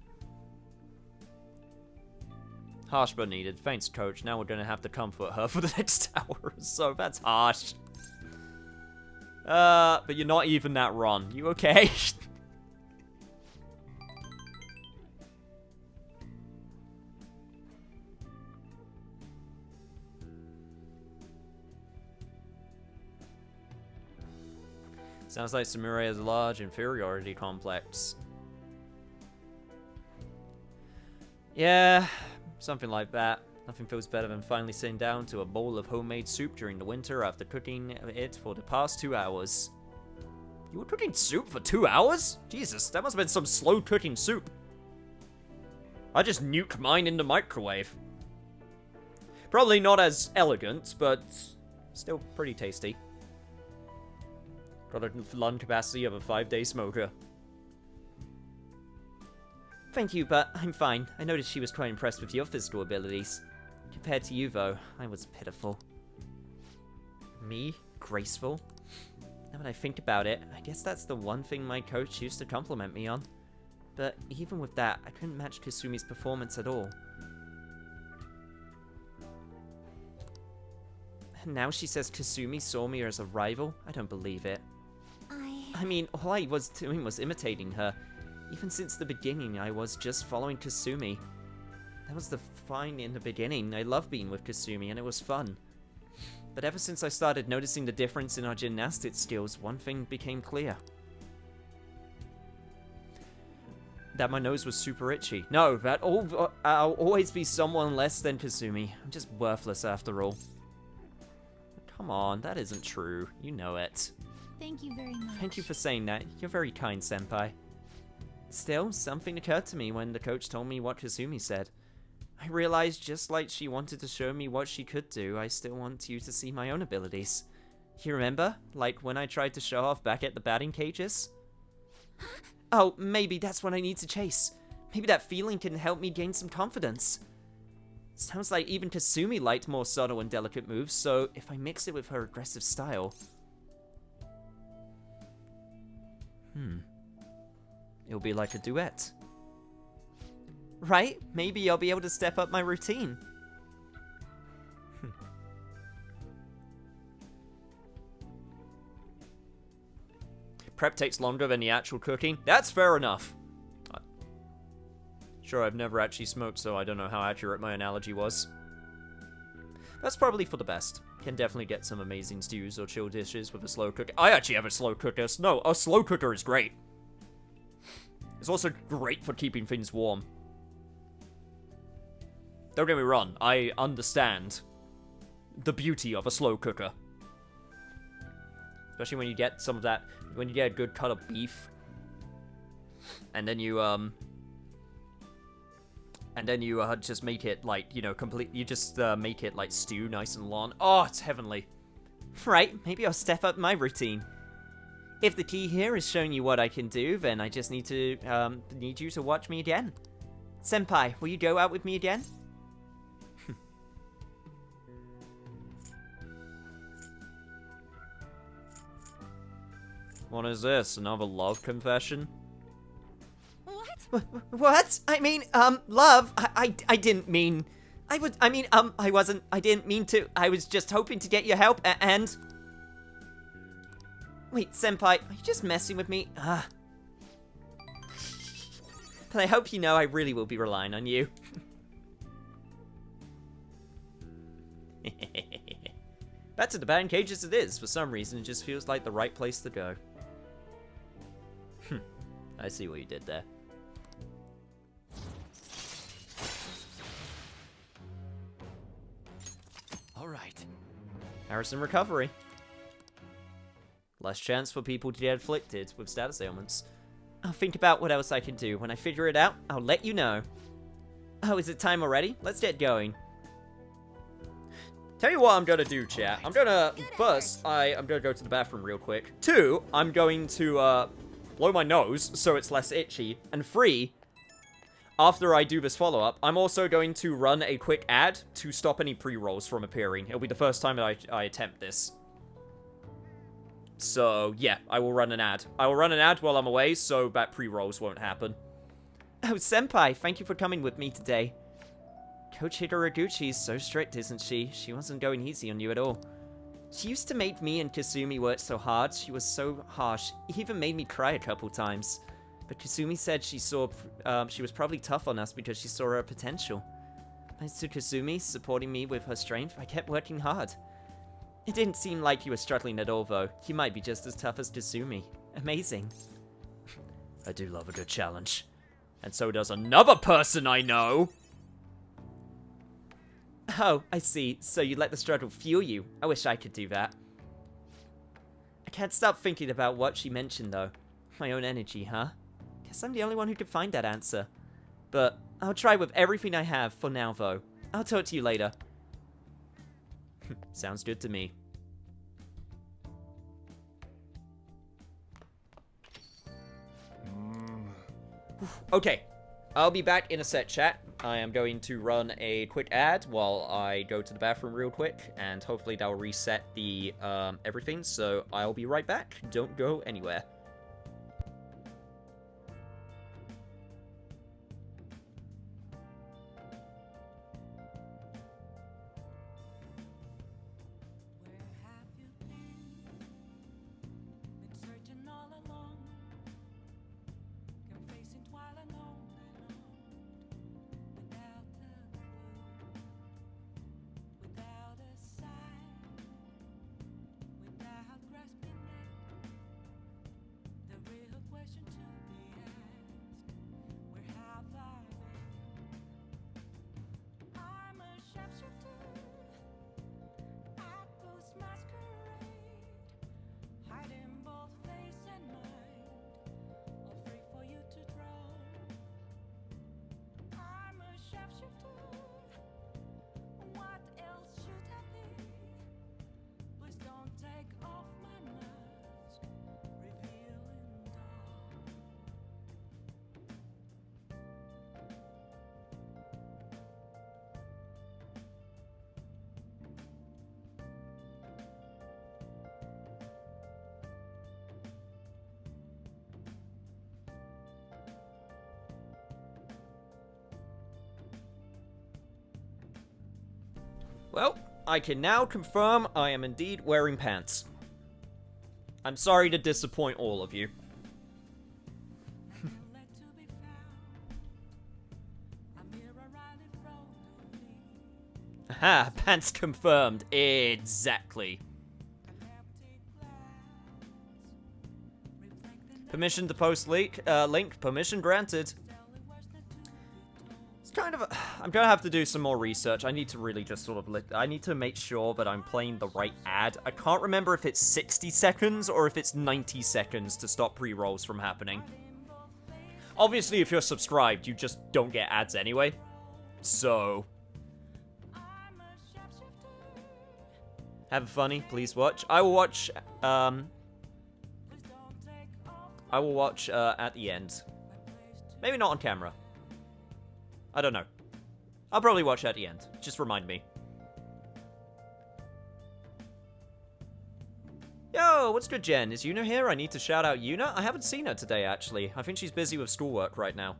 Harsh but needed. Thanks, coach. Now we're gonna have to comfort her for the next hour or so. That's harsh. But you're not even that wrong. You okay? Sounds like Samure has a large inferiority complex. Yeah, something like that. Nothing feels better than finally sitting down to a bowl of homemade soup during the winter after cooking it for the past 2 hours. You were cooking soup for 2 hours? Jesus, that must have been some slow cooking soup. I just nuked mine in the microwave. Probably not as elegant, but still pretty tasty. Got a lung capacity of a 5-day smoker. Thank you, but I'm fine. I noticed she was quite impressed with your physical abilities. Compared to you, though, I was pitiful. Me? Graceful? Now that I think about it, I guess that's the one thing my coach used to compliment me on. But even with that, I couldn't match Kasumi's performance at all. And now she says Kasumi saw me as a rival? I don't believe it. I mean, all I was doing was imitating her. Even since the beginning, I was just following Kasumi. That was the fine in the beginning. I loved being with Kasumi, and it was fun. But ever since I started noticing the difference in our gymnastics skills, one thing became clear. That my nose was super itchy. No, I'll always be someone less than Kasumi. I'm just worthless after all. Come on, that isn't true. You know it. Thank you very much. Thank you for saying that. You're very kind, senpai. Still, something occurred to me when the coach told me what Kasumi said. I realized just like she wanted to show me what she could do, I still want you to see my own abilities. You remember? Like when I tried to show off back at the batting cages? Oh, maybe that's what I need to chase. Maybe that feeling can help me gain some confidence. Sounds like even Kasumi liked more subtle and delicate moves, so if I mix it with her aggressive style... It'll be like a duet. Right? Maybe I'll be able to step up my routine. Prep takes longer than the actual cooking. That's fair enough. Sure, I've never actually smoked, so I don't know how accurate my analogy was. That's probably for the best. Can definitely get some amazing stews or chill dishes with a slow cooker. I actually have a slow cooker. No, a slow cooker is great. It's also great for keeping things warm. Don't get me wrong, I understand the beauty of a slow cooker. Especially when you get some of that, when you get a good cut of beef. And then you just make it like, you know, you just make it like stew nice and long. Oh, it's heavenly. Right, maybe I'll step up my routine. If the key here is showing you what I can do, then I just need you to watch me again. Senpai, will you go out with me again? What is this? Another love confession? What? I mean, love, I didn't mean... I didn't mean to. I was just hoping to get your help and... Wait, senpai, are you just messing with me? But I hope you know I really will be relying on you. Back to the batting cages it is. For some reason, it just feels like the right place to go. I see what you did there. All right. Harrison recovery. Less chance for people to get afflicted with status ailments. I'll think about what else I can do. When I figure it out, I'll let you know. Oh, is it time already? Let's get going. Tell you what I'm gonna do, chat. I'm gonna, first, I'm gonna go to the bathroom real quick. 2, I'm going to, blow my nose so it's less itchy. And 3, after I do this follow-up, I'm also going to run a quick ad to stop any pre-rolls from appearing. It'll be the first time that I attempt this. So, yeah, I will run an ad. I will run an ad while I'm away so that pre-rolls won't happen. Oh, senpai, thank you for coming with me today. Coach Higuraguchi's so strict, isn't she? She wasn't going easy on you at all. She used to make me and Kasumi work so hard. She was so harsh. It even made me cry a couple times. But Kasumi said she was probably tough on us because she saw our potential. Thanks to Kasumi supporting me with her strength, I kept working hard. It didn't seem like you were struggling at all, though. You might be just as tough as Kasumi. Amazing. I do love a good challenge. And so does another person I know. Oh, I see. So you let the struggle fuel you. I wish I could do that. I can't stop thinking about what she mentioned, though. My own energy, huh? Guess I'm the only one who could find that answer. But I'll try with everything I have for now, though. I'll talk to you later. Sounds good to me. Okay, I'll be back in a sec, chat. I am going to run a quick ad while I go to the bathroom real quick, and hopefully that will reset the everything, so I'll be right back. Don't go anywhere. Well, I can now confirm I am indeed wearing pants. I'm sorry to disappoint all of you. Aha, pants confirmed. Exactly. Permission to post link, permission granted. It's kind of a, I'm gonna have to do some more research. I need to really just sort of I need to make sure that I'm playing the right ad. I can't remember if it's 60 seconds or if it's 90 seconds to stop pre-rolls from happening. Obviously, if you're subscribed, you just don't get ads anyway. So... have funny, please watch. I will watch, at the end. Maybe not on camera. I don't know. I'll probably watch at the end. Just remind me. Yo, what's good, Jen? Is Yuna here? I need to shout out Yuna. I haven't seen her today, actually. I think she's busy with schoolwork right now.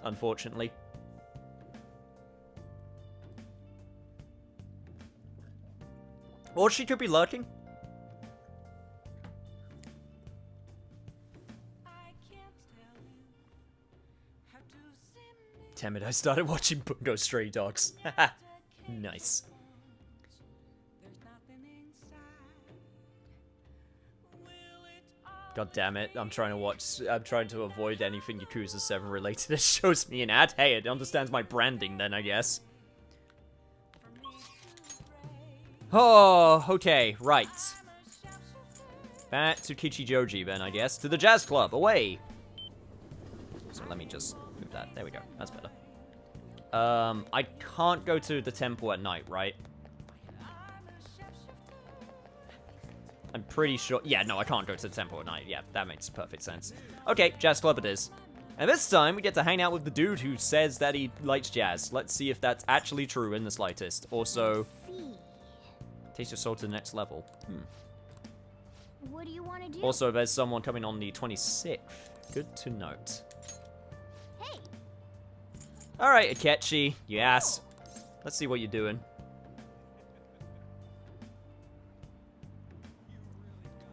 Unfortunately. Or she could be lurking. Damn it, I started watching Bungo Stray Dogs. Nice. God damn it, I'm trying to avoid anything Yakuza 7 related. It shows me an ad. Hey, it understands my branding then, I guess. Oh, okay, right. Back to Kichijoji then, I guess. To the jazz club, away! So let me just move that. There we go, that's better. I can't go to the temple at night, right? I'm pretty sure... yeah, no, I can't go to the temple at night. Yeah, that makes perfect sense. Okay, jazz club it is. And this time, we get to hang out with the dude who says that he likes jazz. Let's see if that's actually true in the slightest. Also... taste your soul to the next level. What do you want to do? Also, there's someone coming on the 26th. Good to note. Hey. Alright, Akechi, you ass. Let's see what you're doing.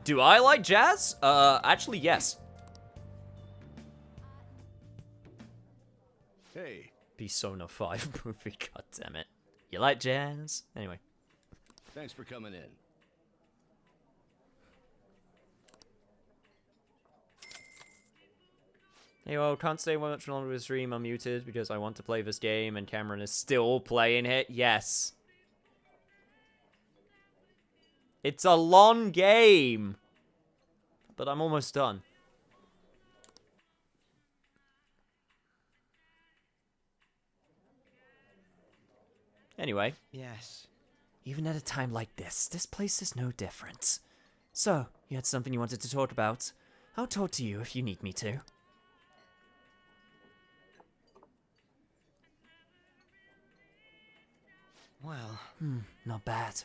Do I like jazz? Actually, yes. Hey. Persona 5 movie, god damn it. You like jazz? Anyway. Thanks for coming in. Hey, well, can't stay much longer with the stream. I'm muted because I want to play this game and Cameron is still playing it. Yes. It's a long game. But I'm almost done. Anyway. Yes. Even at a time like this place is no different. So, you had something you wanted to talk about. I'll talk to you if you need me to. Well, Not bad.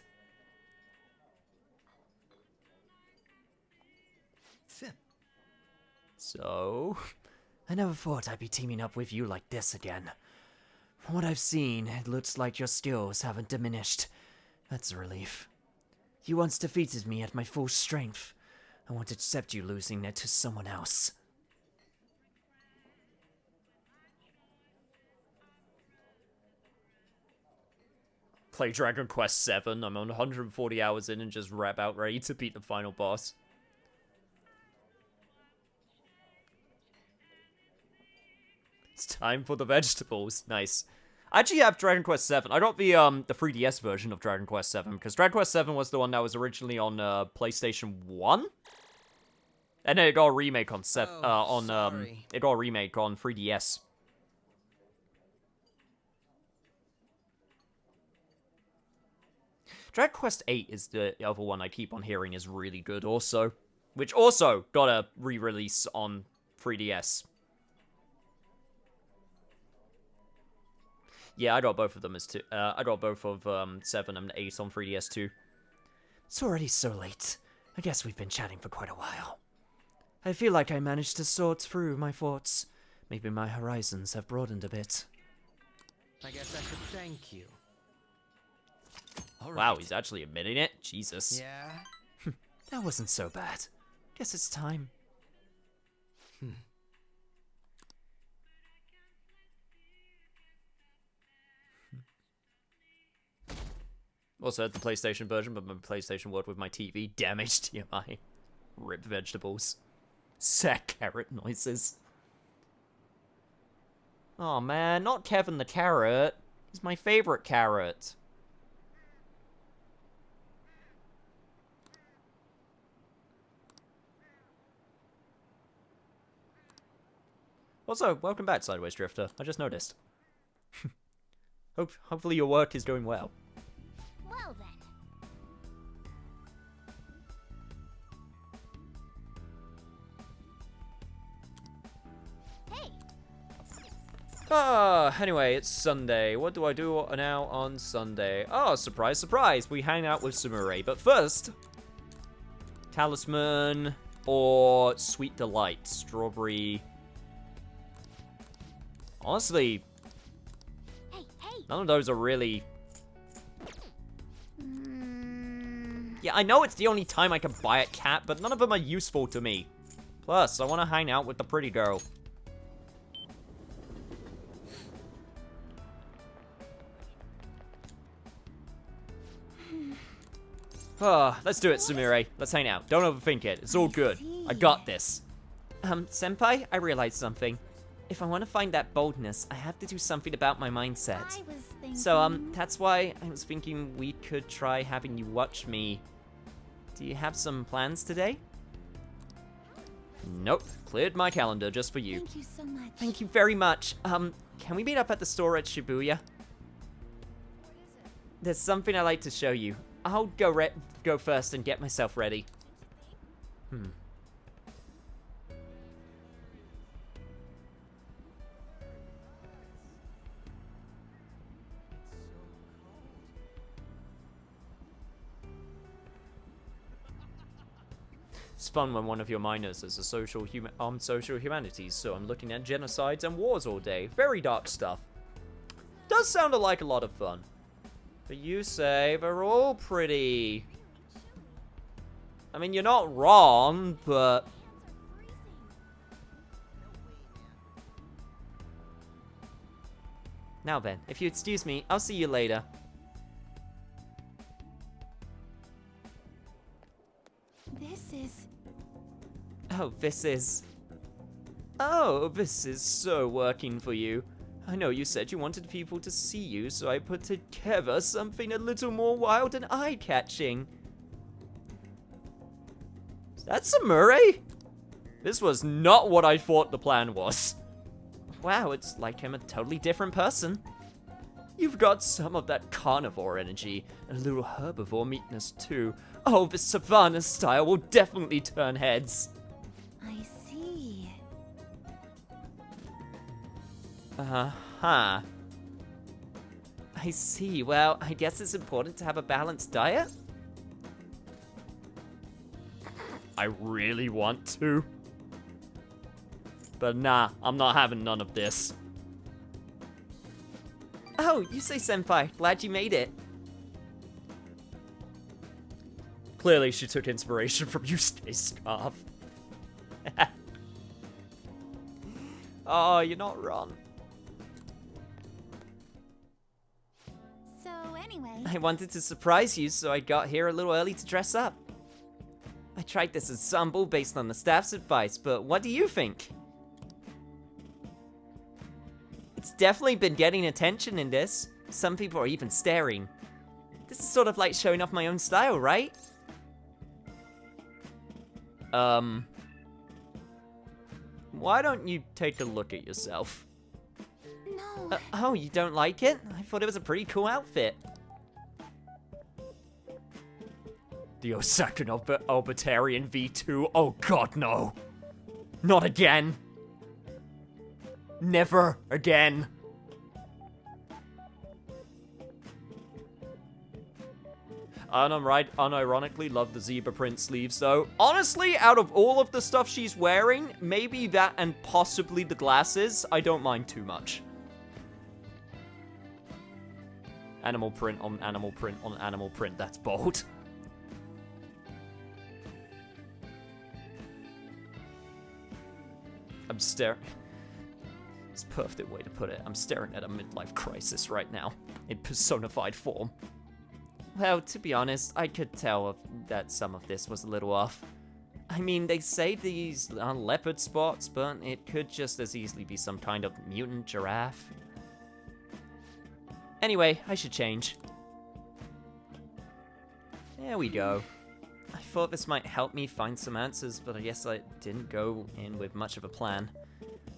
sip. So... I never thought I'd be teaming up with you like this again. From what I've seen, it looks like your skills haven't diminished. That's a relief. You once defeated me at my full strength. I won't accept you losing it to someone else. Play Dragon Quest 7. I'm on 140 hours in and just rap out ready to beat the final boss. It's time for the vegetables. Nice. I actually have Dragon Quest 7. I got the 3DS version of Dragon Quest 7 because Dragon Quest 7 was the one that was originally on PlayStation 1. And then it got a remake on it got a remake on 3DS. Dragon Quest 8 is the other one I keep on hearing is really good also. Which also got a re-release on 3DS. Yeah, I got both of them as two. I got both of 7 and 8 on 3DS too. It's already so late. I guess we've been chatting for quite a while. I feel like I managed to sort through my thoughts. Maybe my horizons have broadened a bit. I guess I should thank you. All Wow, right. he's actually admitting it? Jesus. Yeah. That wasn't so bad. Guess it's time. Also had the PlayStation version, but my PlayStation worked with my TV. Damaged TMI. Rip vegetables. Sad carrot noises. Oh man, not Kevin the carrot. He's my favorite carrot. Also, welcome back, Sideways Drifter. I just noticed. Hopefully your work is going well. Well then. Hey, Anyway, it's Sunday. What do I do now on Sunday? Oh, surprise, surprise. We hang out with Sumire. But first, Talisman or Sweet Delight. Strawberry. Honestly, hey. none of those are really... Mm, Yeah, I know it's the only time I can buy a cat, but none of them are useful to me. Plus, I want to hang out with the pretty girl. Let's do it, Sumire. Let's hang out. Don't overthink it. It's all good. I got this. Senpai, I realized something. If I want to find that boldness, I have to do something about my mindset. I was thinking. So, that's why I was thinking we could try having you watch me. Do you have some plans today? Nope. Cleared my calendar just for you. Thank you so much. Thank you very much. Can we meet up at the store at Shibuya? There's something I'd like to show you. I'll go first and get myself ready. It's fun when one of your minors is a social humanities, so I'm looking at genocides and wars all day. Very dark stuff. Does sound like a lot of fun. But you say they're all pretty... I mean, you're not wrong, but... Now then, if you excuse me, I'll see you later. This is. Oh, this is... Oh, this is so working for you. I know you said you wanted people to see you, so I put together something a little more wild and eye-catching. Is that Sumire? This was not what I thought the plan was. Wow, it's like I'm a totally different person. You've got some of that carnivore energy, and a little herbivore meekness too. Oh, this savannah style will definitely turn heads. I see. Uh-huh. I see. Well, I guess it's important to have a balanced diet. I really want to. But nah, I'm not having none of this. Oh, you say senpai. Glad you made it. Clearly, she took inspiration from Yusuke's scarf. Oh, you're not wrong. So anyway. I wanted to surprise you, so I got here a little early to dress up. I tried this ensemble based on the staff's advice, but what do you think? It's definitely been getting attention in this. Some people are even staring. This is sort of like showing off my own style, right? Why don't you take a look at yourself? No. Oh, you don't like it? I thought it was a pretty cool outfit. The Osaka Obitarian V2? Oh god, no. Not again. Never again. Unironically love the zebra print sleeves though. Honestly, out of all of the stuff she's wearing, maybe that and possibly the glasses, I don't mind too much. Animal print on animal print on animal print. That's bold. I'm staring. It's a perfect way to put it. I'm staring at a midlife crisis right now, in personified form. Well, to be honest, I could tell that some of this was a little off. I mean, they say these are leopard spots, but it could just as easily be some kind of mutant giraffe. Anyway, I should change. There we go. I thought this might help me find some answers, but I guess I didn't go in with much of a plan.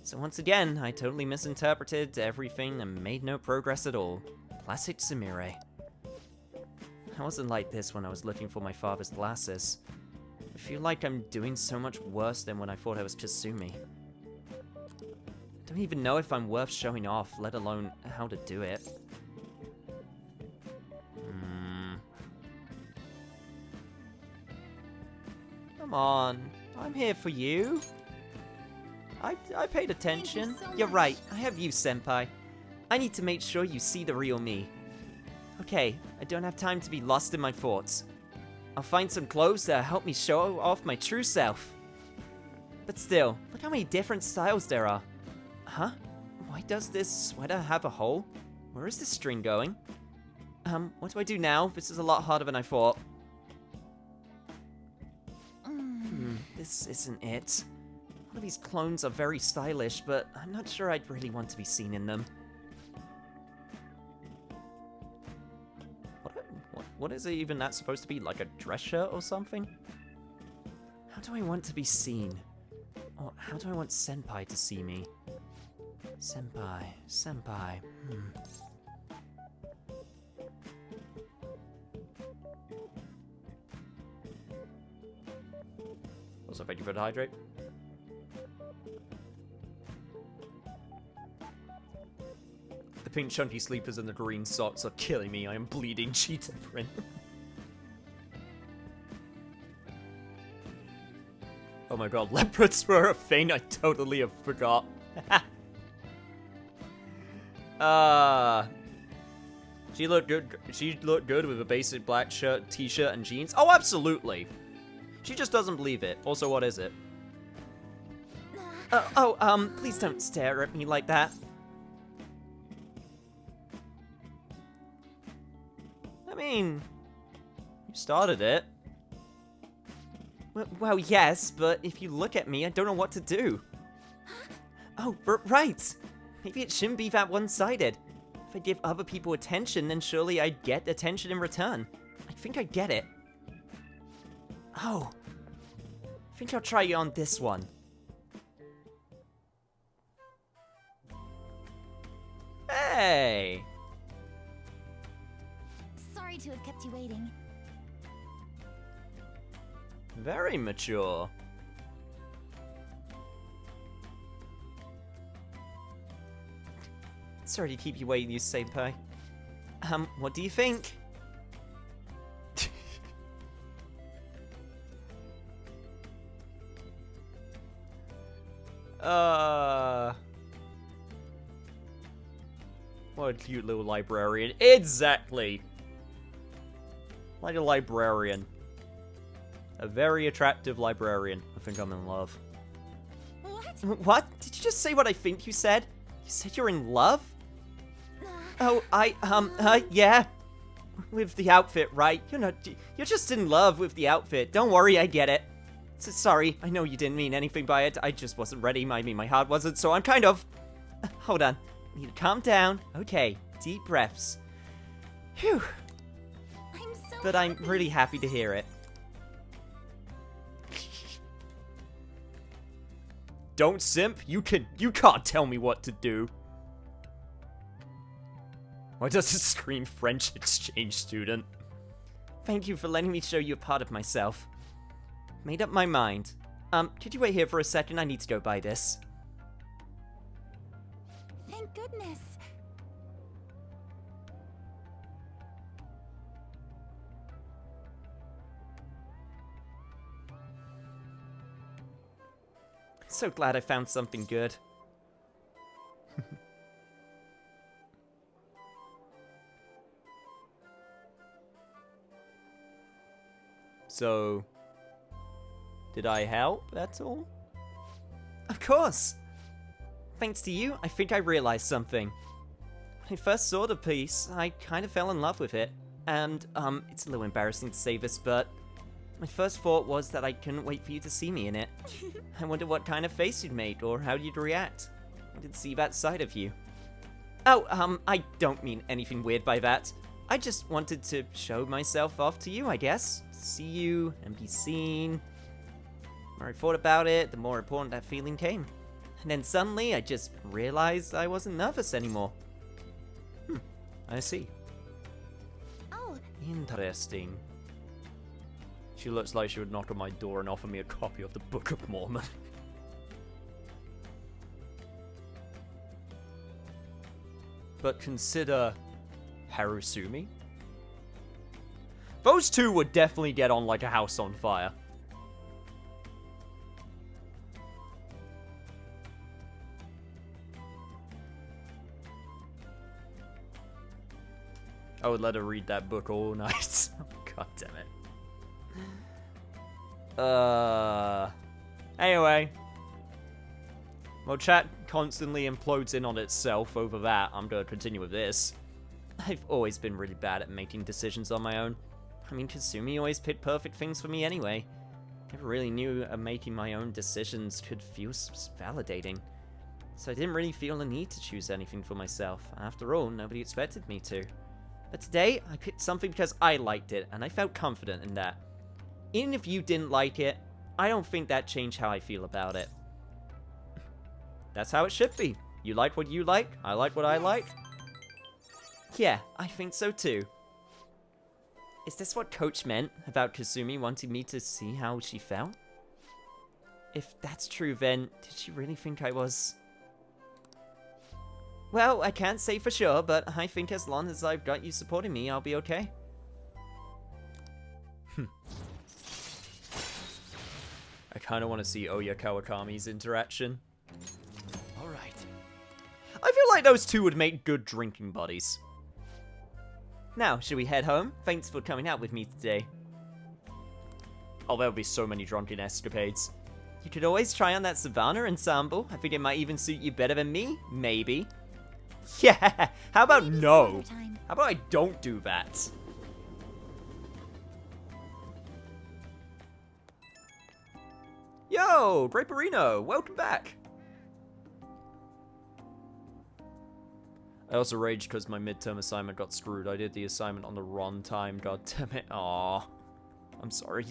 So once again, I totally misinterpreted everything and made no progress at all. Classic Sumire. I wasn't like this when I was looking for my father's glasses. I feel like I'm doing so much worse than when I thought I was Kasumi. I don't even know if I'm worth showing off, let alone how to do it. Come on, I'm here for you. I paid attention. so You're much. right, I have you, senpai. I need to make sure you see the real me. Okay, I don't have time to be lost in my thoughts. I'll find some clothes that'll help me show off my true self. But still, look how many different styles there are. Huh? Why does this sweater have a hole? Where is this string going? What do I do now? This is a lot harder than I thought. This isn't it. All of these clones are very stylish, but I'm not sure I'd really want to be seen in them. What is it even that supposed to be? Like a dress shirt or something? How do I want to be seen? Or how do I want senpai to see me? Senpai. Also, thank you for the hydrate. The pink chunky sleepers and the green socks are killing me. I am bleeding cheetah print. Oh my god, leopards were a thing. I totally have forgot. She looked good. She looked good with a basic black shirt, t-shirt, and jeans. Oh, absolutely. She just doesn't believe it. Also, what is it? Please don't stare at me like that. I mean, you started it. Well, yes, but if you look at me, I don't know what to do. Oh, right. Maybe it shouldn't be that one-sided. If I give other people attention, then surely I'd get attention in return. I think I get it. Oh. I think I'll try on this one. Hey! Sorry to have kept you waiting. Very mature. Sorry to keep you waiting, you senpai. What do you think? What a cute little librarian. Exactly! Like a librarian. A very attractive librarian. I think I'm in love. What? What? Did you just say what I think you said? You said you're in love? Oh, yeah. With the outfit, right? You're just in love with the outfit. Don't worry, I get it. Sorry, I know you didn't mean anything by it. I just wasn't ready. I mean, my heart wasn't, so I'm kind of... Hold on. I need to calm down. Okay, deep breaths. Phew. I'm so But I'm happy. really happy to hear it. Don't simp. You can't tell me what to do. Why does it scream French exchange student? Thank you for letting me show you a part of myself. Made up my mind. Could you wait here for a second? I need to go buy this. Thank goodness. So glad I found something good. So, did I help at all? Of course! Thanks to you, I think I realized something. When I first saw the piece, I kind of fell in love with it. And, it's a little embarrassing to say this, but my first thought was that I couldn't wait for you to see me in it. I wondered what kind of face you'd make, or how you'd react. I did see that side of you. Oh, I don't mean anything weird by that. I just wanted to show myself off to you, I guess. See you and be seen. The more I thought about it, the more important that feeling came. And then suddenly, I just realized I wasn't nervous anymore. I see. Oh, Interesting. She looks like she would knock on my door and offer me a copy of the Book of Mormon. But consider Harusumi. Those two would definitely get on like a house on fire. I would let her read that book all night. God damn it. Anyway. Well, chat constantly implodes in on itself over that. I'm gonna continue with this. I've always been really bad at making decisions on my own. I mean, Kasumi always picked perfect things for me anyway. Never really knew making my own decisions could feel validating. So I didn't really feel the need to choose anything for myself. After all, nobody expected me to. But today, I picked something because I liked it, and I felt confident in that. Even if you didn't like it, I don't think that changed how I feel about it. That's how it should be. You like what you like, I like what I like. Yeah, I think so too. Is this what Coach meant about Kasumi wanting me to see how she felt? If that's true, then did she really think I was... Well, I can't say for sure, but I think as long as I've got you supporting me, I'll be okay. I kind of want to see Oya Kawakami's interaction. Alright. I feel like those two would make good drinking buddies. Now, should we head home? Thanks for coming out with me today. Oh, there'll be so many drunken escapades. You could always try on that Savannah ensemble. I think it might even suit you better than me. Maybe. Yeah, how about maybe some no? other time. How about I don't do that? Yo, Draperino, welcome back. I also raged because my midterm assignment got screwed. I did the assignment on the wrong time, god damn it. Aw, I'm sorry.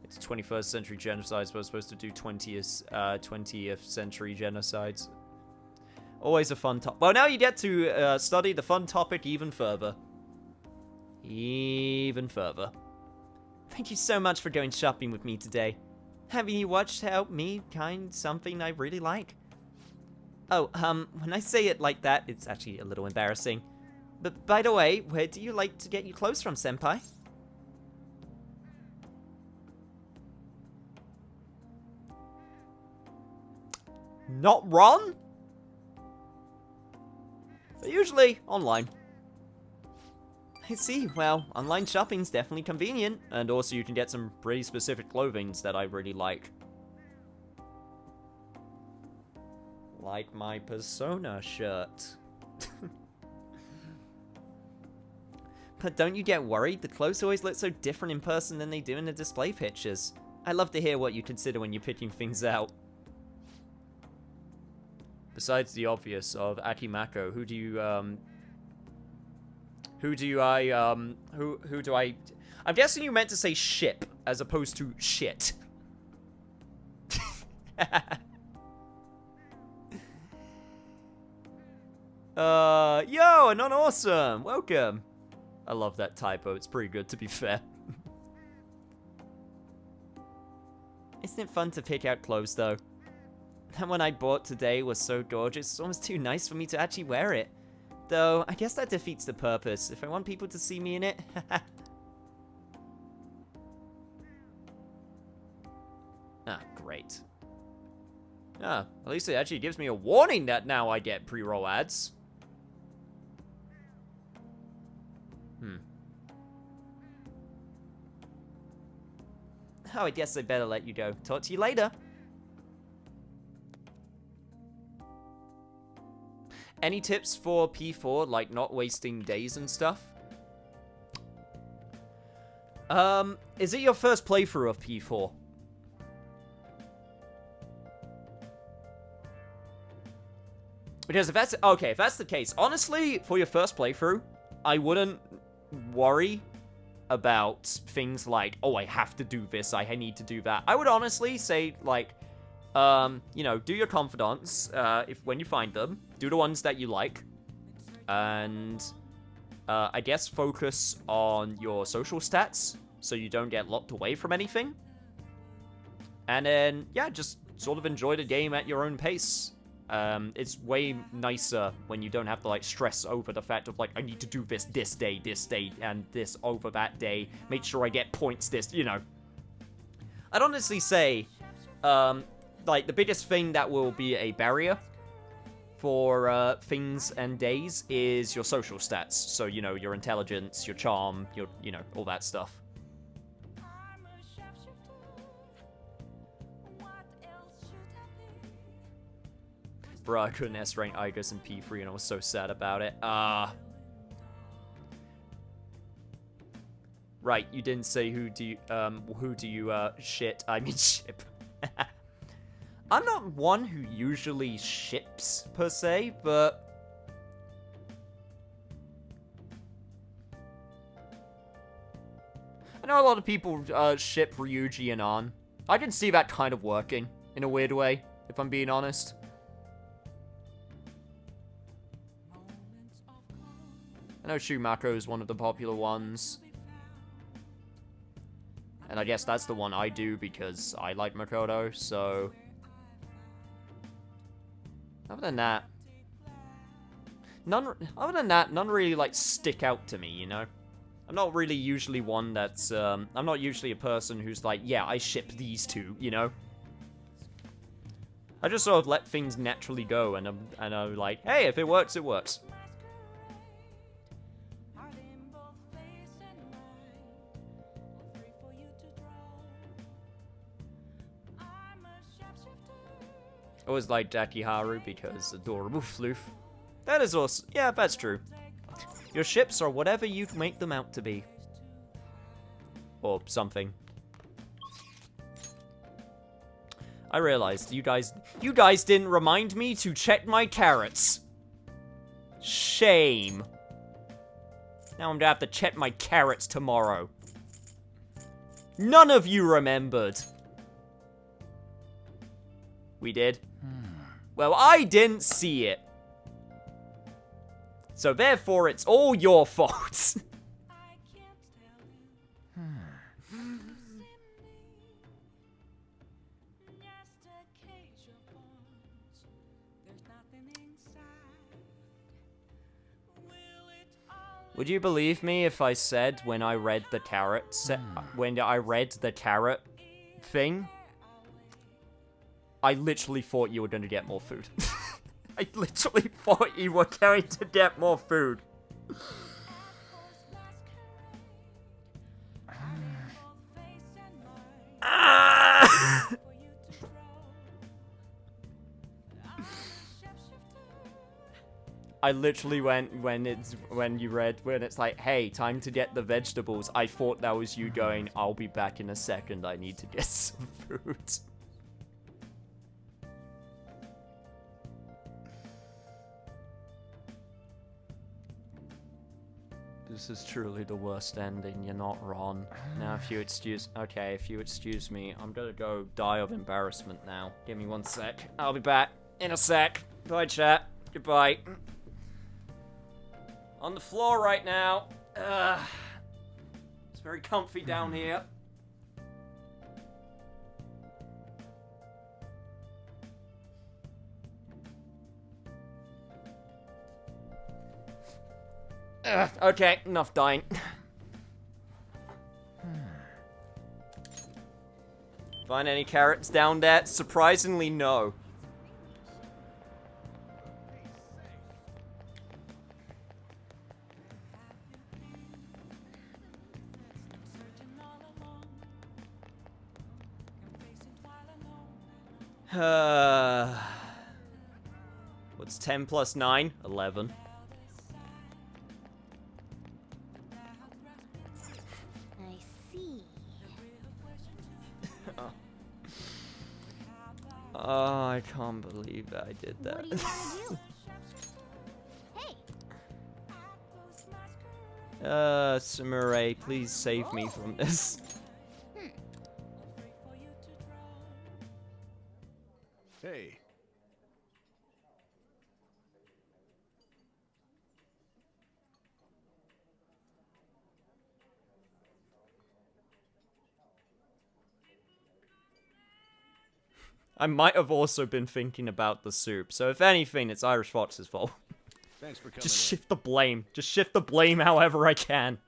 It's 21st century genocides, but I was supposed to do 20th century genocides. Always a fun topic. Well, now you get to study the fun topic even further. Even further. Thank you so much for going shopping with me today. Having you watched help me find something I really like. Oh, when I say it like that, it's actually a little embarrassing. But by the way, where do you like to get your clothes from, Senpai? Not Ron? They're usually online. I see. Well, online shopping's definitely convenient, and also you can get some pretty specific clothings that I really like. Like my Persona shirt. But don't you get worried? The clothes always look so different in person than they do in the display pictures. I love to hear what you consider when you're picking things out. Besides the obvious of Akimako, who do I... I'm guessing you meant to say ship, as opposed to shit. Yo, Anon Awesome! Welcome! I love that typo, it's pretty good to be fair. Isn't it fun to pick out clothes though? That one I bought today was so gorgeous, it's almost too nice for me to actually wear it. Though, I guess that defeats the purpose, if I want people to see me in it. Ah, great. Ah, at least it actually gives me a warning that now I get pre-roll ads. Oh, I guess I better let you go. Talk to you later. Any tips for P4, like not wasting days and stuff? Is it your first playthrough of P4? Because if that's okay, if that's the case, honestly, for your first playthrough, I wouldn't worry about things like, oh, I have to do this, I need to do that. I would honestly say, like, you know, do your confidants, when you find them, do the ones that you like, and, I guess focus on your social stats, so you don't get locked away from anything. And then, yeah, just sort of enjoy the game at your own pace. It's way nicer when you don't have to, like, stress over the fact of, like, I need to do this day, and this over that day. Make sure I get points this, you know. I'd honestly say, like, the biggest thing that will be a barrier for, things and days is your social stats. So, you know, your intelligence, your charm, your, you know, all that stuff. Bruh, I couldn't S-rank Igus in P3 and I was so sad about it. Right, you didn't say who do you shit, I mean ship. I'm not one who usually ships, per se, but... I know a lot of people ship Ryuji and An. I can see that kind of working, in a weird way, if I'm being honest. I know Shumako is one of the popular ones. And I guess that's the one I do because I like Makoto, so... Other than that, none really, like, stick out to me, you know? I'm not really usually one that's, I'm not usually a person who's like, yeah, I ship these two, you know? I just sort of let things naturally go, and I'm like, hey, if it works, it works. I always like Dakiharu because adorable floof. That is awesome. Yeah, that's true. Your ships are whatever you make them out to be. Or something. I realized you guys didn't remind me to check my carrots. Shame. Now I'm gonna have to check my carrots tomorrow. None of you remembered. We did. Well, I didn't see it. So therefore, it's all your fault. Would you believe me if I said when I read the carrot thing, I literally thought you were going to get more food. I literally thought you were going to get more food. I literally went when it's like, hey, time to get the vegetables. I thought that was you going, I'll be back in a second. I need to get some food. This is truly the worst ending, you're not wrong. Now if you excuse me, I'm gonna go die of embarrassment now. Give me 1 sec. I'll be back in a sec. Bye chat. Goodbye. On the floor right now. It's very comfy down here. Okay, enough dying. Find any carrots down there? Surprisingly, no. What's 10 plus 9? 11. I see. Oh, I can't believe I did that. What do you want to do? Hey, Sumire, please save me from this. Hey. I might have also been thinking about the soup, so if anything, it's Irish Fox's fault. Thanks for coming Just in. shift the blame. Just shift the blame however I can.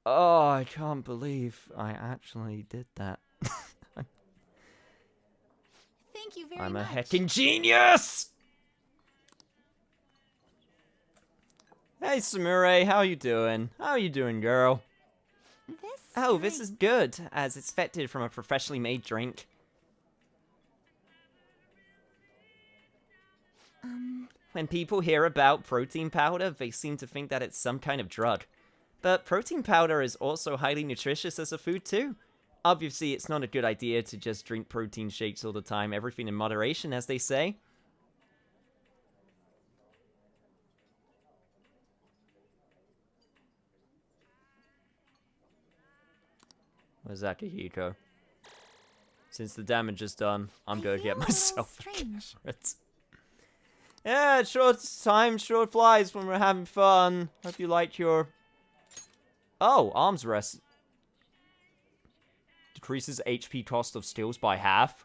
Oh, I can't believe I actually did that. thank you very I'm a much. heckin' genius! Hey, Samure, how you doing? How you doing, girl? This is good, as it's fetid from a professionally made drink. When people hear about protein powder, they seem to think that it's some kind of drug. But protein powder is also highly nutritious as a food too. Obviously, it's not a good idea to just drink protein shakes all the time, everything in moderation, as they say. Where's Akihiko? Since the damage is done, I'm gonna get feel a little myself a strange. carrot. Yeah, time sure flies when we're having fun. Hope you like your... Oh, arms rest. Decreases HP cost of steals by half.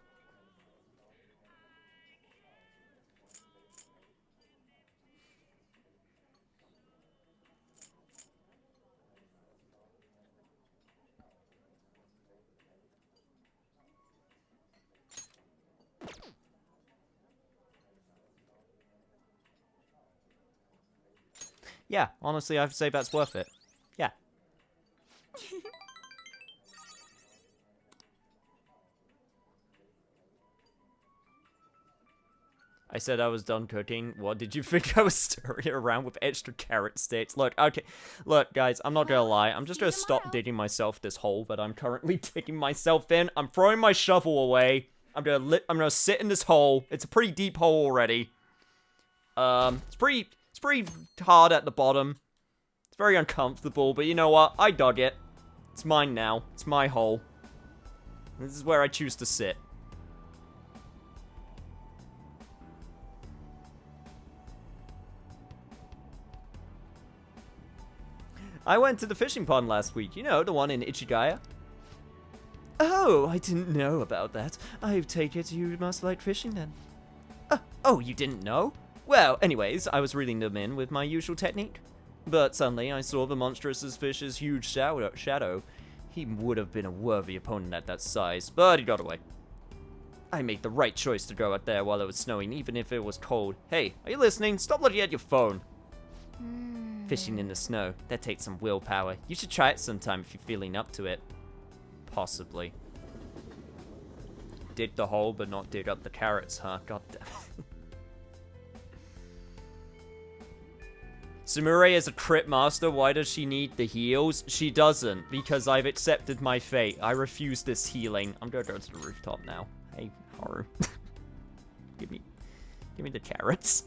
Yeah, honestly, I have to say that's worth it. Yeah. I said I was done cooking. What did you think I was stirring around with extra carrot sticks? Look, okay. Look, guys, I'm not gonna lie. I'm just gonna stop digging myself this hole that I'm currently digging myself in. I'm throwing my shovel away. I'm gonna sit in this hole. It's a pretty deep hole already. It's pretty hard at the bottom. It's very uncomfortable, but you know what? I dug it. It's mine now. It's my hole. This is where I choose to sit. I went to the fishing pond last week. You know, the one in Ichigaya. Oh, I didn't know about that. I take it you must like fishing then. Oh, you didn't know? Well, anyways, I was reeling them in with my usual technique. But suddenly I saw the monstrous fish's huge shadow. He would have been a worthy opponent at that size, but he got away. I made the right choice to go out there while it was snowing, even if it was cold. Hey, are you listening? Stop looking at your phone. Fishing in the snow, that takes some willpower. You should try it sometime if you're feeling up to it. Possibly. Dig the hole, but not dig up the carrots, huh? God damn it. Sumire is a crit master. Why does she need the heals? She doesn't, because I've accepted my fate. I refuse this healing. I'm gonna go to the rooftop now. Hey, Haru. Give me the carrots.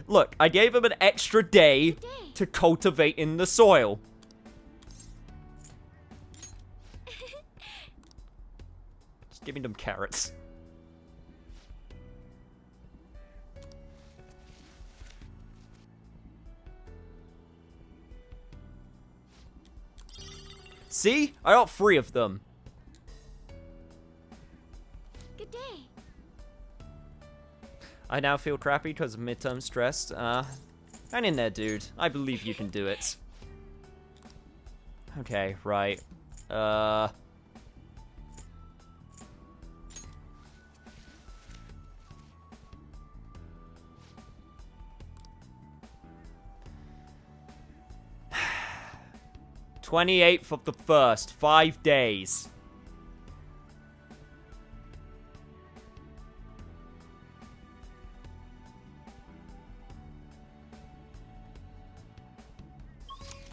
Look, I gave him an extra day to cultivate in the soil. Just give me them carrots. See? I got 3 of them. Good day. I now feel crappy because of midterm stress. Hang in there, dude. I believe you can do it. Okay, right. '28th of the 1st, 5 days.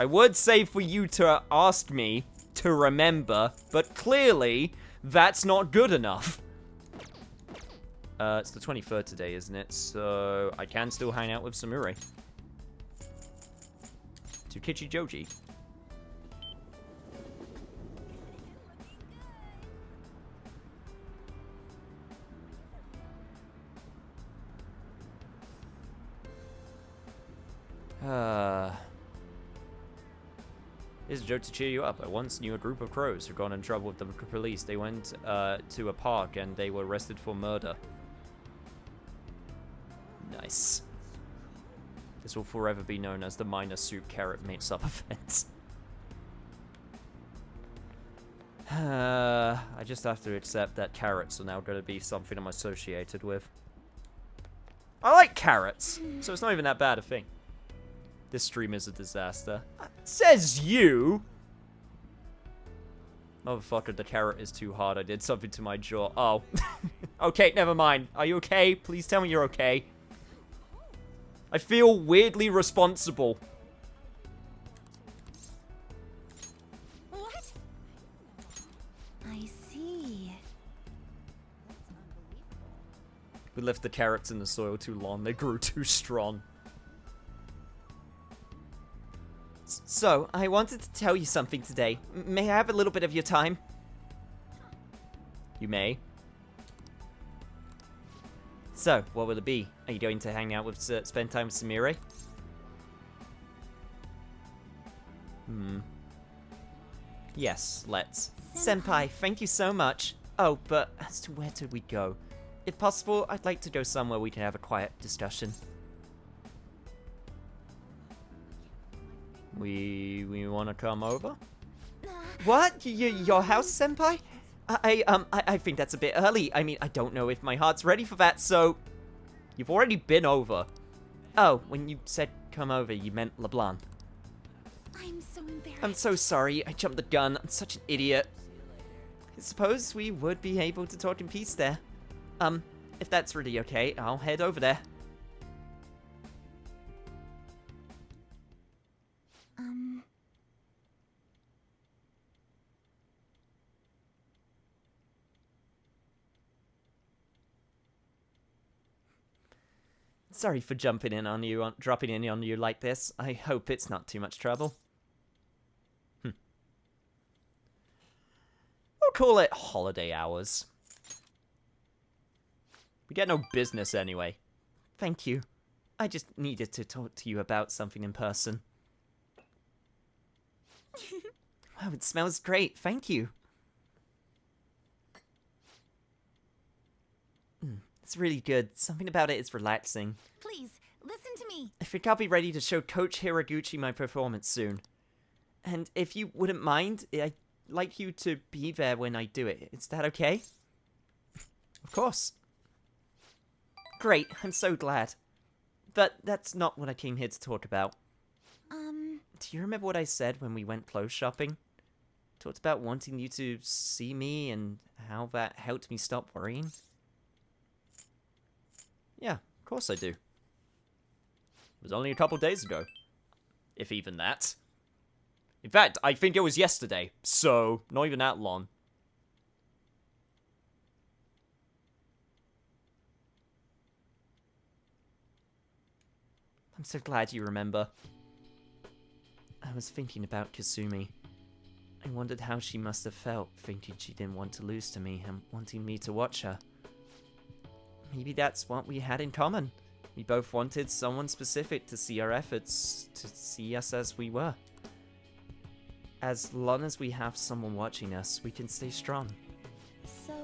I would say for you to ask me to remember, but clearly that's not good enough. It's the 23rd today, isn't it? So I can still hang out with Samuri. To Kichi Joji. Here's a joke to cheer you up. I once knew a group of crows who got in trouble with the police. They went to a park and they were arrested for murder. Nice. This will forever be known as the minor soup carrot mates up event. I just have to accept that carrots are now going to be something I'm associated with. I like carrots, so it's not even that bad a thing. This stream is a disaster. Says you! Motherfucker, the carrot is too hard. I did something to my jaw. Oh. Okay, never mind. Are you okay? Please tell me you're okay. I feel weirdly responsible. What? I see. We left the carrots in the soil too long. They grew too strong. So, I wanted to tell you something today. May I have a little bit of your time? You may. So, what will it be? Are you going to hang out with, spend time with Samiri? Yes, let's. Senpai, thank you so much. Oh, but as to where do we go? If possible, I'd like to go somewhere we can have a quiet discussion. We want to come over? What? Your house, Senpai? I think that's a bit early. I mean, I don't know if my heart's ready for that, so... You've already been over. Oh, when you said come over, you meant LeBlanc. I'm so embarrassed. I'm so sorry. I jumped the gun. I'm such an idiot. I suppose we would be able to talk in peace there. If that's really okay, I'll head over there. Sorry for jumping in on you, dropping in on you like this. I hope it's not too much trouble. We'll call it holiday hours. We get no business anyway. Thank you. I just needed to talk to you about something in person. Wow, it smells great. Thank you. It's really good. Something about it is relaxing. Please, listen to me. I think I'll be ready to show Coach Hiraguchi my performance soon. And if you wouldn't mind, I'd like you to be there when I do it. Is that okay? Of course. Great, I'm so glad. But that's not what I came here to talk about. Do you remember what I said when we went clothes shopping? Talked about wanting you to see me and how that helped me stop worrying? Yeah, of course I do. It was only a couple days ago. If even that. In fact, I think it was yesterday, so not even that long. I'm so glad you remember. I was thinking about Kasumi. I wondered how she must have felt, thinking she didn't want to lose to me and wanting me to watch her. Maybe that's what we had in common. We both wanted someone specific to see our efforts, to see us as we were. As long as we have someone watching us, we can stay strong.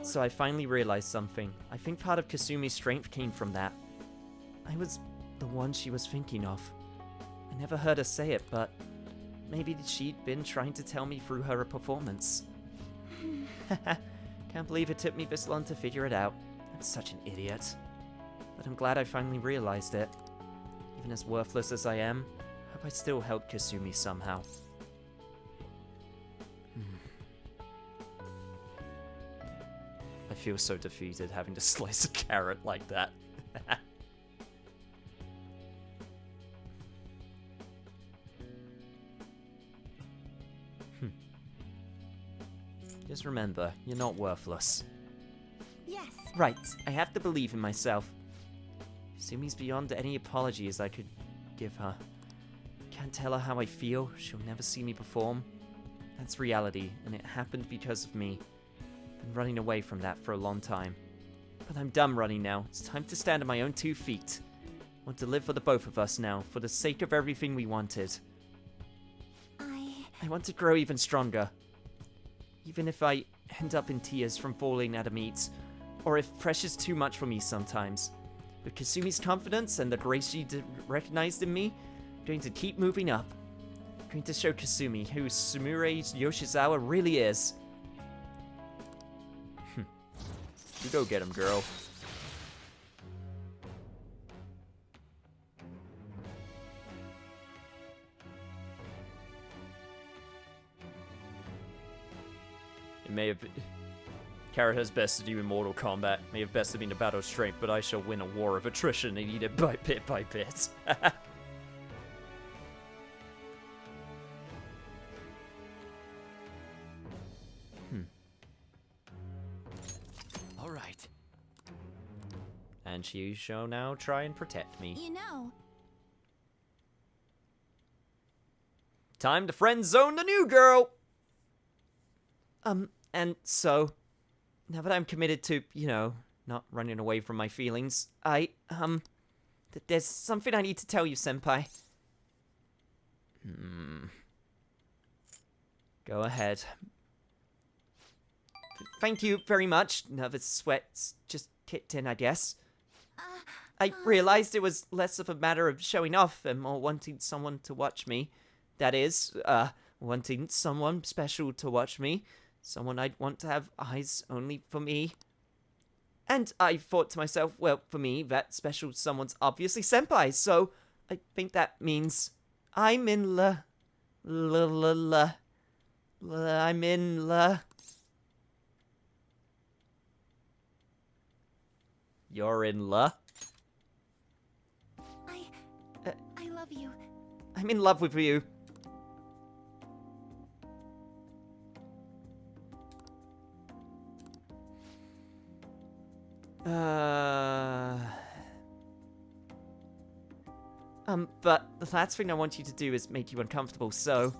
So I finally realized something. I think part of Kasumi's strength came from that. I was the one she was thinking of. I never heard her say it, but maybe she'd been trying to tell me through her performance. Can't believe it took me this long to figure it out. I'm such an idiot. But I'm glad I finally realized it. Even as worthless as I am, I hope I still helped Kasumi somehow. I feel so defeated having to slice a carrot like that. Just remember, you're not worthless. Yes. Right, I have to believe in myself. Sumi's beyond any apologies I could give her. Can't tell her how I feel, she'll never see me perform. That's reality, and it happened because of me. Been running away from that for a long time. But I'm done running now. It's time to stand on my own 2 feet. Want to live for the both of us now, for the sake of everything we wanted. I want to grow even stronger. Even if I end up in tears from falling at a meet, or if pressure's too much for me sometimes. With Kasumi's confidence and the grace she recognized in me, I'm going to keep moving up. I'm going to show Kasumi who Sumire Yoshizawa really is. You go get him, girl. It may have been... Kara has bested you in Mortal Kombat. May have bested me in a battle of strength, but I shall win a war of attrition and eat it by bit by bit. All right. And she shall now try and protect me. You know, Time to friend zone the new girl! And so, now that I'm committed to, you know, not running away from my feelings, there's something I need to tell you, Senpai. Go ahead. Thank you very much. Nervous sweats just kicked in, I guess. I realized it was less of a matter of showing off and more wanting someone to watch me. That is, wanting someone special to watch me. Someone I'd want to have eyes only for me. And I thought to myself, well, for me, that special someone's obviously Senpai, so I think that means I'm in I'm in You're in love? I love you. I'm in love with you. But the last thing I want you to do is make you uncomfortable, so...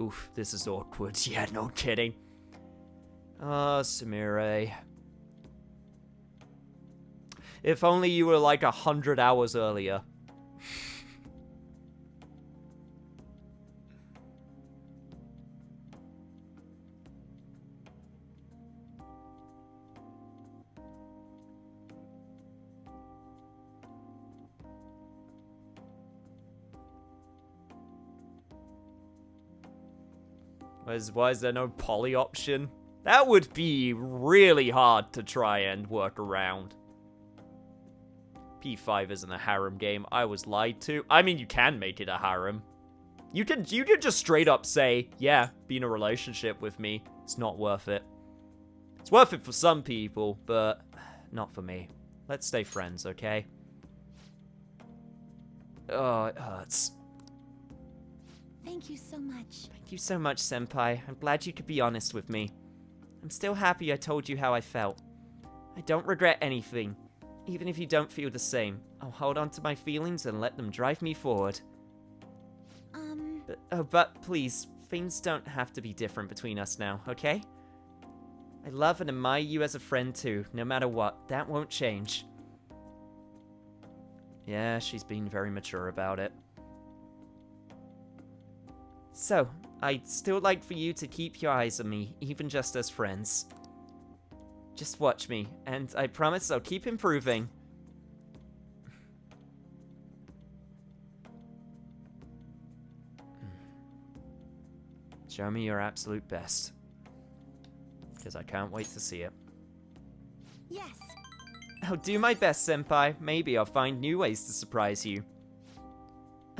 Oof, this is awkward. Yeah, no kidding. Oh, Sumire. If only you were like 100 hours earlier. Why is there no poly option? That would be really hard to try and work around. P5 isn't a harem game. I was lied to. I mean, you can make it a harem. You can just straight up say, yeah, be in a relationship with me. It's not worth it. It's worth it for some people, but not for me. Let's stay friends, okay? Oh, it hurts. Thank you so much. Thank you so much, Senpai. I'm glad you could be honest with me. I'm still happy I told you how I felt. I don't regret anything. Even if you don't feel the same, I'll hold on to my feelings and let them drive me forward. But please, things don't have to be different between us now, okay? I love and admire you as a friend too, no matter what. That won't change. Yeah, she's been very mature about it. So, I'd still like for you to keep your eyes on me, even just as friends. Just watch me, and I promise I'll keep improving. Show me your absolute best. Because I can't wait to see it. Yes. I'll do my best, Senpai. Maybe I'll find new ways to surprise you.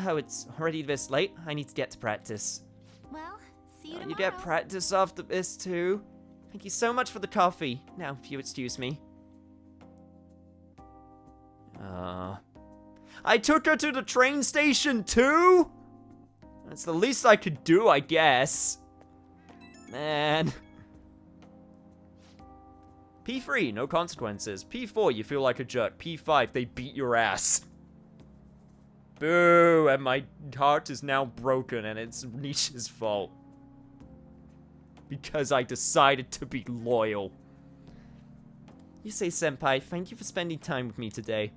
Oh, it's already this late. I need to get to practice. Well, see you You tomorrow. get practice after this too? Thank you so much for the coffee. Now, if you excuse me. I took her to the train station too? That's the least I could do, I guess. Man. P3, no consequences. P4, you feel like a jerk. P5, they beat your ass. Boo, and my heart is now broken, and it's Nisha's fault. Because I decided to be loyal. You say, Senpai, thank you for spending time with me today.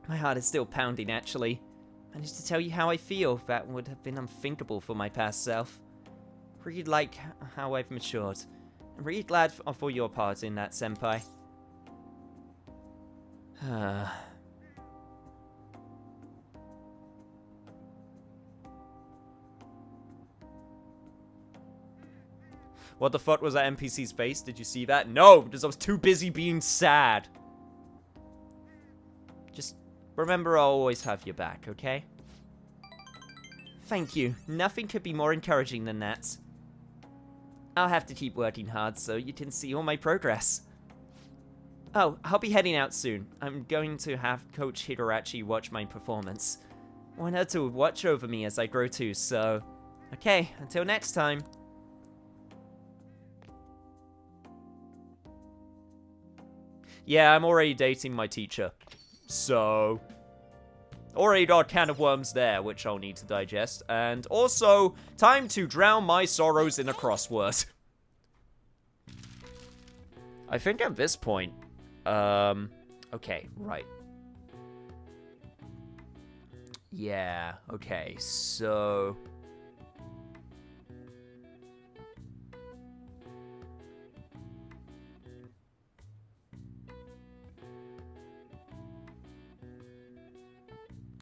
My heart is still pounding, actually. Managed to tell you how I feel. That would have been unthinkable for my past self. Really like how I've matured. I'm really glad for your part in that, Senpai. What the fuck was that NPC's face? Did you see that? No, because I was too busy being sad. Just remember I'll always have your back, okay? Thank you. Nothing could be more encouraging than that. I'll have to keep working hard so you can see all my progress. Oh, I'll be heading out soon. I'm going to have Coach Higurashi watch my performance. I want her to watch over me as I grow too, so... Okay, until next time. Yeah, I'm already dating my teacher. So... already got a can of worms there, which I'll need to digest. And also, time to drown my sorrows in a crossword. I think at this point... okay, right. Yeah, okay, so...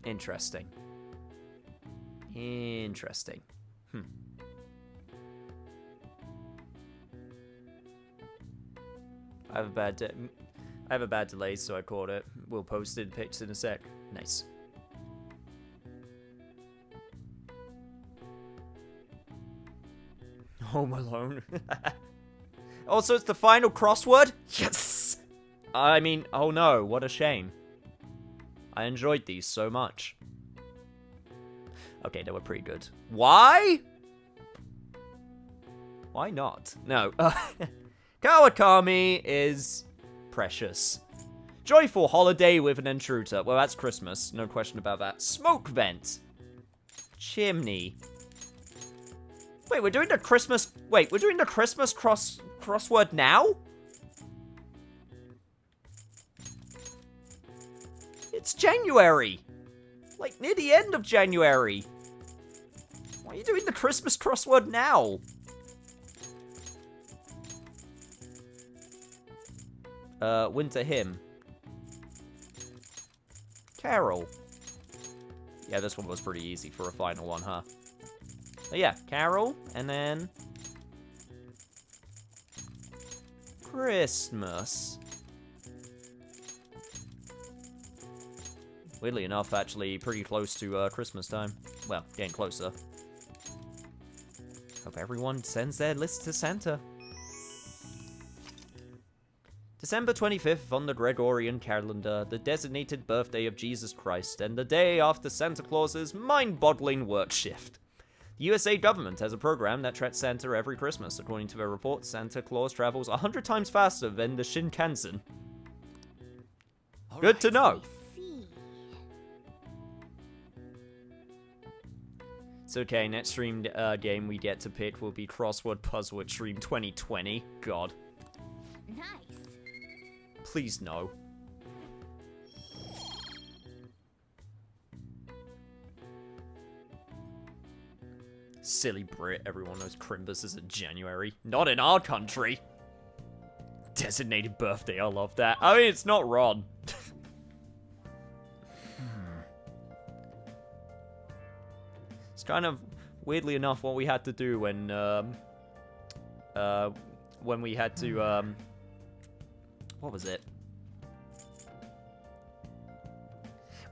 Interesting. Interesting. I have a bad delay, so I caught it. We'll post it pics in a sec. Nice. Home Alone. Also, it's the final crossword? Yes! I mean, oh no, what a shame. I enjoyed these so much. Okay, they were pretty good. Why? Why not? No. Kawakami is precious. Joyful holiday with an intruder. Well, that's Christmas. No question about that. Smoke vent. Chimney. Wait, we're doing the Christmas... Wait, we're doing the Christmas crossword now? It's January! Like, near the end of January. Why are you doing the Christmas crossword now? Winter Hymn. Carol. Yeah, this one was pretty easy for a final one, huh? But yeah, Carol, and then... Christmas. Weirdly enough, actually pretty close to Christmas time. Well, getting closer. Hope everyone sends their list to Santa. December 25th on the Gregorian calendar, the designated birthday of Jesus Christ, and the day after Santa Claus's mind-boggling work shift. The USA government has a program that tracks Santa every Christmas. According to a report, Santa Claus travels 100 times faster than the Shinkansen. Good to know. It's okay, next stream game we get to pick will be Crossword Puzzle Extreme 2020. God. Nice. Please no. Silly Brit, everyone knows Crimbus is in January. Not in our country! Designated birthday, I love that. I mean, it's not wrong. It's kind of, weirdly enough, what we had to do when we had to, what was it?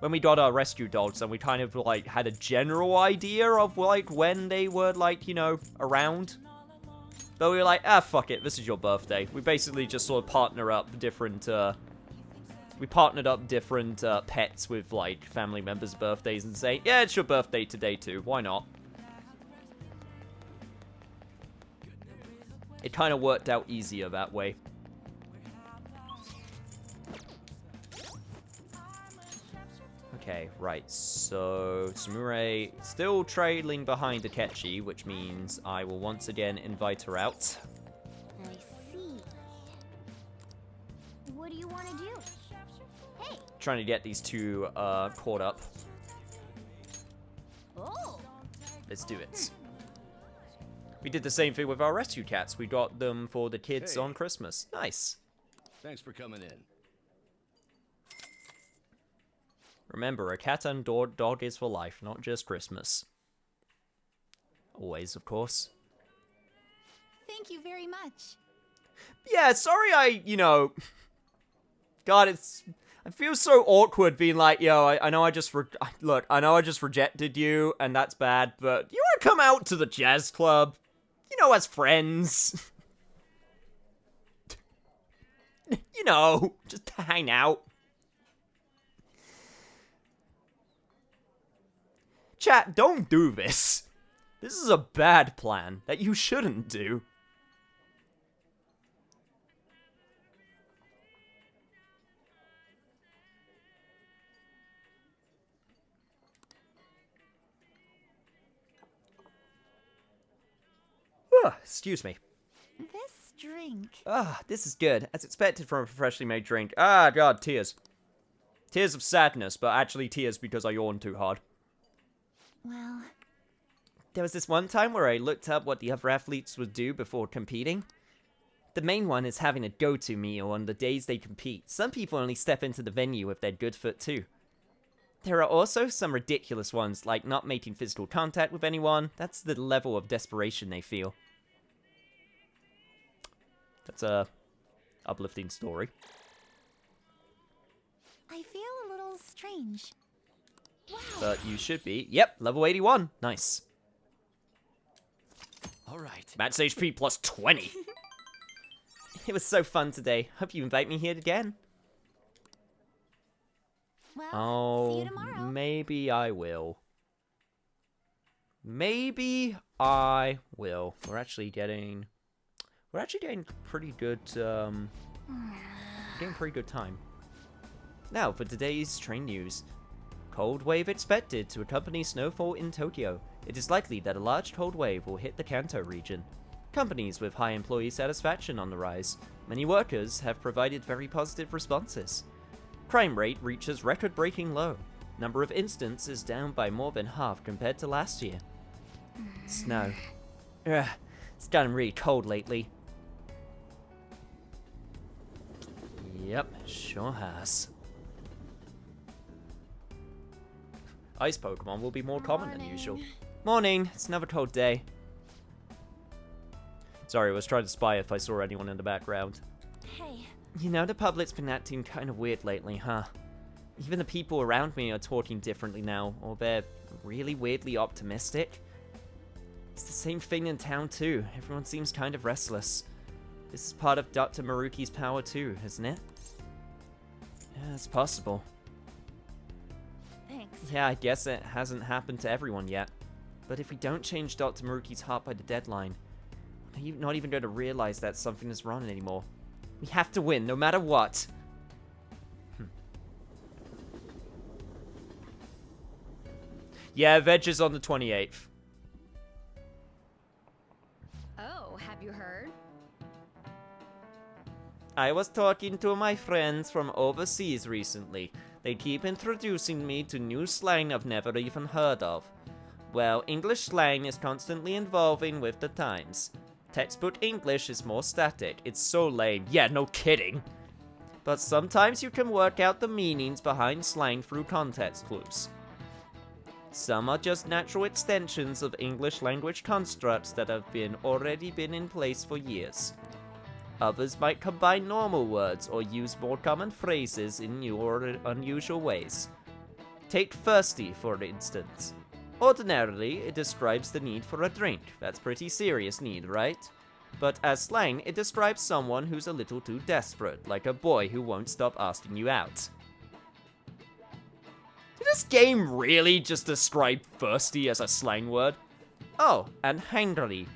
When we got our rescue dogs and we kind of, like, had a general idea of, like, when they were, like, you know, around. But we were like, ah, fuck it, this is your birthday. We basically just sort of partner up different We partnered up different pets with, like, family members' birthdays and saying, yeah, it's your birthday today too, why not? It kind of worked out easier that way. Okay, right, so Samure still trailing behind Akechi, which means I will once again invite her out. I see. What do you want to do? Hey! Trying to get these two caught up. Oh! Let's do it. We did the same thing with our rescue cats. We got them for the kids Hey. on Christmas. Nice. Thanks for coming in. Remember, a cat and dog is for life, not just Christmas. Always, of course. Thank you very much. Yeah, sorry God, I feel so awkward being like, yo, I know I just rejected you, and that's bad, but you want to come out to the jazz club? As friends. Just to hang out. Chat, don't do this. This is a bad plan that you shouldn't do. Excuse me. This drink. This is good. As expected from a freshly made drink. God, tears. Tears of sadness, but actually tears because I yawned too hard. Well, There was this one time where I looked up what the other athletes would do before competing. The main one is having a go-to meal on the days they compete. Some people only step into the venue if they're good foot too. There are also some ridiculous ones, like not making physical contact with anyone. That's the level of desperation they feel. That's a uplifting story. I feel a little strange. Wow. But you should be. Yep, level 81. Nice. All right. Max HP plus 20. It was so fun today. Hope you invite me here again. Well, see you tomorrow. Maybe I will. Maybe I will. We're actually getting pretty good, getting pretty good time. Now for today's train news. Cold wave expected to accompany snowfall in Tokyo. It is likely that a large cold wave will hit the Kanto region. Companies with high employee satisfaction on the rise. Many workers have provided very positive responses. Crime rate reaches record-breaking low. Number of incidents is down by more than half compared to last year. Snow. Ugh, it's gotten really cold lately. Yep, sure has. Ice Pokemon will be more common than usual. Morning, it's another cold day. Sorry, I was trying to spy if I saw anyone in the background. Hey, You know, the public's been acting kind of weird lately, huh? Even the people around me are talking differently now, or they're really weirdly optimistic. It's the same thing in town too. Everyone seems kind of restless. This is part of Dr. Maruki's power too, isn't it? Yeah, it's possible. thanks. Yeah, I guess it hasn't happened to everyone yet. But if we don't change Dr. Maruki's heart by the deadline, I'm not even going to realize that something is wrong anymore. We have to win, no matter what. Yeah, Veg is on the 28th. Oh, have you heard? I was talking to my friends from overseas recently. They keep introducing me to new slang I've never even heard of. Well, English slang is constantly evolving with the times. Textbook English is more static. It's so lame. Yeah, no kidding. But sometimes you can work out the meanings behind slang through context clues. Some are just natural extensions of English language constructs that have already been in place for years. Others might combine normal words or use more common phrases in new or unusual ways. Take thirsty, for instance. Ordinarily, it describes the need for a drink. That's pretty serious need, right? but as slang, it describes someone who's a little too desperate, like a boy who won't stop asking you out. Did this game really just describe thirsty as a slang word? Oh, and hungry.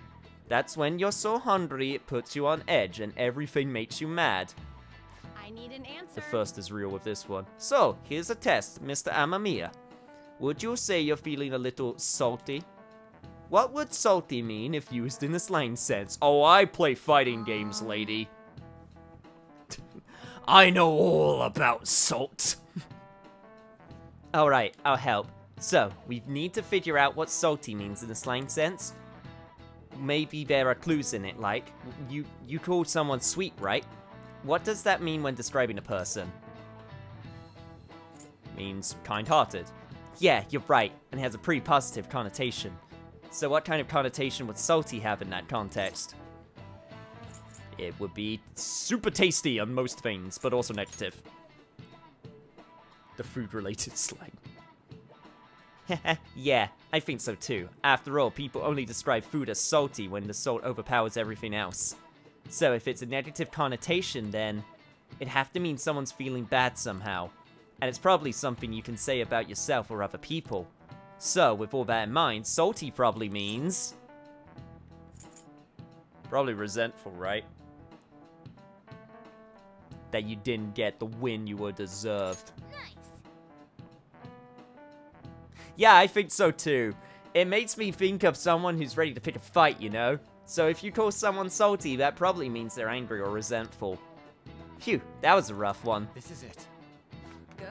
That's when you're so hungry it puts you on edge and everything makes you mad. I need an answer. The first is real with this one. So, here's a test, Mr. Amamiya. Would you say you're feeling a little salty? What would salty mean if used in a slang sense? Oh, I play fighting games, lady. I know all about salt. Alright, I'll help. So, we need to figure out what salty means in a slang sense. Maybe there are clues in it, like, you call someone sweet, right? What does that mean when describing a person? Means kind-hearted. Yeah, you're right, and it has a pretty positive connotation. So what kind of connotation would salty have in that context? It would be super tasty on most things, but also negative. The food-related slang. Yeah, I think so too. After all, people only describe food as salty when the salt overpowers everything else. So if it's a negative connotation, then it'd have to mean someone's feeling bad somehow. And it's probably something you can say about yourself or other people. So, with all that in mind, salty probably means... Probably resentful, right? That you didn't get the win you were deserved. Yeah, I think so too. It makes me think of someone who's ready to pick a fight, you know? So if you call someone salty, that probably means they're angry or resentful. Phew, that was a rough one. This is it. Good.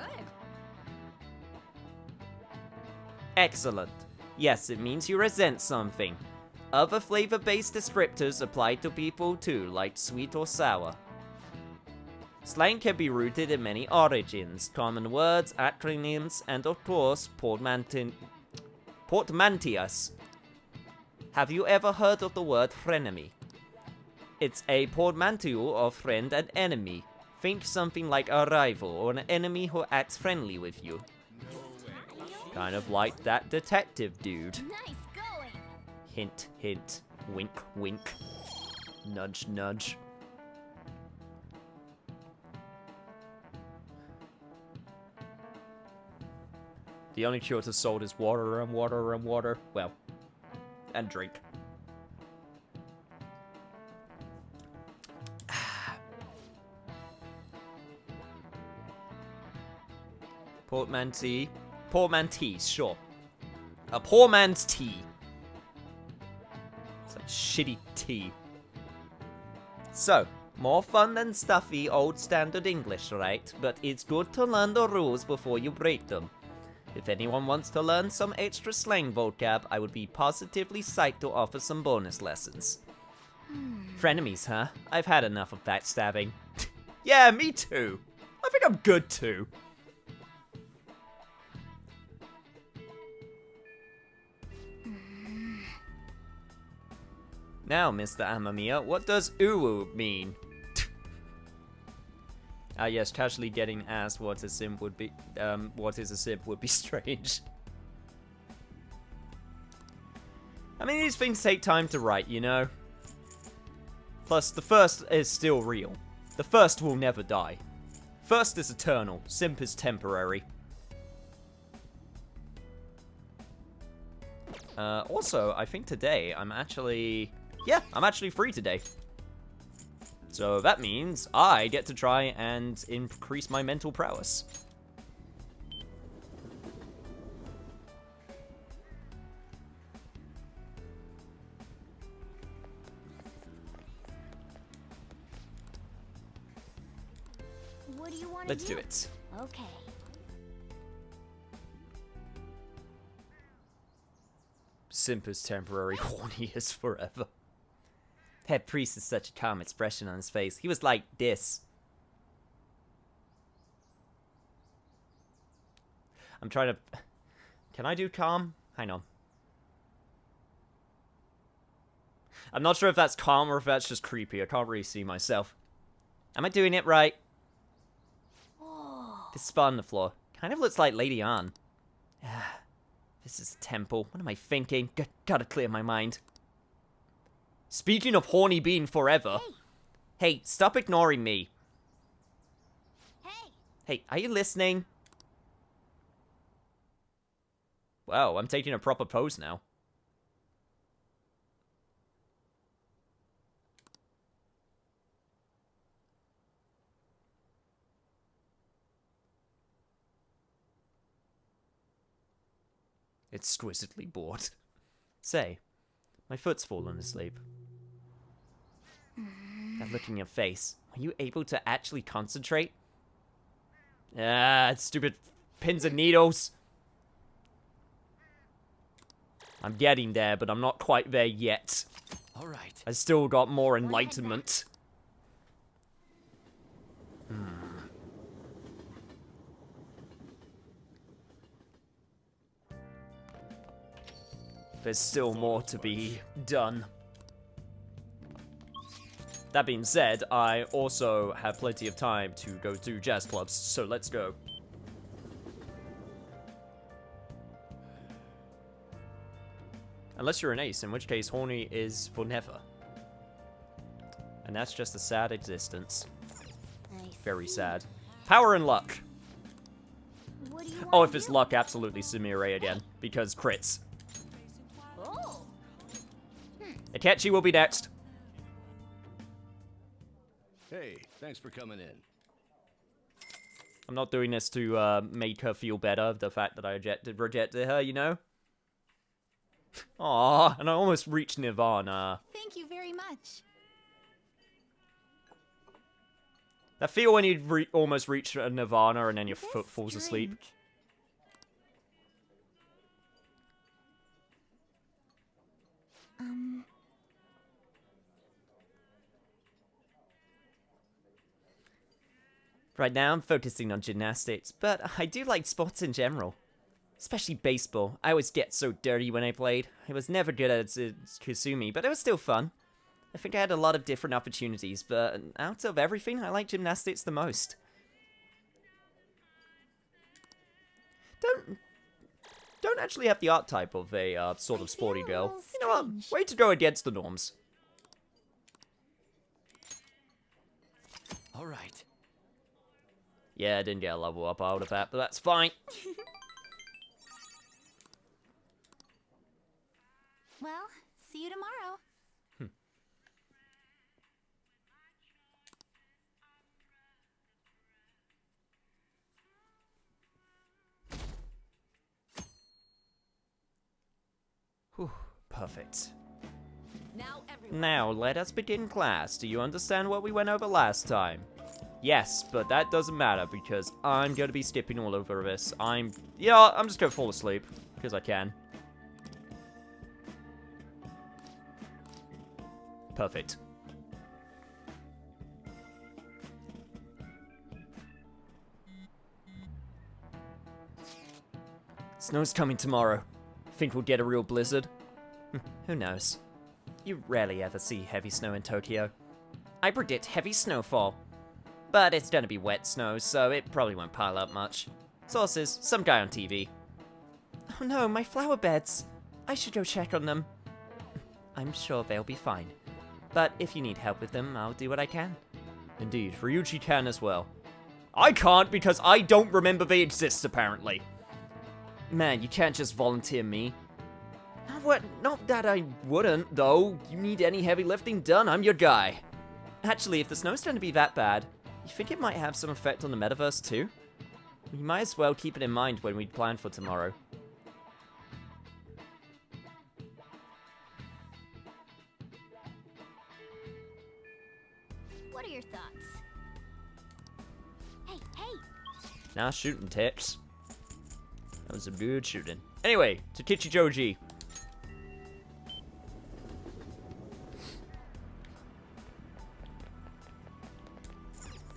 Excellent. Yes, it means you resent something. Other flavor-based descriptors apply to people too, like sweet or sour. Slang can be rooted in many origins, common words, acronyms, and of course, portmanteaus. Have you ever heard of the word frenemy? It's a portmanteau of friend and enemy. Think something like a rival or an enemy who acts friendly with you. Kind of like that detective dude. Nice going. Hint, hint, wink, wink. Nudge, nudge. The only cure to salt is water and water and water. Well, and drink. Portmanteau. Portmanteaus, sure. A poor man's tea. It's like shitty tea. So, more fun than stuffy old standard English, right? But it's good to learn the rules before you break them. If anyone wants to learn some extra slang vocab, I would be positively psyched to offer some bonus lessons. Frenemies, huh? I've had enough of backstabbing. Yeah, me too. I think I'm good too. Now, Mr. Amamiya, what does uwu mean? Ah, yes, casually getting asked what a simp would be, what is a simp would be strange. I mean, these things take time to write, you know? Plus, the first is still real. The first will never die. First is eternal, simp is temporary. Also, I think today I'm actually... Yeah, I'm actually free today. So that means I get to try and increase my mental prowess. What do you want to Let's do it. Okay. Simp is temporary, horny is forever. Head priest has such a calm expression on his face. He was like this. I'm trying to... Can I do calm? Hang on. I'm not sure if that's calm or if that's just creepy. I can't really see myself. Am I doing it right? This spot on the floor. Kind of looks like Lady Anne. This is a temple. What am I thinking? Gotta clear my mind. Speaking of horny being forever. Hey, stop ignoring me. Hey! Hey, are you listening? Wow, I'm taking a proper pose now. Exquisitely bored. Say, my foot's fallen asleep. That look in your face. Are you able to actually concentrate? Ah, stupid pins and needles. I'm getting there, but I'm not quite there yet. All right. I still got more enlightenment. There's still more to be done. That being said, I also have plenty of time to go to jazz clubs, so let's go. Unless you're an ace, in which case horny is for never. And that's just a sad existence. Very sad. Power and luck. What do you Oh, want if it's to do? luck, absolutely Sumire again, because crits. Oh! Akechi will be next. Hey, thanks for coming in. I'm not doing this to make her feel better, the fact that I rejected her, you know? Aww, and I almost reached Nirvana. Thank you very much. That feel when you almost reach a Nirvana and then your This foot falls asleep. drink. Right now, I'm focusing on gymnastics, but I do like sports in general. Especially baseball. I always get so dirty when I played. I was never good at Kusumi, but it was still fun. I think I had a lot of different opportunities, but out of everything, I like gymnastics the most. Don't actually have the archetype of a sort of sporty feel a girl. little You know what? strange. Way to go against the norms. All right. Yeah, I didn't get a level up out of that, but that's fine. Well, see you tomorrow. Whew, perfect. Now everyone. Now, let us begin class. Do you understand what we went over last time? Yes, but that doesn't matter because I'm going to be skipping all over this. I'm just going to fall asleep because I can. Perfect. Snow's coming tomorrow. Think we'll get a real blizzard? Who knows? You rarely ever see heavy snow in Tokyo. I predict heavy snowfall. But it's gonna be wet snow, so it probably won't pile up much. Sources, some guy on TV. Oh no, my flower beds. I should go check on them. I'm sure they'll be fine. But if you need help with them, I'll do what I can. Indeed, Ryuichi can as well. I can't because I don't remember they exist, apparently. Man, you can't just volunteer me. Not that I wouldn't, though. You need any heavy lifting done, I'm your guy. Actually, if the snow's going to be that bad, you think it might have some effect on the metaverse too? We might as well keep it in mind when we plan for tomorrow. What are your thoughts? Hey, hey! Now shooting tips. That was some good shooting. Anyway, Takechi Joji.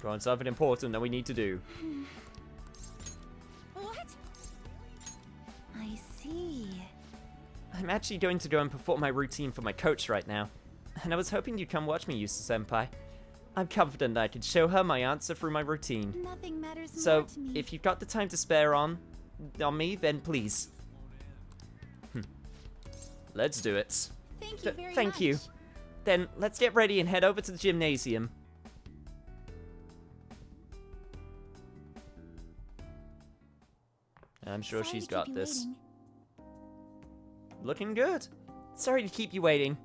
Go on, something important that we need to do. What? I see. I'm actually going to go and perform my routine for my coach right now. And I was hoping you'd come watch me, Yusa-senpai. I'm confident that I can show her my answer through my routine. Nothing matters So, more to me. if you've got the time to spare on me, then please. Let's do it. Thank you very Thank much. you. Then let's get ready and head over to the gymnasium. I'm sure Sorry she's to keep got you this. waiting. Looking good. Sorry to keep you waiting.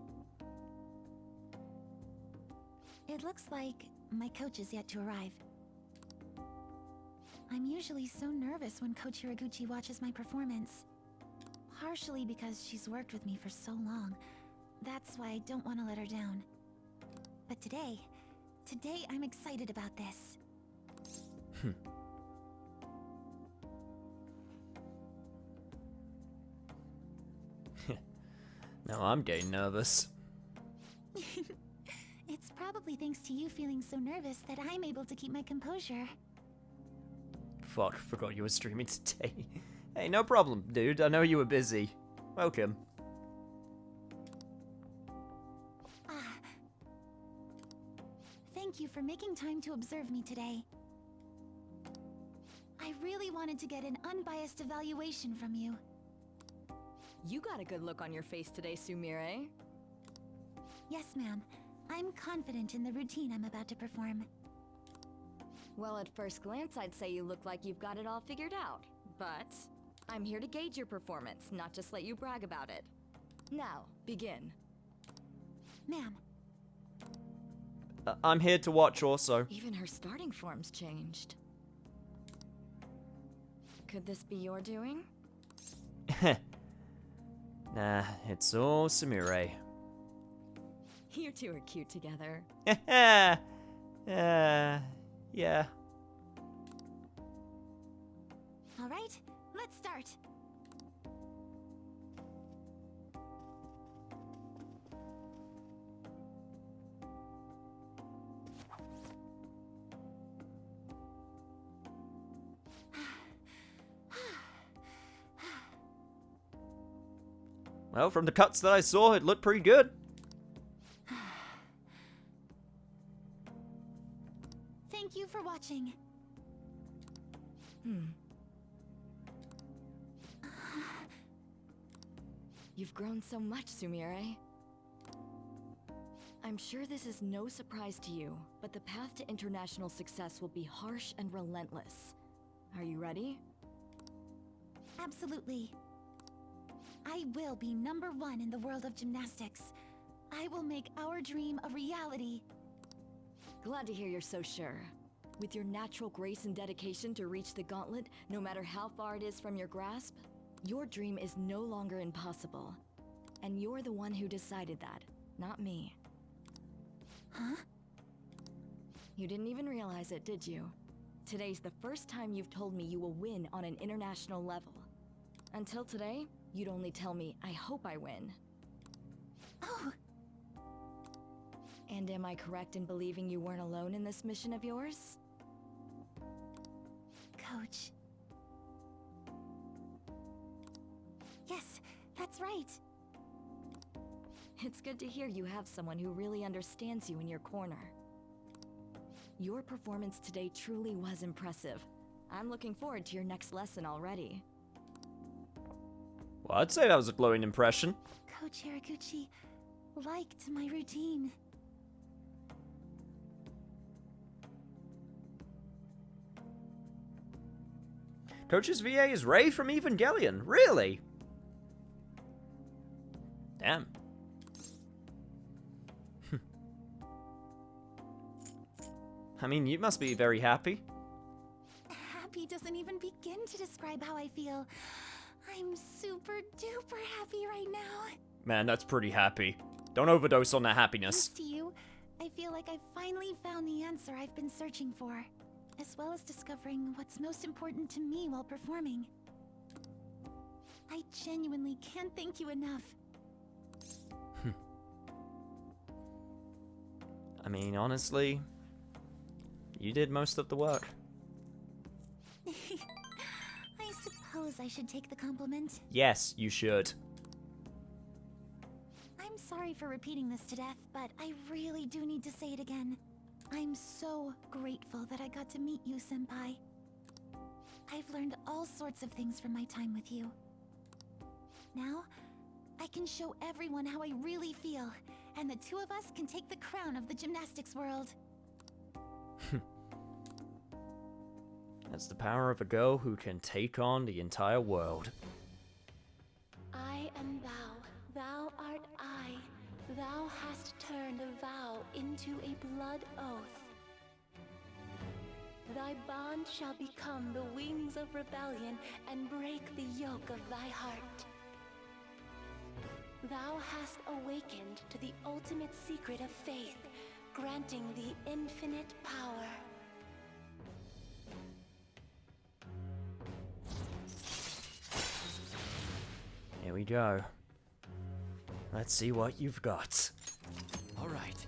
It looks like my coach is yet to arrive. I'm usually so nervous when Coach Hiraguchi watches my performance. Partially because she's worked with me for so long. That's why I don't want to let her down. But today I'm excited about this. No, I'm getting nervous. It's probably thanks to you feeling so nervous that I'm able to keep my composure. Fuck, forgot you were streaming today. Hey, no problem, dude. I know you were busy. Welcome. Thank you for making time to observe me today. I really wanted to get an unbiased evaluation from you. You got a good look on your face today, Sumire. Yes, ma'am. I'm confident in the routine I'm about to perform. Well, at first glance, I'd say you look like you've got it all figured out. But I'm here to gauge your performance, not just let you brag about it. Now, begin. Ma'am, I'm here to watch also. Even her starting form's changed. Could this be your doing? Nah, it's all Samure. You two are cute together. Yeah. all right, let's start. Well, from the cuts that I saw, it looked pretty good. Thank you for watching. You've grown so much, Sumire. I'm sure this is no surprise to you, but the path to international success will be harsh and relentless. Are you ready? Absolutely. I will be #1 in the world of gymnastics. I will make our dream a reality. Glad to hear you're so sure. With your natural grace and dedication to reach the gauntlet, no matter how far it is from your grasp, your dream is no longer impossible. And you're the one who decided that, not me. Huh? You didn't even realize it, did you? Today's the first time you've told me you will win on an international level. Until today, you'd only tell me, I hope I win. Oh, And am I correct in believing you weren't alone in this mission of yours? Coach. Yes, that's right. It's good to hear you have someone who really understands you in your corner. Your performance today truly was impressive. I'm looking forward to your next lesson already. Well, I'd say that was a glowing impression. Coach Hiraguchi liked my routine. Coach's VA is Ray from Evangelion. Really? Damn. I mean, you must be very happy. Happy doesn't even begin to describe how I feel. I'm super duper happy right now. Man, that's pretty happy. Don't overdose on that Thanks happiness. to you, I feel like I've finally found the answer I've been searching for, as well as discovering what's most important to me while performing. I genuinely can't thank you enough. I mean, honestly, you did most of the work. I suppose I should take the compliment. Yes, you should. I'm sorry for repeating this to death, but I really do need to say it again. I'm so grateful that I got to meet you, Senpai. I've learned all sorts of things from my time with you. Now, I can show everyone how I really feel, and the two of us can take the crown of the gymnastics world. That's the power of a girl who can take on the entire world. I am thou, thou art I. Thou hast turned a vow into a blood oath. Thy bond shall become the wings of rebellion and break the yoke of thy heart. Thou hast awakened to the ultimate secret of faith, granting the infinite power. Here we go. Let's see what you've got. All right.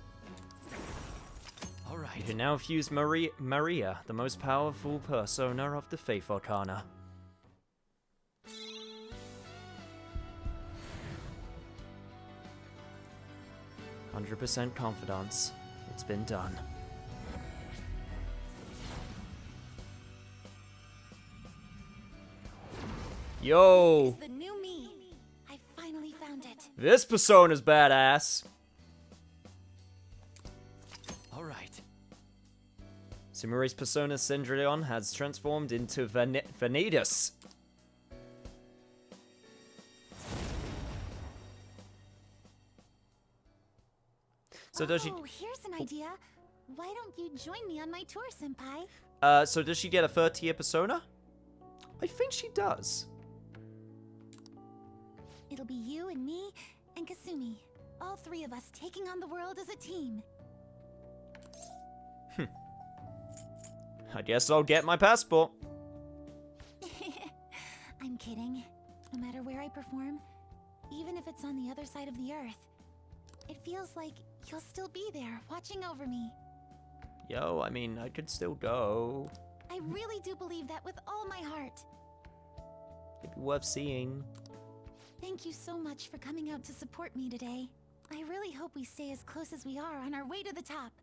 All You right. can now fuse Maria, the most powerful persona of the Faith Arcana. "100% confidence. It's been done." Yo! This is the new me. I finally found it. This persona's badass. All right. Sumeri's persona Cendrillon has transformed into Vanitas. So does she? Oh, here's an idea. Why don't you join me on my tour, Senpai? So does she get a third tier persona? I think she does. It'll be you and me and Kasumi. All three of us taking on the world as a team. I guess I'll get my passport. I'm kidding. No matter where I perform, even if it's on the other side of the earth, it feels like you'll still be there, watching over me. Yo, I mean, I could still go. I really do believe that with all my heart. It'd be worth seeing. Thank you so much for coming out to support me today. I really hope we stay as close as we are on our way to the top.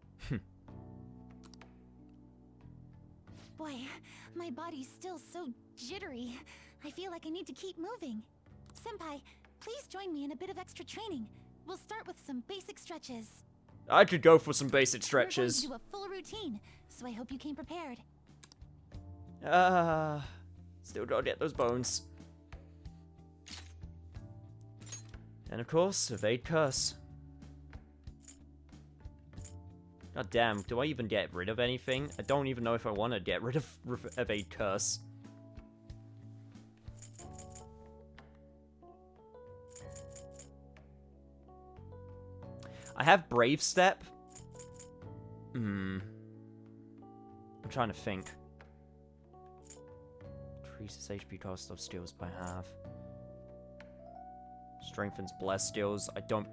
Boy, my body's still so jittery. I feel like I need to keep moving. Senpai, please join me in a bit of extra training. We'll start with some basic stretches. I could go for some basic stretches. We're going to do a full routine, so I hope you came prepared. Still gotta get those bones. And of course, evade curse. God damn, do I even get rid of anything? I don't even know if I want to get rid of evade curse. I have brave step. I'm trying to think. Increases HP cost of skills by half. Strengthens blessed skills. I don't.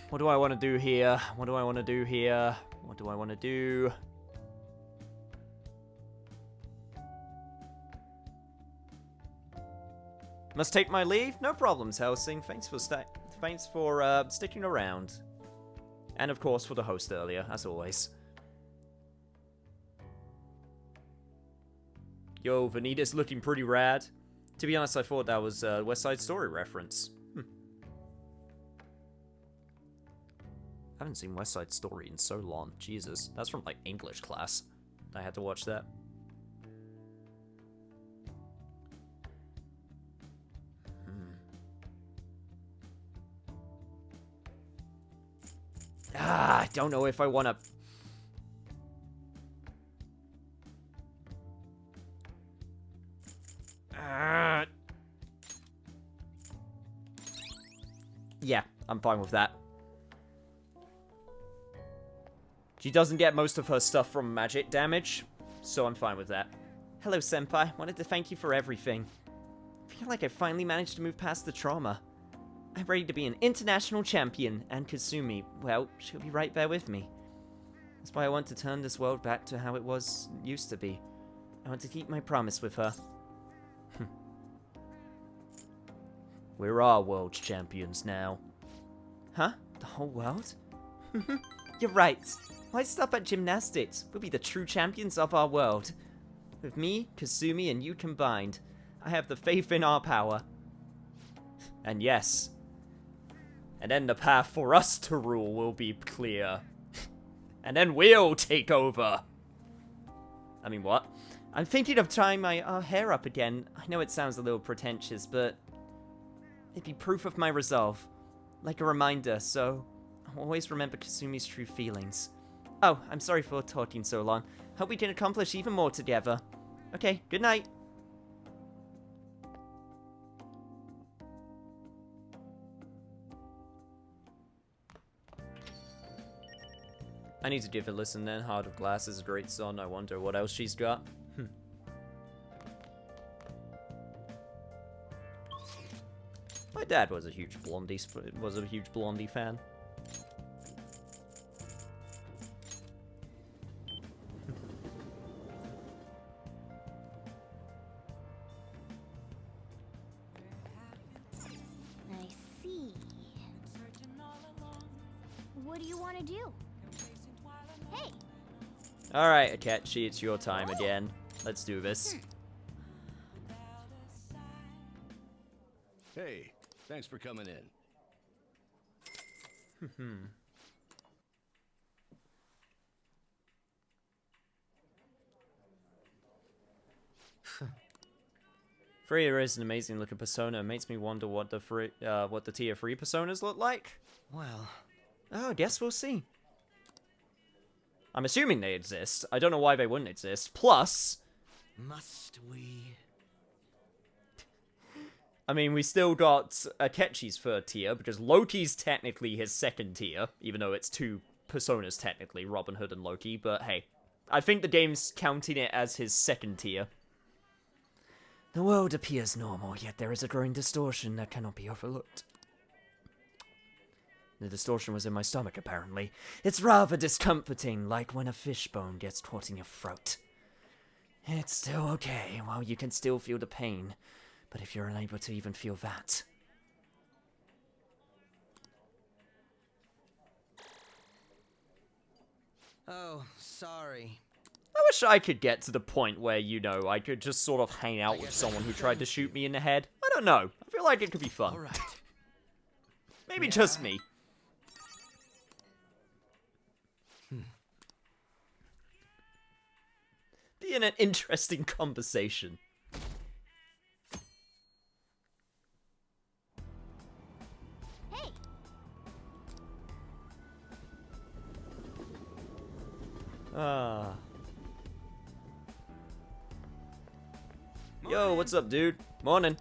What do I want to do here? What do I want to do here? What do I want to do? Must take my leave? No problems, Helsing. Thanks for sticking around. And of course for the host earlier, as always. Yo, Vanitas looking pretty rad. To be honest, I thought that was a West Side Story reference. I haven't seen West Side Story in so long. Jesus, that's from like English class. I had to watch that. I don't know if I want to... Yeah, I'm fine with that. She doesn't get most of her stuff from magic damage, so I'm fine with that. Hello, Senpai. Wanted to thank you for everything. I feel like I finally managed to move past the trauma. I'm ready to be an international champion, and Kasumi, well, she'll be right there with me. That's why I want to turn this world back to how it used to be. I want to keep my promise with her. We're all world champions now. Huh? The whole world? You're right. Why stop at gymnastics? We'll be the true champions of our world. With me, Kasumi, and you combined, I have the faith in our power. And yes. And then the path for us to rule will be clear. And then we'll take over. I mean, what? I'm thinking of tying my hair up again. I know it sounds a little pretentious, but it'd be proof of my resolve. Like a reminder, so I'll always remember Kasumi's true feelings. Oh, I'm sorry for talking so long. Hope we can accomplish even more together. Okay, good night. I need to give it a listen then. Heart of Glass is a great song. I wonder what else she's got. My dad was a huge Blondie fan. I see. What do you want to do? Hey! Alright, Akechi, it's your time again. Let's do this. Hey, thanks for coming in. Freya is an amazing looking persona. It makes me wonder what the tier 3 personas look like. Well, Oh, I guess we'll see. I'm assuming they exist. I don't know why they wouldn't exist. Plus, must we? I mean, we still got Akechi's 3rd tier, because Loki's technically his 2nd tier, even though it's 2 personas technically, Robin Hood and Loki, but hey. I think the game's counting it as his 2nd tier. The world appears normal, yet there is a growing distortion that cannot be overlooked. The distortion was in my stomach, apparently. It's rather discomforting, like when a fishbone gets caught in your throat. It's still okay, while you can still feel the pain. But if you're unable to even feel that... Oh, sorry. I wish I could get to the point where, you know, I could just sort of hang out with someone who tried to shoot me in the head. I don't know. I feel like it could be fun. All right. Maybe just me. Be in an interesting conversation. Hey! Yo, what's up, dude? Morning.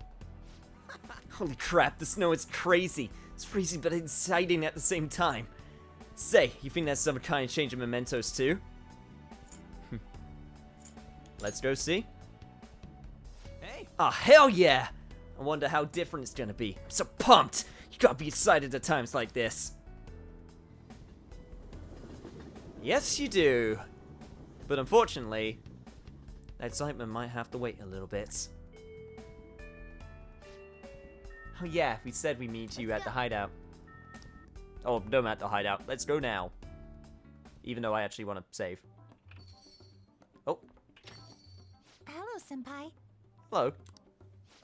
Holy crap, the snow is crazy. It's freezing but exciting at the same time. Say, you think that's some kind of change of mementos too? Let's go see. Hey. Ah, hell yeah! I wonder how different it's gonna be. I'm so pumped! You gotta be excited at times like this. Yes, you do. But unfortunately, that excitement might have to wait a little bit. Oh yeah, we said we meet you at the hideout. Oh, no, at the hideout. Let's go now. Even though I actually want to save. Oh, Hello, Senpai. hello.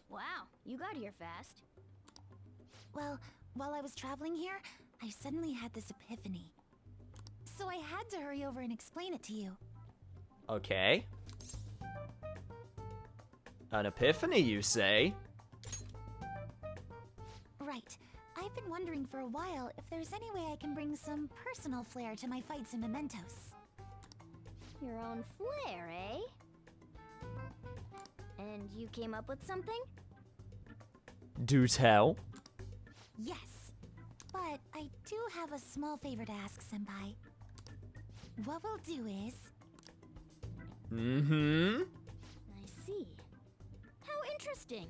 Wow, you got here fast. Well, while I was traveling here, I suddenly had this epiphany. So I had to hurry over and explain it to you. Okay. An epiphany, you say? Right. I've been wondering for a while if there's any way I can bring some personal flair to my fights in Mementos. Your own flair, eh? And you came up with something? Do tell. Yes. But I do have a small favor to ask, Senpai. What we'll do is... Mm-hmm. I see. How interesting.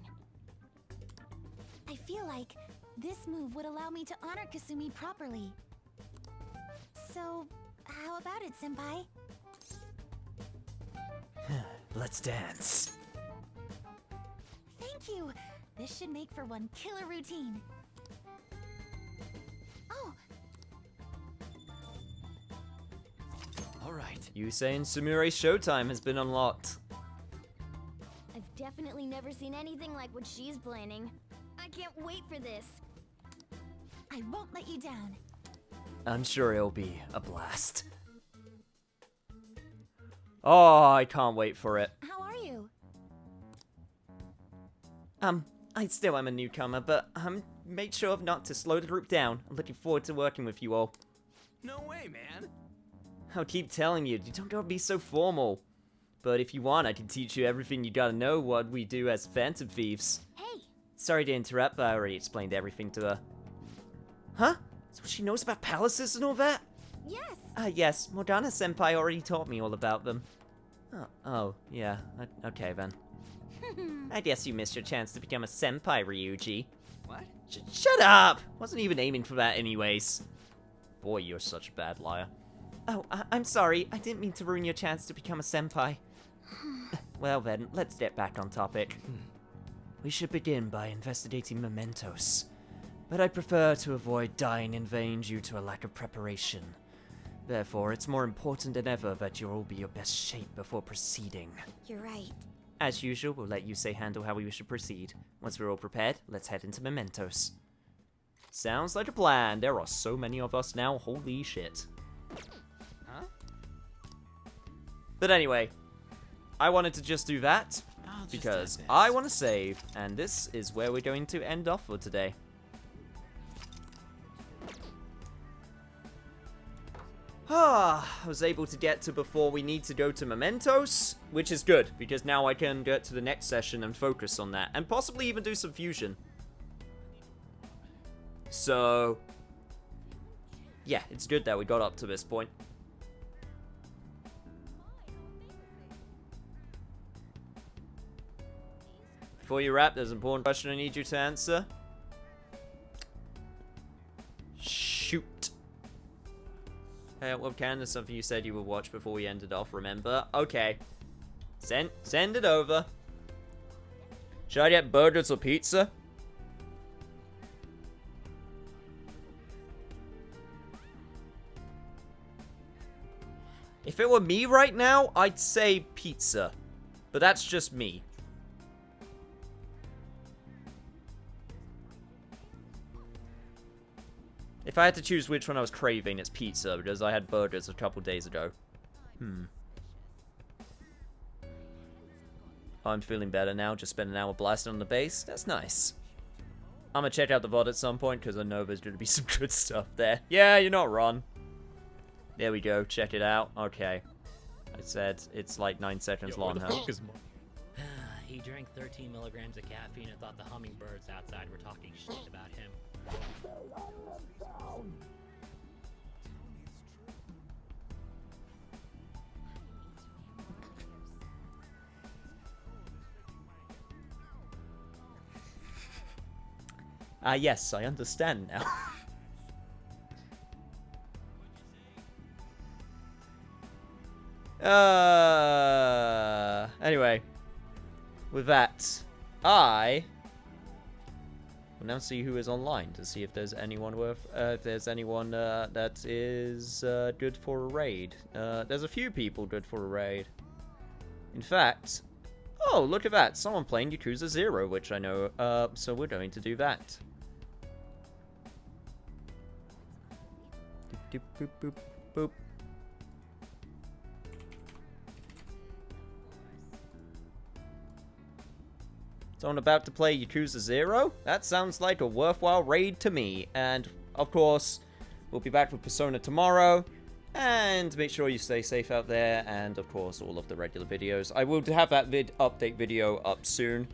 I feel like this move would allow me to honor Kasumi properly. So, how about it, Senpai? Let's dance. Thank you! This should make for one killer routine. Oh, All right. Yusei and Sumire's showtime has been unlocked. I've definitely never seen anything like what she's planning. I can't wait for this. I won't let you down. I'm sure it'll be a blast. Oh, I can't wait for it. How are you? I still am a newcomer, but made sure not to slow the group down. I'm looking forward to working with you all. No way, man. I'll keep telling you, you don't gotta be so formal. But if you want, I can teach you everything you gotta know what we do as Phantom Thieves. Hey, Sorry to interrupt, but I already explained everything to her. Huh? So she knows about palaces and all that? yes. Yes, Morgana-senpai already taught me all about them. Oh, yeah. Okay, then. I guess you missed your chance to become a senpai, Ryuji. What? Shut up! Wasn't even aiming for that anyways. Boy, you're such a bad liar. Oh, I'm sorry. I didn't mean to ruin your chance to become a senpai. Well then, let's get back on topic. We should begin by investigating mementos, but I prefer to avoid dying in vain due to a lack of preparation. Therefore, it's more important than ever that you all be your best shape before proceeding. You're right. As usual, we'll let you handle how we should proceed. Once we're all prepared, let's head into mementos. Sounds like a plan. There are so many of us now, holy shit. Huh? But anyway, I wanted to just do that I'll just because add this. I want to save, and this is where we're going to end off for today. I was able to get to before we need to go to Mementos, which is good, because now I can get to the next session and focus on that, and possibly even do some fusion. So, yeah, it's good that we got up to this point. Before you wrap, there's an important question I need you to answer. Shoot. Hey, what can there's something you said you would watch before we ended off, remember? Okay. Send it over. Should I get burgers or pizza? If it were me right now, I'd say pizza. But that's just me. If I had to choose which one I was craving, it's pizza, because I had burgers a couple days ago. I'm feeling better now, just spent an hour blasting on the base. That's nice. I'm gonna check out the VOD at some point, because I know there's gonna be some good stuff there. Yeah, you're not wrong. There we go, check it out. Okay. I said it's like 9 seconds long, huh? He drank 13 milligrams of caffeine and thought the hummingbirds outside were talking shit about him. Yes, I understand now. Anyway. With that, I will now see who is online to see if there's anyone that is good for a raid. There's a few people good for a raid. In fact, oh, look at that. Someone playing Yakuza 0, which I know, so we're going to do that. Doop, doop, boop, boop. Someone about to play Yakuza 0? That sounds like a worthwhile raid to me. And, of course, we'll be back with Persona tomorrow. And make sure you stay safe out there. And, of course, all of the regular videos. I will have that update video up soon.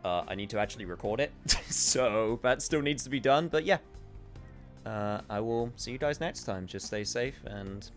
I need to actually record it. So, that still needs to be done. But, yeah. I will see you guys next time. Just stay safe and